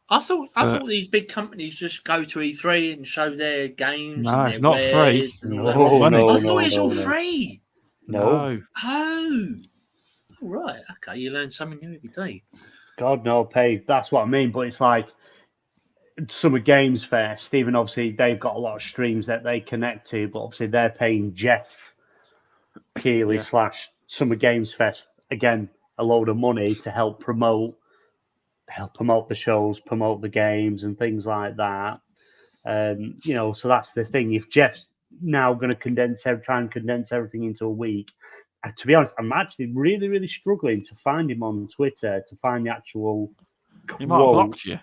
I thought these big companies just go to E3 and show their games. No, and it's not free. I thought it's all free. No. Oh. All right. Okay, you learn something new every day. God no, pay. That's what I mean. But it's like Summer Games Fest. Stephen, obviously, they've got a lot of streams that they connect to, but obviously they're paying Jeff Keighley / Summer Games Fest again a load of money to help promote the shows, promote the games and things like that. So that's the thing. If Jeff's now going to try and condense everything into a week, to be honest, I'm actually really, really struggling to find him on Twitter, to find the actual He might have blocked you.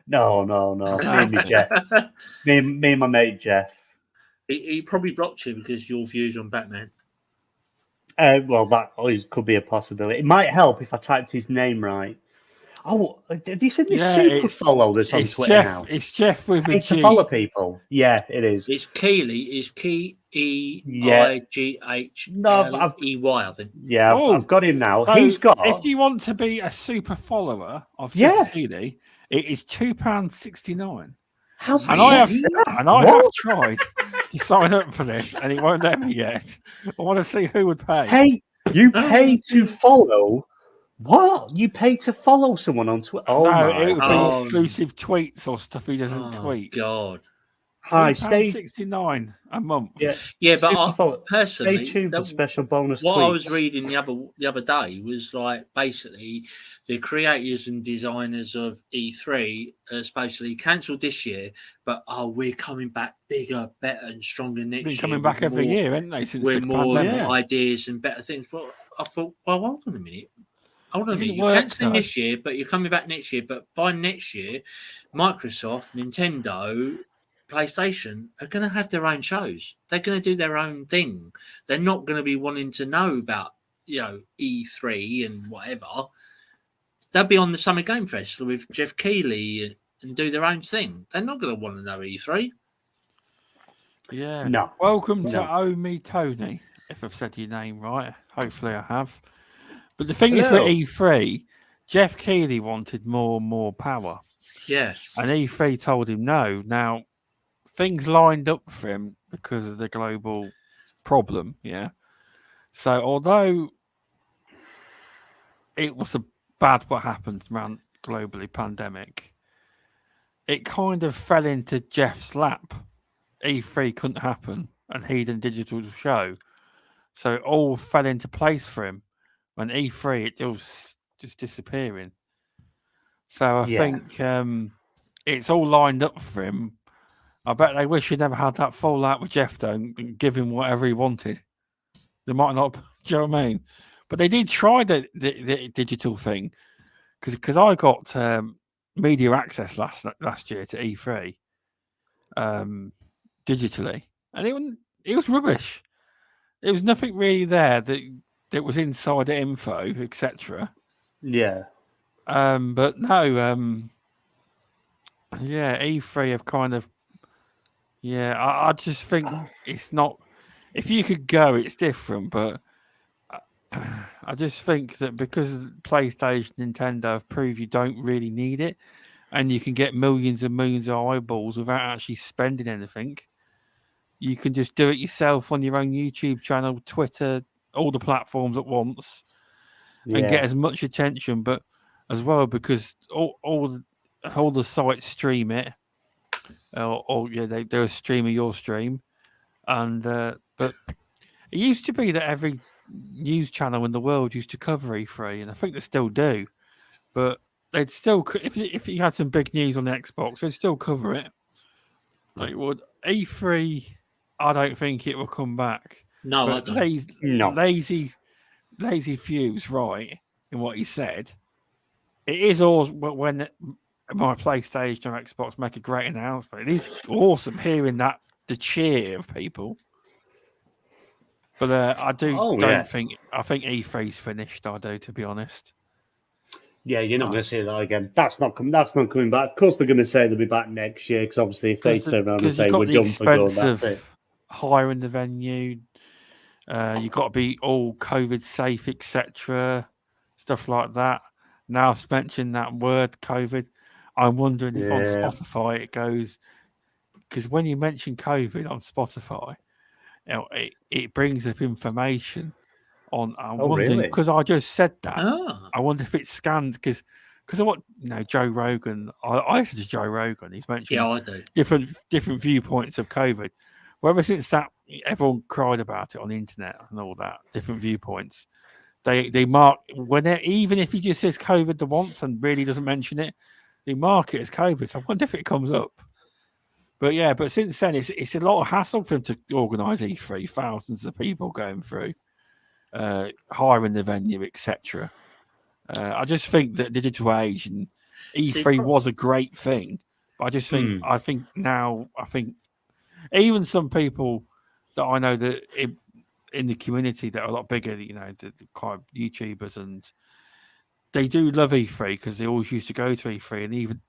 No. Me and my Jeff. Me and my mate Jeff. He probably blocked you because your views on Batman. Well, that always could be a possibility. It might help if I typed his name right. Oh, did you send me super follow this on Twitter now? It's Jeff with a G. To follow people. Yeah, it is. It's Keighley. It's KEIGHLEY, I think. Yeah, I've got him now. So he's got. If you want to be a super follower of Jeff Keighley, it is £2.69. I have tried to sign up for this, and it won't let me yet. I want to see who would pay. Hey, you pay to follow? What? You pay to follow someone on Twitter? Oh, no, it would be exclusive tweets or stuff he doesn't tweet. God. Hi, £2.69 a month. Yeah, but personally, stay tuned for special bonus. What tweets. I was reading the other day was like basically the creators and designers of E3 are supposedly cancelled this year, but we're coming back bigger, better, and stronger next year. Coming back every year, haven't they? Since we're more ideas and better things. Well, I thought, hold on a minute. You're cancelling this year, but you're coming back next year. But by next year, Microsoft, Nintendo, PlayStation are going to have their own shows. They're going to do their own thing. They're not going to be wanting to know about, E3 and whatever. They'll be on the Summer Game Fest with Jeff Keighley and do their own thing. They're not going to want to know E3. Yeah. No. Welcome to Oh Me Tony, if I've said your name right. Hopefully I have. But the thing is with E3, Jeff Keighley wanted more and more power. Yeah. And E3 told him no. Now, things lined up for him because of the global problem, So although it was bad what happened around globally pandemic, it kind of fell into Jeff's lap. E3 couldn't happen, and he did a digital show, so it all fell into place for him. When E3, it was just disappearing. So I think it's all lined up for him. I bet they wish he never had that fallout with Jeff, though, and give him whatever he wanted. They might not, do you know what I mean? But they did try the digital thing, because I got media access last year to E3 digitally, and it was rubbish. There was nothing really there that was insider info, etc. Yeah. But no, E3 have kind of, I just think it's not. If you could go, it's different, but I just think that because PlayStation, Nintendo have proved you don't really need it, and you can get millions and millions of eyeballs without actually spending anything. You can just do it yourself on your own YouTube channel, Twitter, all the platforms at once, and get as much attention. But as well, because all the sites stream it, they're a stream of your stream, and but it used to be that every news channel in the world used to cover E3, and I think they still do. But they'd still, if you had some big news on the Xbox, they'd still cover it. Like would E3. I don't think it will come back. No, but I don't. Lazy Fuse, right, in what he said. It is awesome when my PlayStation or Xbox make a great announcement. It is awesome hearing that, the cheer of people. But I don't think. I think E3's finished. I do, to be honest. Yeah, you're not going to see that again. That's not coming back. Of course, they're going to say they'll be back next year, because obviously, if they turn around and say we're done for good, that's it. Hiring the venue, you've got to be all COVID safe, etc. Stuff like that. Now I've mentioned that word COVID, I'm wondering if on Spotify it goes, because when you mention COVID on Spotify, it brings up information on. I'm wondering, because I just said that. I wonder if it's scanned because I want Joe Rogan. I listen to Joe Rogan. He's mentioned I do. different viewpoints of COVID. Well, ever since that, everyone cried about it on the internet and all that, different viewpoints. They mark even if he just says COVID the once and really doesn't mention it, they mark it as COVID. So I wonder if it comes up. But since then, it's a lot of hassle for him to organise E3, thousands of people going through, hiring the venue, etc. I just think that digital age and E3 was a great thing. But I just think I think even some people that I know that in the community that are a lot bigger, the kind of YouTubers, and they do love E3 because they always used to go to E3, and even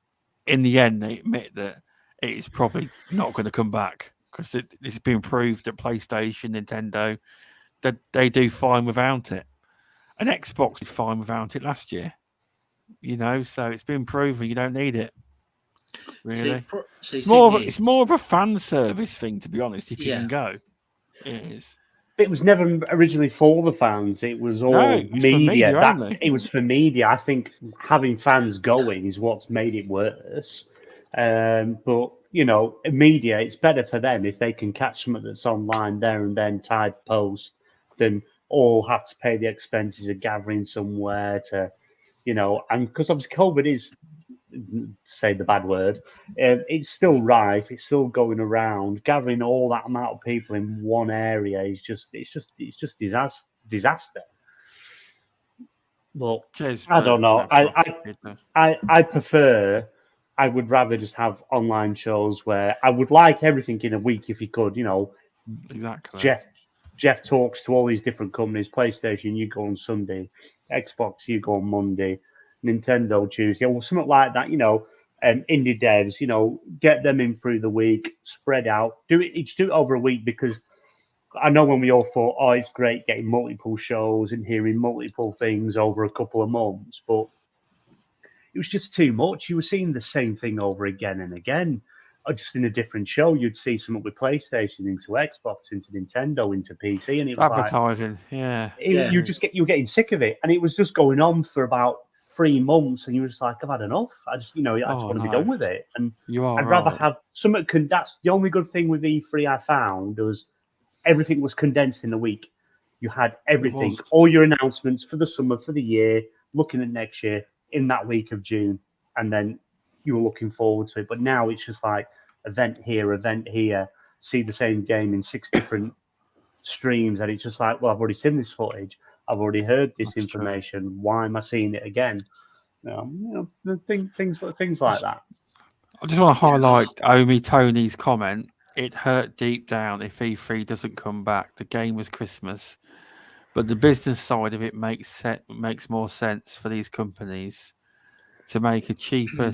in the end, they admit that it's probably not going to come back because it's been proved that PlayStation, Nintendo, that they do fine without it. And Xbox did fine without it last year. So it's been proven you don't need it. Really, it's more of a fan service thing, to be honest. If you can go, it is. It was never originally for the fans. It was all media. It was for media. I think having fans going is what's made it worse. But media, it's better for them if they can catch something that's online there and then tied post than all have to pay the expenses of gathering somewhere to, and because obviously COVID is, say the bad word, it's still rife, it's still going around. Gathering all that amount of people in one area is just disaster. But I don't know. I prefer. I would rather just have online shows where I would like everything in a week if you could. Exactly. Jeff talks to all these different companies. PlayStation, you go on Sunday. Xbox, you go on Monday. Nintendo Tuesday, or something like that. Indie devs. Get them in through the week, spread out. Do it over a week, because I know when we all thought, oh, it's great getting multiple shows and hearing multiple things over a couple of months, but it was just too much. You were seeing the same thing over again and again. just in a different show, you'd see something with PlayStation into Xbox, into Nintendo, into PC, and it was advertising. You were getting sick of it, and it was just going on for about 3 months, and you were just like, I've had enough. I just want to be done with it, and I'd rather have something. That's the only good thing with E3 I found was everything was condensed in a week. You had everything, all your announcements for the summer, for the year, looking at next year in that week of June, and then you were looking forward to it. But now it's just like event here, see the same game in 6 different streams, and it's just like, well, I've already seen this footage, I've already heard this information. True. Why am I seeing it again? Things like that. I just want to highlight Omi Tony's comment. It hurt deep down if E3 doesn't come back. The game was Christmas, but the business side of it makes more sense for these companies to make a cheaper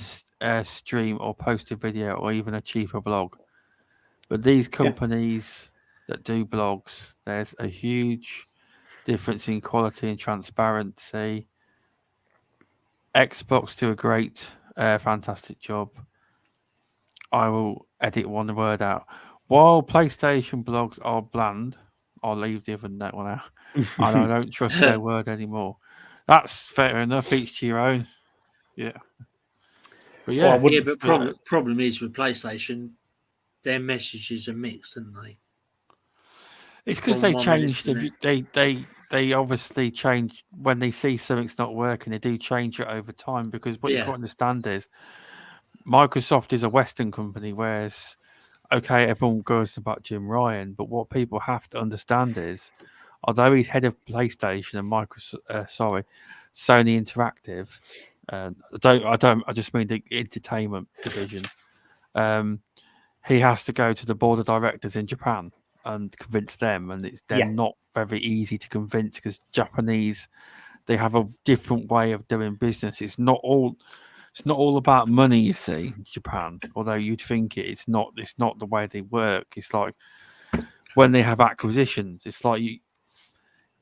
stream or post a video or even a cheaper blog. But these companies that do blogs, there's a huge difference in quality and transparency. Xbox do a great, fantastic job. I will edit one word out. While PlayStation blogs are bland, I'll leave the other one out. And I don't trust their word anymore. That's fair enough. Each to your own. Yeah. But problem is with PlayStation, their messages are mixed, aren't they? It's because they changed. They obviously change when they see something's not working. They do change it over time because what you've got to understand is Microsoft is a Western company, whereas everyone goes about Jim Ryan, but what people have to understand is, although he's head of PlayStation and Sony Interactive. I just mean the entertainment division. He has to go to the board of directors in Japan and convince them, and they're not very easy to convince because Japanese, they have a different way of doing business. It's not all about money, you see, in Japan. Although you'd think it's not the way they work. It's like when they have acquisitions, it's like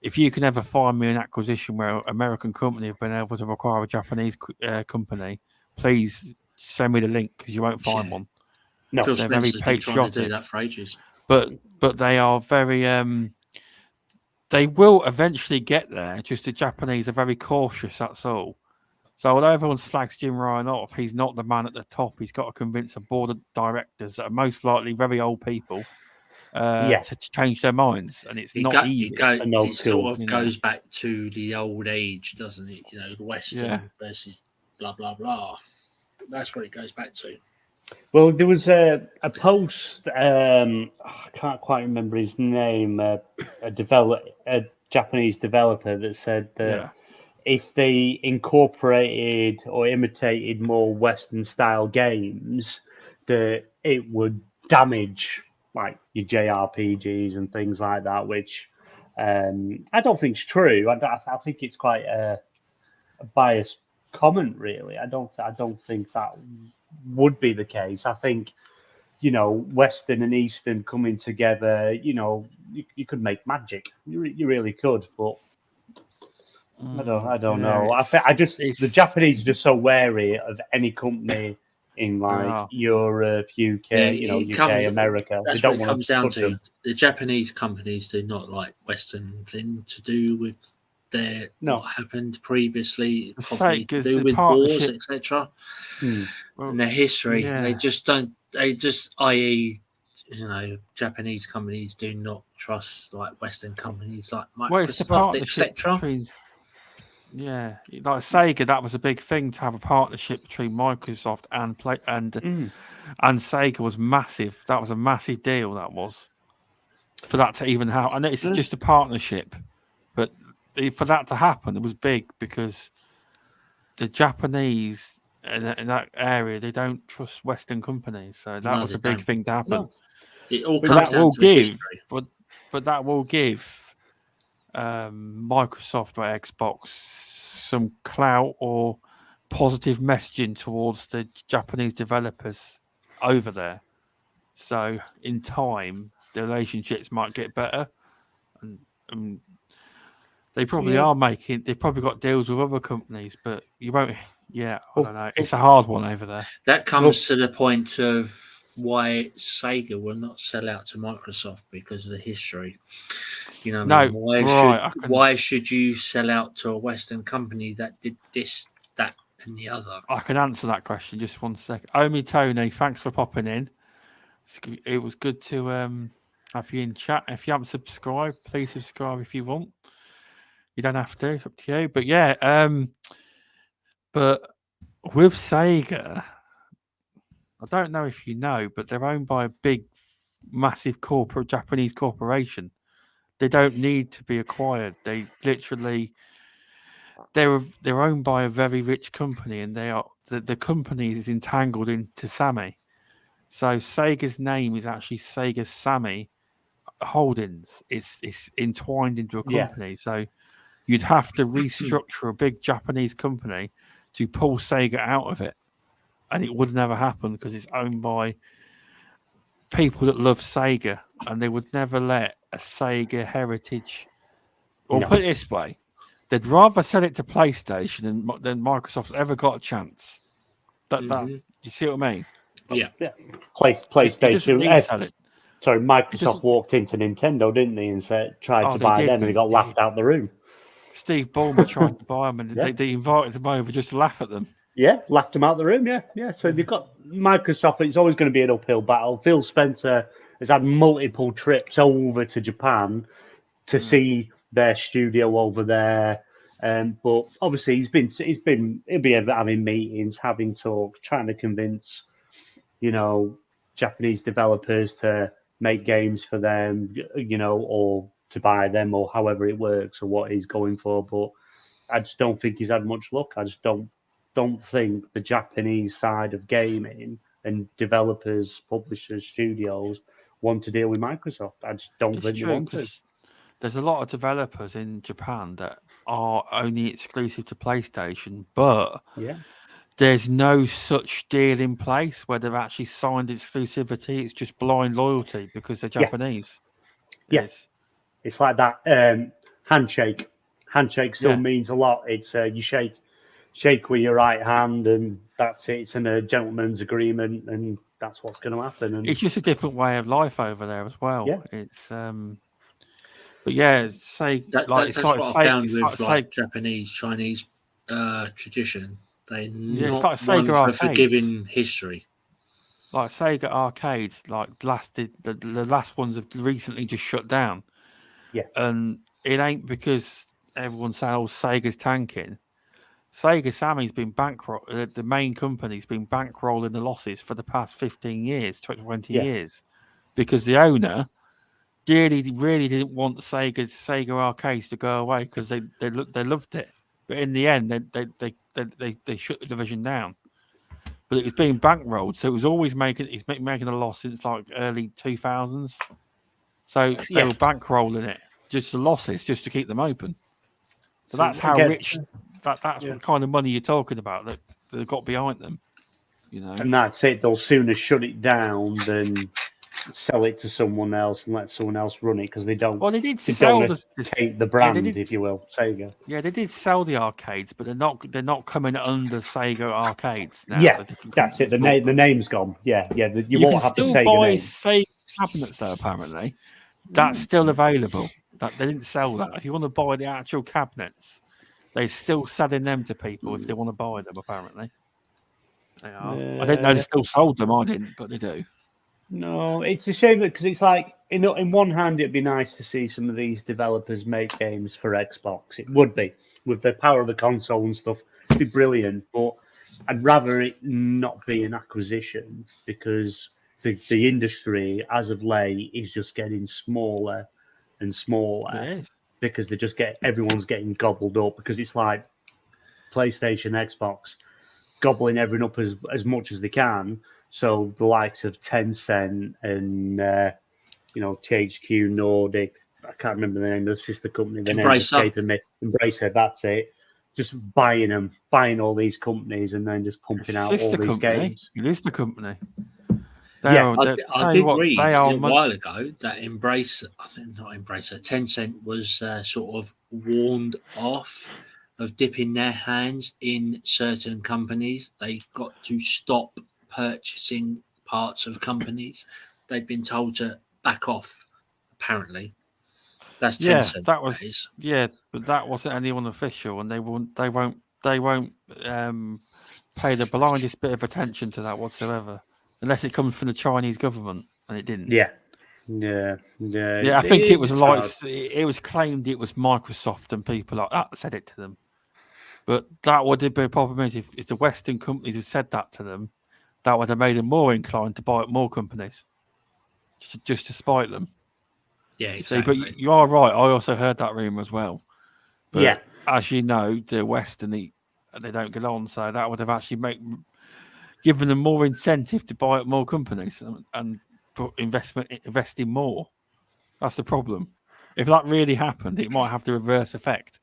if you can ever find me an acquisition where an American company have been able to acquire a Japanese company, please send me the link because you won't find one. No, they're very patriotic. Trying to do that for ages. But they are very. They will eventually get there. Just the Japanese are very cautious. That's all. So although everyone slags Jim Ryan off, he's not the man at the top. He's got to convince a board of directors that are most likely very old people to change their minds, and it's not easy. It sort of goes back to the old age, doesn't it? The Western versus blah blah blah. That's what it goes back to. Well, there was a post. I can't quite remember his name. A Japanese developer that said that if they incorporated or imitated more Western style games, that it would damage like your JRPGs and things like that, which I don't think is true. I think it's quite a biased comment, really. I don't think that would be the case. I think, Western and Eastern coming together, you could make magic. You really could, but I don't know. The Japanese are just so wary of any company in Europe, UK, UK, America. That's what it comes down to. The Japanese companies do not like Western thing to do with what happened previously, probably to do with wars, etc. And their history. They just don't. I.e., Japanese companies do not trust like Western companies like Microsoft, etc. Yeah, like Sega, that was a big thing to have a partnership between Microsoft and Sega was massive. That was a massive deal. That was for that to even happen. I know it's just a partnership, but for that to happen, it was big because the Japanese in that area, they don't trust Western companies. So that was a big thing to happen. No. It all comes down to history. But that will give Microsoft or Xbox some clout or positive messaging towards the Japanese developers over there. So in time, the relationships might get better, and they probably are making. They've probably got deals with other companies, but you won't. Yeah, I don't know. It's a hard one over there. That comes to the point of why Sega will not sell out to Microsoft because of the history. You know, No, why should you sell out to a Western company that did this, that, and the other? I can answer that question. Just 1 sec. Omi Tony, thanks for popping in. It was good to have you in chat. If you haven't subscribed, please subscribe if you want. You don't have to. It's up to you. But yeah, but with Sega, I don't know if you know, but they're owned by a big, massive Japanese corporation. They don't need to be acquired. They literally, they're owned by a very rich company, and the company is entangled into Sammy. So Sega's name is actually Sega Sammy Holdings. It's entwined into a company. So you'd have to restructure a big Japanese company to pull Sega out of it, and it would never happen because it's owned by people that love Sega, and they would never let a Sega heritage. Or put it this way, they'd rather sell it to PlayStation than Microsoft's ever got a chance. That you see what I mean? Yeah. PlayStation. Sorry, Microsoft walked into Nintendo, didn't they, and tried to buy them, and they got laughed out the room. Steve Ballmer tried to buy them, and they invited them over just to laugh at them. Yeah, laughed them out the room. Yeah. So they've got Microsoft. It's always going to be an uphill battle. Phil Spencer has had multiple trips over to Japan to see their studio over there. But obviously he'll be having meetings, having talks, trying to convince, Japanese developers to make games for them, or to buy them, or however it works, or what he's going for. But I just don't think he's had much luck. I just don't think the Japanese side of gaming and developers, publishers, studios want to deal with Microsoft. I just don't think they want to. There's a lot of developers in Japan that are only exclusive to PlayStation, but there's no such deal in place where they've actually signed exclusivity. It's just blind loyalty because they're Japanese. Yes, it's like that handshake. Handshake still means a lot. It's you shake with your right hand, and that's it. It's in a gentleman's agreement, and that's what's going to happen. And it's just a different way of life over there as well. Yeah. It's but that's what I found with Japanese, Chinese tradition. They're not like Sega one for arcades. forgiving history. Like Sega arcades, the last ones have recently just shut down. Yeah, and it ain't because everyone's saying, "Oh, Sega's tanking." Sega Sammy's been bankrolled. The main company's been bankrolling the losses for the past 15 years, 20 years, because the owner really didn't want Sega arcades to go away because they loved it. But in the end, they shut the division down. But it was being bankrolled, so it was always making a loss since like early 2000s. So they were bankrolling it, just the losses, just to keep them open. So that's how rich. That's what kind of money you're talking about that they've got behind them. And that's it. They'll sooner shut it down than sell it to someone else and let someone else run it because they don't. Well, they did sell take the brand, if you will, Sega. Yeah, they did sell the arcades, but they're not coming under Sega arcades now. Yeah, that's it. The name's gone. Yeah. You won't have the Sega name. Sega cabinets though. Apparently, that's still available. They didn't sell that. If you want to buy the actual cabinets, they're still selling them to people if they want to buy them. Apparently, they are. I didn't know they still sold them. I didn't, but they do. No, it's a shame because it's like, in one hand, it'd be nice to see some of these developers make games for Xbox. It would be, with the power of the console and stuff, it'd be brilliant. But I'd rather it not be an acquisition because the industry, as of late, is just getting smaller and smaller because everyone's getting gobbled up because it's like PlayStation, Xbox, gobbling everyone up as much as they can. So the likes of Tencent and THQ Nordic, I can't remember the name of the sister company. The name's escaping me. Embracer, that's it. Just buying all these companies and then just pumping out all these games. It is the company. I did read a while ago that Tencent was sort of warned off of dipping their hands in certain companies. They got to stop purchasing parts of companies, they've been told to back off. Apparently, that's Tencent. that was that is. but that wasn't anyone official, and they won't pay the blindest bit of attention to that whatsoever, unless it comes from the Chinese government, and it didn't. Yeah. I think it was it was claimed it was Microsoft and people like that said it to them. But that would have been a problem if the Western companies had said that to them, that would have made them more inclined to buy up more companies, just to spite them. Yeah, exactly. But you are right. I also heard that rumor as well. But as you know, the Western they don't get on, so that would have actually given them more incentive to buy up more companies and invest in more. That's the problem. If that really happened, it might have the reverse effect.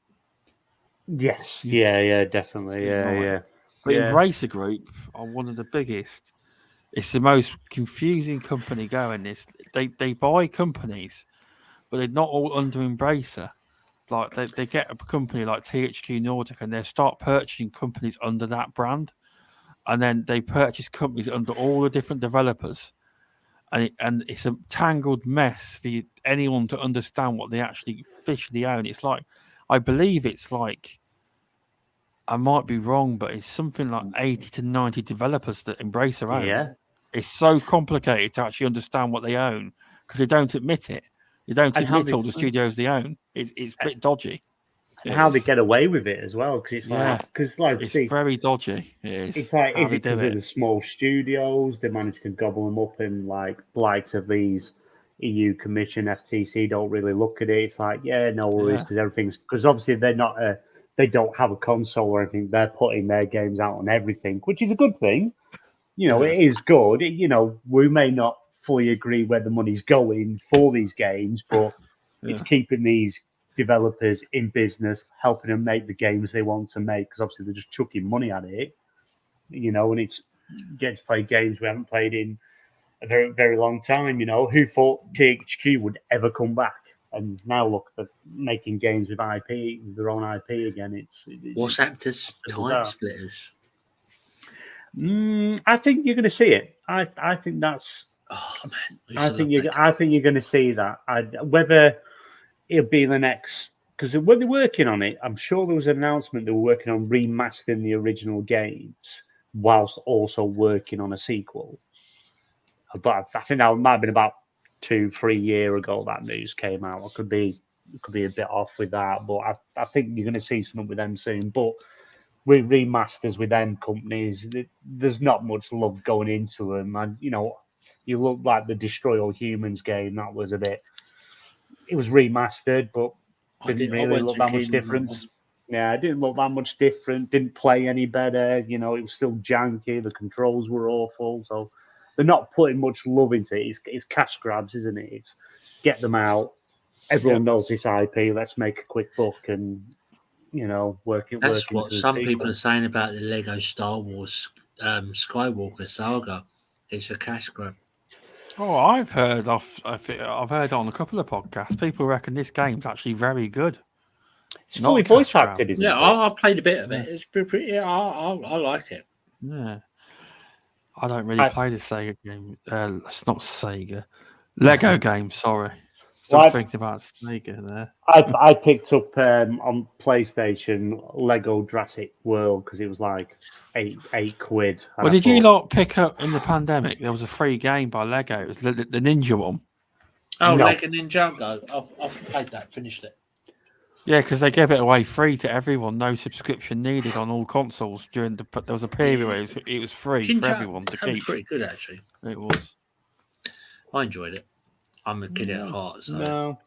Yes. Yeah, definitely. Yeah. But Embracer Group are one of the biggest. It's the most confusing company going. They buy companies, but they're not all under Embracer. Like they get a company like THQ Nordic, and they start purchasing companies under that brand, and then they purchase companies under all the different developers, and it's a tangled mess for anyone to understand what they actually officially own. It's like, I believe it's like, I might be wrong, but it's something like 80 to 90 developers that Embracer own. Yeah. It's so complicated to actually understand what they own because they don't admit it. They don't admit all the studios they own. It's a bit dodgy. And how they get away with it as well, because it's very dodgy. It's like, is it because of the small studios? They manage to gobble them up, and like likes of these EU Commission, FTC don't really look at it. It's like, no worries, because obviously they're not they don't have a console or anything. They're putting their games out on everything, which is a good thing. It is good. We may not fully agree where the money's going for these games, but it's keeping these developers in business, helping them make the games they want to make, because obviously they're just chucking money at it, and it's getting to play games we haven't played in a very, very long time. Who thought THQ would ever come back? And now look, they're making games with IP, with their own IP again. What's happened to Time Splitters? I think you're going to see it. I think that's. Oh man! I think you're going to see that. Whether it'll be the next, because when they're working on it, I'm sure there was an announcement they were working on remastering the original games whilst also working on a sequel. But I think that might have been about 2-3 years ago that news came out. I could be a bit off with that, but I think you're going to see something with them soon. But with remasters with them companies, there's not much love going into them. And, you look like the Destroy All Humans game. That was a bit... It was remastered, but didn't really look that much different. Yeah, it didn't look that much different. Didn't play any better. It was still janky. The controls were awful. So they're not putting much love into it. It's cash grabs, isn't it? It's get them out. Everyone knows this IP. Let's make a quick buck and, work it. That's what some people are saying about the Lego Star Wars Skywalker saga. It's a cash grab. Oh, I've heard on a couple of podcasts. People reckon this game's actually very good. It's fully voice acted, isn't it? Yeah, I've played a bit of it. It's pretty. Yeah, I like it. Yeah, I don't really play the Sega game. It's not Sega. Lego game. Sorry, still thinking about Sega there. I picked up on PlayStation Lego Jurassic World because it was like £8. Well, did you not pick up in the pandemic? There was a free game by Lego. It was the Ninja one. Oh, no. Lego Ninjago. I've played that. Finished it. Yeah, because they gave it away free to everyone, no subscription needed on all consoles. There was a period where it was free for everyone to keep. That was pretty good, actually. It was. I enjoyed it. I'm a kid at heart, so.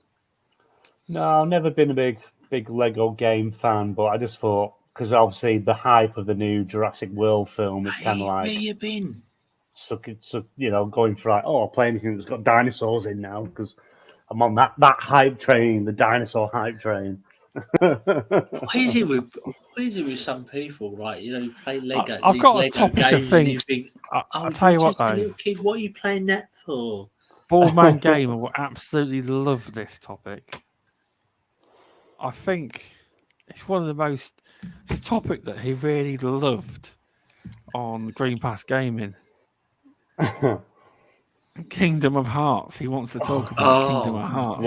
No, I've never been a big Lego game fan, but I just thought, because obviously the hype of the new Jurassic World film is kind of like... Where you been? So, going for like, I'll play anything that's got dinosaurs in now, because I'm on that hype train, the dinosaur hype train. What is it with some people, right? You play Lego. I've got Lego a topic games of things. And you think, I'll tell you what, though. A little kid, what are you playing that for? BaldmanGamer will absolutely love this topic. I think it's one of the topic that he really loved on Green Pass Gaming. Kingdom of Hearts. He wants to talk about Kingdom of Hearts.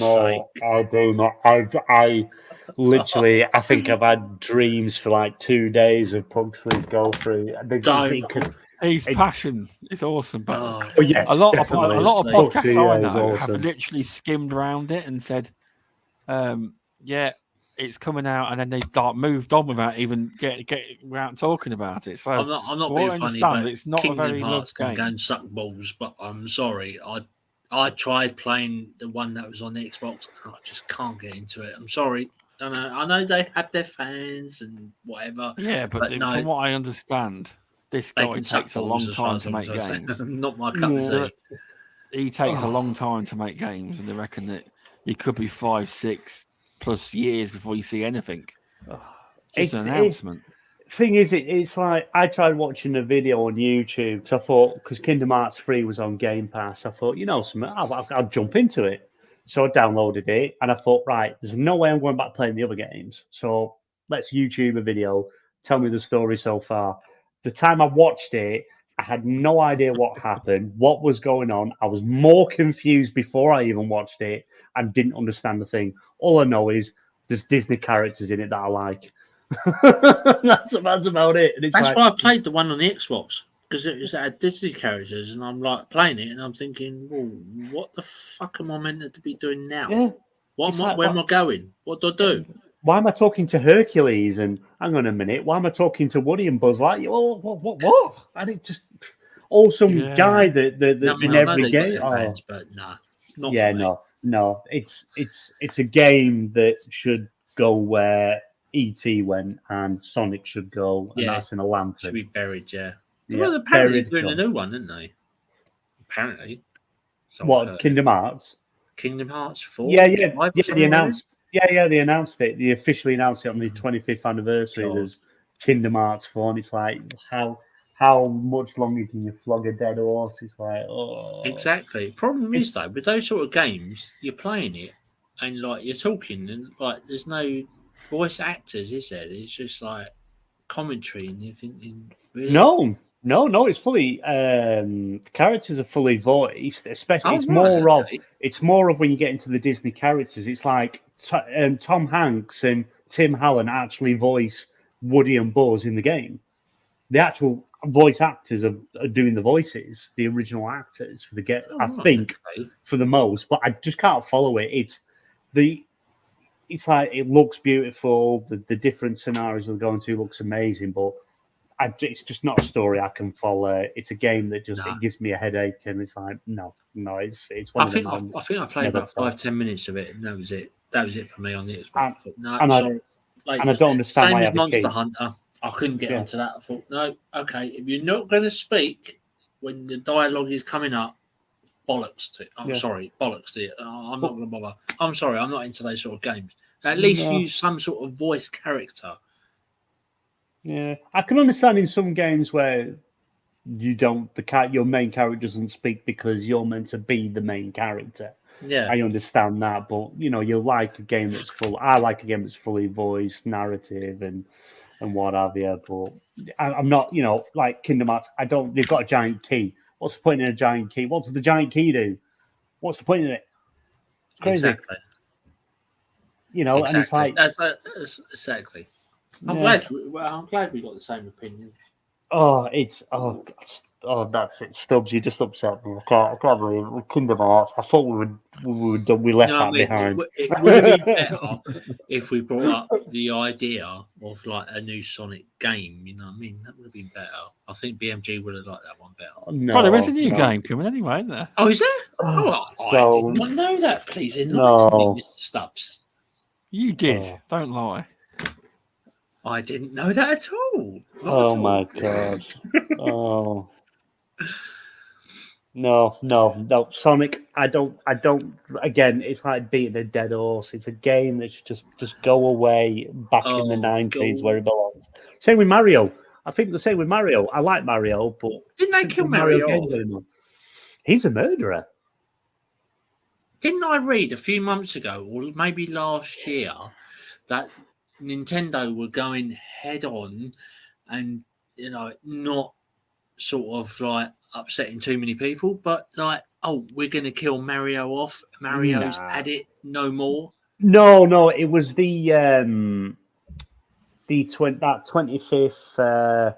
No, I do not. I literally, I think I've had dreams for like 2 days of Pugsley's go through. His passion is awesome, but yes, a lot definitely. of podcasts I know awesome. have literally skimmed around it and said, "Yeah, it's coming out," and then they moved on without even without talking about it. So I'm not being funny, but it's not Kingdom a very Hearts loved can game. go and suck balls. But I'm sorry, I tried playing the one that was on the Xbox, and I just can't get into it. I'm sorry. I know they have their fans and whatever. Yeah, but no, from what I understand, this guy takes a long time to make games. Not my cup of tea. He takes a long time to make games, and they reckon that it could be 5, 6+ years before you see anything. Just an announcement. Thing is, it's like I tried watching a video on YouTube. So I thought, because Kingdom Hearts 3 was on Game Pass, I thought, something, I'll jump into it. So I downloaded it, and I thought, right, there's no way I'm going back playing the other games. So let's YouTube a video. Tell me the story so far. The time I watched it, I had no idea what happened, what was going on. I was more confused before I even watched it and didn't understand the thing. All I know is there's Disney characters in it that I like. that's about it. And that's why I played the one on the Xbox, because it had Disney characters, and I'm like playing it, and I'm thinking, well, what the fuck am I meant to be doing now? Yeah. Where am I going? What do I do? Why am I talking to Hercules? And hang on a minute, why am I talking to Woody and Buzz Lightyear? What? I didn't just guy that's in every game. Fans, but nah, not yeah, no. It's a game that should go where E.T. went and Sonic should go, and that's in a lantern. Should be buried, Well, apparently they're doing a new one, aren't they? Apparently. What, Kingdom Hearts? Kingdom Hearts 4? Yeah, they announced. Yeah, they announced it. They officially announced it on the 25th anniversary. There's Kingdom Hearts 4, and it's like, how much longer can you flog a dead horse? It's like, Exactly. Problem is, though, with those sort of games, you're playing it, and like you're talking, and like there's no voice actors, is there? It's just like commentary, and you're thinking, really? No, it's fully the characters are fully voiced. Especially, it's more of when you get into the Disney characters. It's like Tom Hanks and Tim Allen actually voice Woody and Buzz in the game. The actual voice actors are doing the voices, the original actors for the game. I think for the most, but I just can't follow it. It's like it looks beautiful. The different scenarios they're going to looks amazing, but it's just not a story I can follow. It's a game that just it gives me a headache, and it's like no, it's one of them. I think I played about 5-10 minutes of it, and that was it. That was it for me on the Xbox. I don't understand same why as Monster Hunter. I couldn't get onto that. I thought, no, okay, if you're not going to speak when the dialogue is coming up, bollocks to it. I'm sorry, bollocks to it. I'm not going to bother. I'm sorry, I'm not into those sort of games. At least use some sort of voice character. Yeah, I can understand in some games where you don't, your main character doesn't speak because you're meant to be the main character. Yeah, I understand that, but you like a game that's full. I like a game that's fully voiced, narrative, and what have you. But I'm not, like Kingdom Hearts. They've got a giant key. What's the point in a giant key? What does the giant key do? What's the point in it? It's crazy. Exactly. And it's like that's exactly. I'm glad we got the same opinion. That's it, Stubbs. You just upset me. I can't believe it. Kingdom Hearts. I thought we left that behind. It would have been better if we brought up the idea of like a new Sonic game. You know what I mean? That would have been better. I think BMG would have liked that one better. No, there is a new game coming anyway, isn't there? Oh, is there? I did not know that. Please enlighten me, Mr. Stubbs. You did. Don't lie. I didn't know that at all. My god. No. Sonic, I don't. Again, it's like beating a dead horse. It's a game that should just go away back in the 90s where it belongs. Same with Mario. I think the same with Mario. I like Mario, but didn't they kill Mario? He's a murderer. Didn't I read a few months ago, or maybe last year, that Nintendo were going head on and, not sort of like upsetting too many people, but like, oh, we're going to kill Mario off. Mario's Nah. at it no more. No, it was the that 25th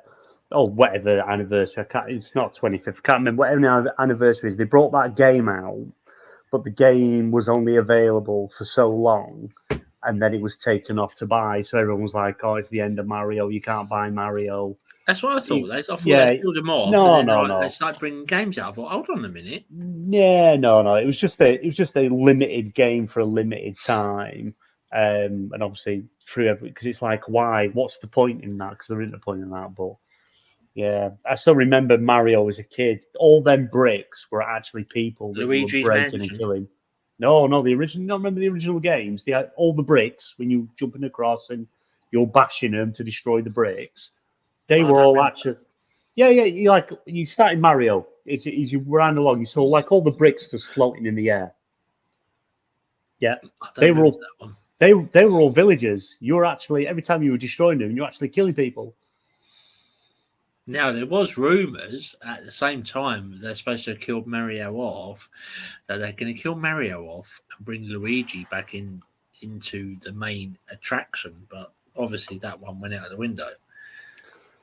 whatever anniversary. It's not 25th. I can't remember whatever anniversary is. They brought that game out, but the game was only available for so long, and then it was taken off to buy. So everyone was like, "Oh, it's the end of Mario. You can't buy Mario." That's what I thought. I thought Yeah, they killed them off, no, and then no, like, they no. started bringing games out. I thought, hold on a minute. Yeah, no. It was just a limited game for a limited time, and obviously through because it's like, why? What's the point in that? Because there isn't a point in that. But yeah, I still remember Mario as a kid. All them bricks were actually people that you were Luigi's breaking Mansion. and killing. No, the original. No, remember the original games? They had all the bricks when you jumping across and you're bashing them to destroy the bricks. They were all actually. Yeah. You started Mario. As you ran along, you saw like all the bricks just floating in the air. Yeah, I don't they were remember all that one. they were all villagers. You were actually every time you were destroying them, you were actually killing people. Now there was rumours at the same time they're supposed to have killed Mario off, that they're going to kill Mario off and bring Luigi back into the main attraction, but obviously that one went out of the window.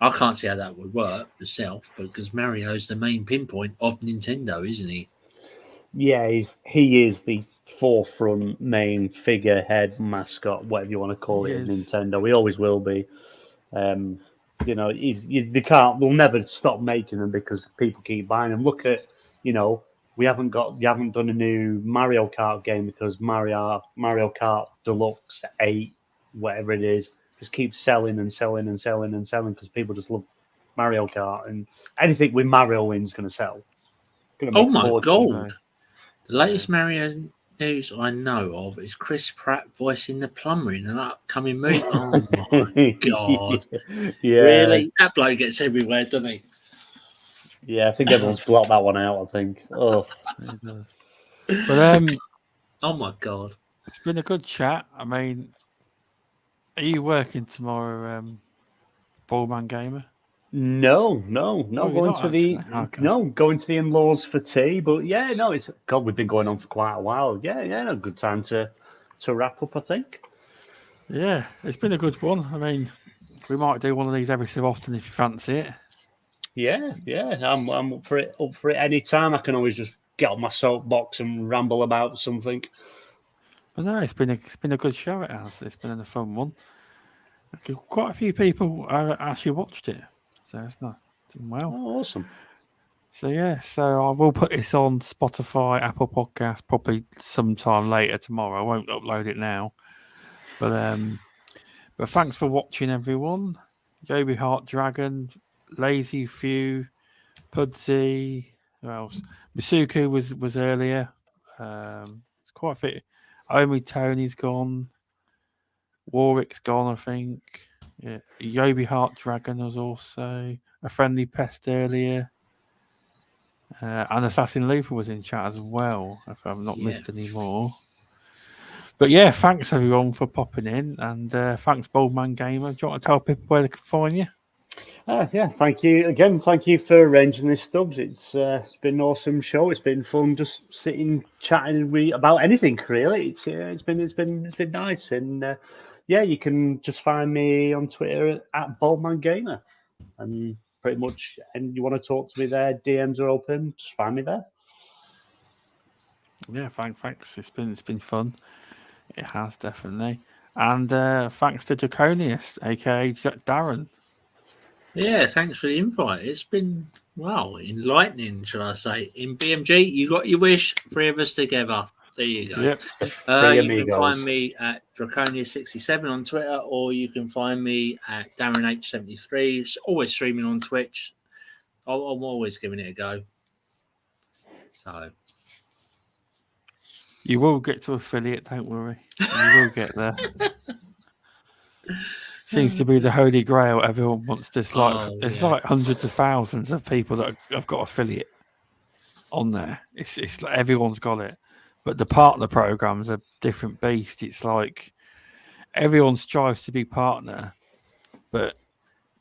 I can't see how that would work myself, because Mario's the main pinpoint of Nintendo, isn't he? Yeah, he is the forefront main figurehead mascot, whatever you want to call it, of Yes. Nintendo. He always will be. They'll never stop making them because people keep buying them. Look at, you haven't done a new Mario Kart game because Mario Kart Deluxe 8, whatever it is, just keeps selling and selling and selling and selling because people just love Mario Kart, and anything with Mario in is going to sell. Going to Oh make my fortune. god! The latest Mario news I know of is Chris Pratt voicing the plumber in an upcoming movie. Oh my god! Yeah, Really? That bloke gets everywhere, doesn't he? yeah. I think everyone's blocked that one out. I think. Oh, It does. But Oh my god! it's been a good chat. I mean, are you working tomorrow, BaldmanGamer? no. Oh, you're Going not to the actually. Okay. going to the in-laws for tea. But yeah, no. It's God. We've been going on for quite a while. Yeah. No, good time to wrap up. I think. Yeah, it's been a good one. I mean, we might do one of these every so often if you fancy it. Yeah. I'm up for it. Up for it any time. I can always just get on my soapbox and ramble about something. But no, it's been a good show. It has. It's been a fun one. Quite a few people actually watched it, so it's nice. Doing well. Oh, awesome. So yeah, so I will put this on Spotify, Apple Podcasts, probably sometime later tomorrow. I won't upload it now, but thanks for watching, everyone. Yobi Heart Dragon, Lazy Few, Pudsey, who else? Misuku was earlier. It's quite a bit. Omi Tony's gone. Warwick's gone, I think. Yeah, Yobi Heart Dragon was also a friendly pest earlier. And Assassin Looper was in chat as well, if I've not missed any more. But yeah, thanks everyone for popping in, and thanks BaldmanGamer. Do you want to tell people where they can find you? Yeah, thank you again. Thank you for arranging this, Stubbs. It's been an awesome show. It's been fun just sitting chatting about anything really. It's been nice, and yeah, you can just find me on Twitter at BaldmanGamer, and pretty much, and you want to talk to me there, DMs are open. Just find me there. Yeah, thanks. It's been fun. It has definitely, and thanks to Draconius, aka Darren. Yeah, thanks for the invite. It's been, wow, enlightening, shall I say. In BMG, you got your wish, 3 of us together. There you go. Yep. You can find me at Draconia67 on Twitter, or you can find me at DarrenH73. It's always streaming on Twitch. I'm always giving it a go. So You will get to affiliate, don't worry. You will get there. Seems to be the holy grail. Everyone wants this. There's like hundreds of thousands of people that have got affiliate on there. It's like everyone's got it, but the partner program's a different beast. It's like everyone strives to be partner, but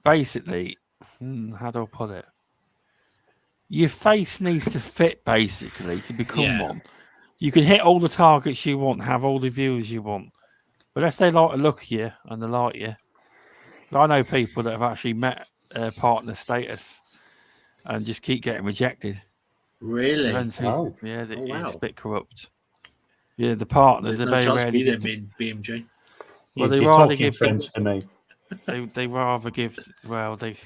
basically, how do I put it? your face needs to fit basically to become one. You can hit all the targets you want, have all the viewers you want, but unless they like to look at you and they like you, I know people that have actually met partner status and just keep getting rejected. Really? It's wow. a bit corrupt. Yeah, the partners are no very chance rarely to be there, BMG. Well, they You're rather talking give French to me. They rather give. Well, they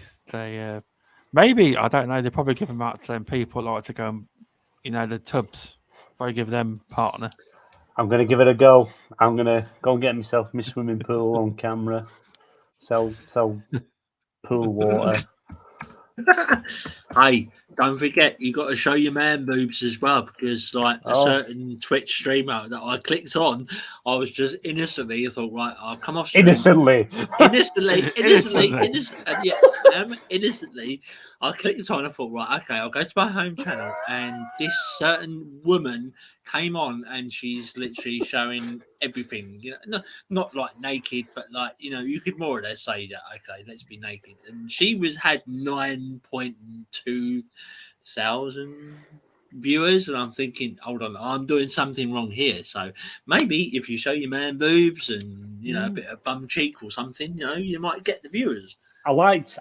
maybe I don't know. They probably give them out to them people that like to go and the tubs. Probably give them partner. I'm gonna give it a go. I'm gonna go and get myself my swimming pool on camera. Sell pool water. Hey, don't forget you got to show your man boobs as well, because like a certain Twitch streamer that I clicked on, I was just innocently I thought, right, I'll come off stream. Innocently, I clicked on. I thought, right, okay, I'll go to my home channel, and this certain woman came on, and she's literally showing everything. Not like naked, but like you could more or less say that. Okay, let's be naked, and she had 9.2 thousand viewers, and I'm thinking, hold on, I'm doing something wrong here. So maybe if you show your man boobs and a bit of bum cheek or something, you might get the viewers. I liked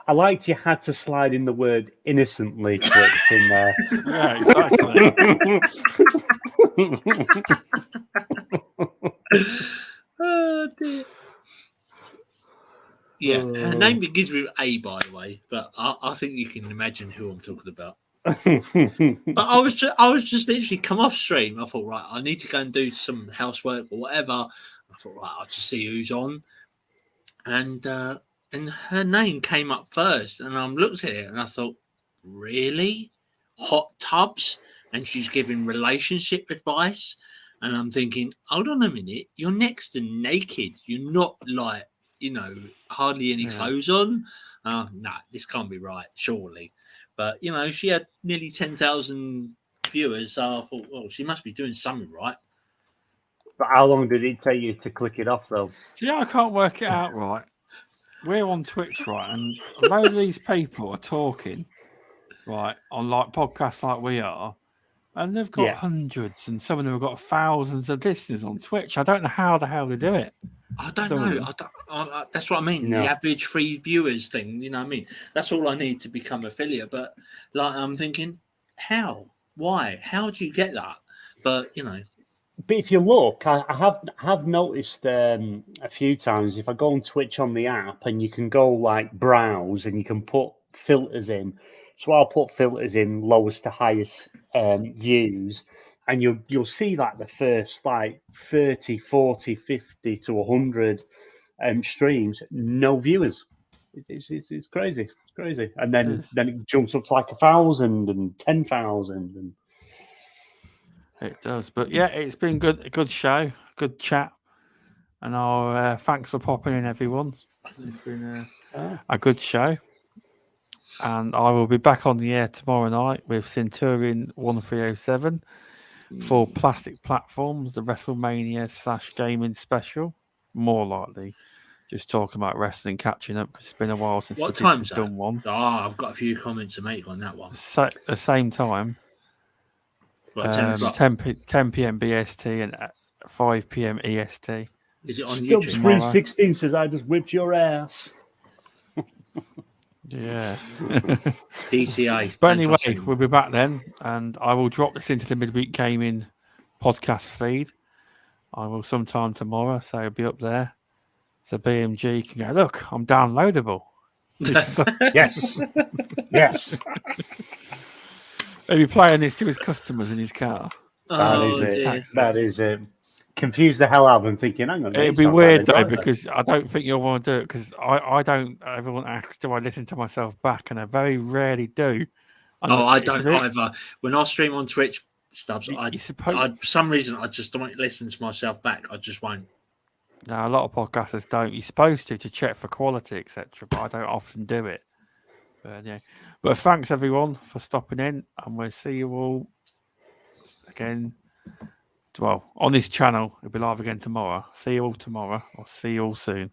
you had to slide in the word innocently clipped in there. Yeah, exactly. Oh dear. Yeah, her name begins with A, by the way, but I think you can imagine who I'm talking about. But I was just literally come off stream. I thought, right, I need to go and do some housework or whatever. I thought, right, I'll just see who's on, and her name came up first, and I looked at it and I thought, really, hot tubs, and she's giving relationship advice, and I'm thinking, hold on a minute, you're next to naked, you're not like hardly any clothes on. Nah, this can't be right, surely. But she had nearly 10,000 viewers, so I thought, well, she must be doing something right. But how long did it take you to click it off, though? See, I can't work it out right. We're on Twitch, right, and a load of these people are talking, right, on like podcasts like we are, and they've got hundreds, and some of them have got thousands of listeners on Twitch. I don't know how the hell they do it. I don't know. That's what I mean. No. The average free viewers thing. You know what I mean? That's all I need to become affiliate. But like, I'm thinking, how? Why? How do you get that? But But if you look, I have noticed a few times if I go on Twitch on the app and you can go like browse and you can put filters in. So I'll put filters in lowest to highest views, and you'll see like the first like 30, 40, 50 to 100 streams, no viewers. It's crazy. It's crazy. And then it jumps up to like 1,000 and 10,000 and. It does, but yeah, it's been good. A good show, good chat, and thanks for popping in, everyone. It's been a good show, and I will be back on the air tomorrow night with Centurion 1307 for Plastic Platforms, the WrestleMania / gaming special. More likely, just talking about wrestling, catching up because it's been a while since we've done one. I've got a few comments to make on that one. At the same time. 10 p.m. BST and 5 p.m. EST. Is it on YouTube? Stubz 316 says, I just whipped your ass. Yeah. DCA. But anyway, we'll be back then, and I will drop this into the Midweek Gaming podcast feed. I will sometime tomorrow, so it'll be up there. So BMG can go, look, I'm downloadable. Yes. Yes. He'll be playing this to his customers in his car. That is it. Confuse the hell out of them thinking, hang on. It'd be weird though, because I don't think you'll want to do it, because I don't. Everyone asks, do I listen to myself back? And I very rarely do. I don't either. When I stream on Twitch, Stubs, for some reason, I just don't listen to myself back. I just won't. No, a lot of podcasters don't. You're supposed to check for quality, etc., but I don't often do it. But yeah. But thanks everyone for stopping in, and we'll see you all again. Well, on this channel, it'll be live again tomorrow. See you all tomorrow. I'll see you all soon.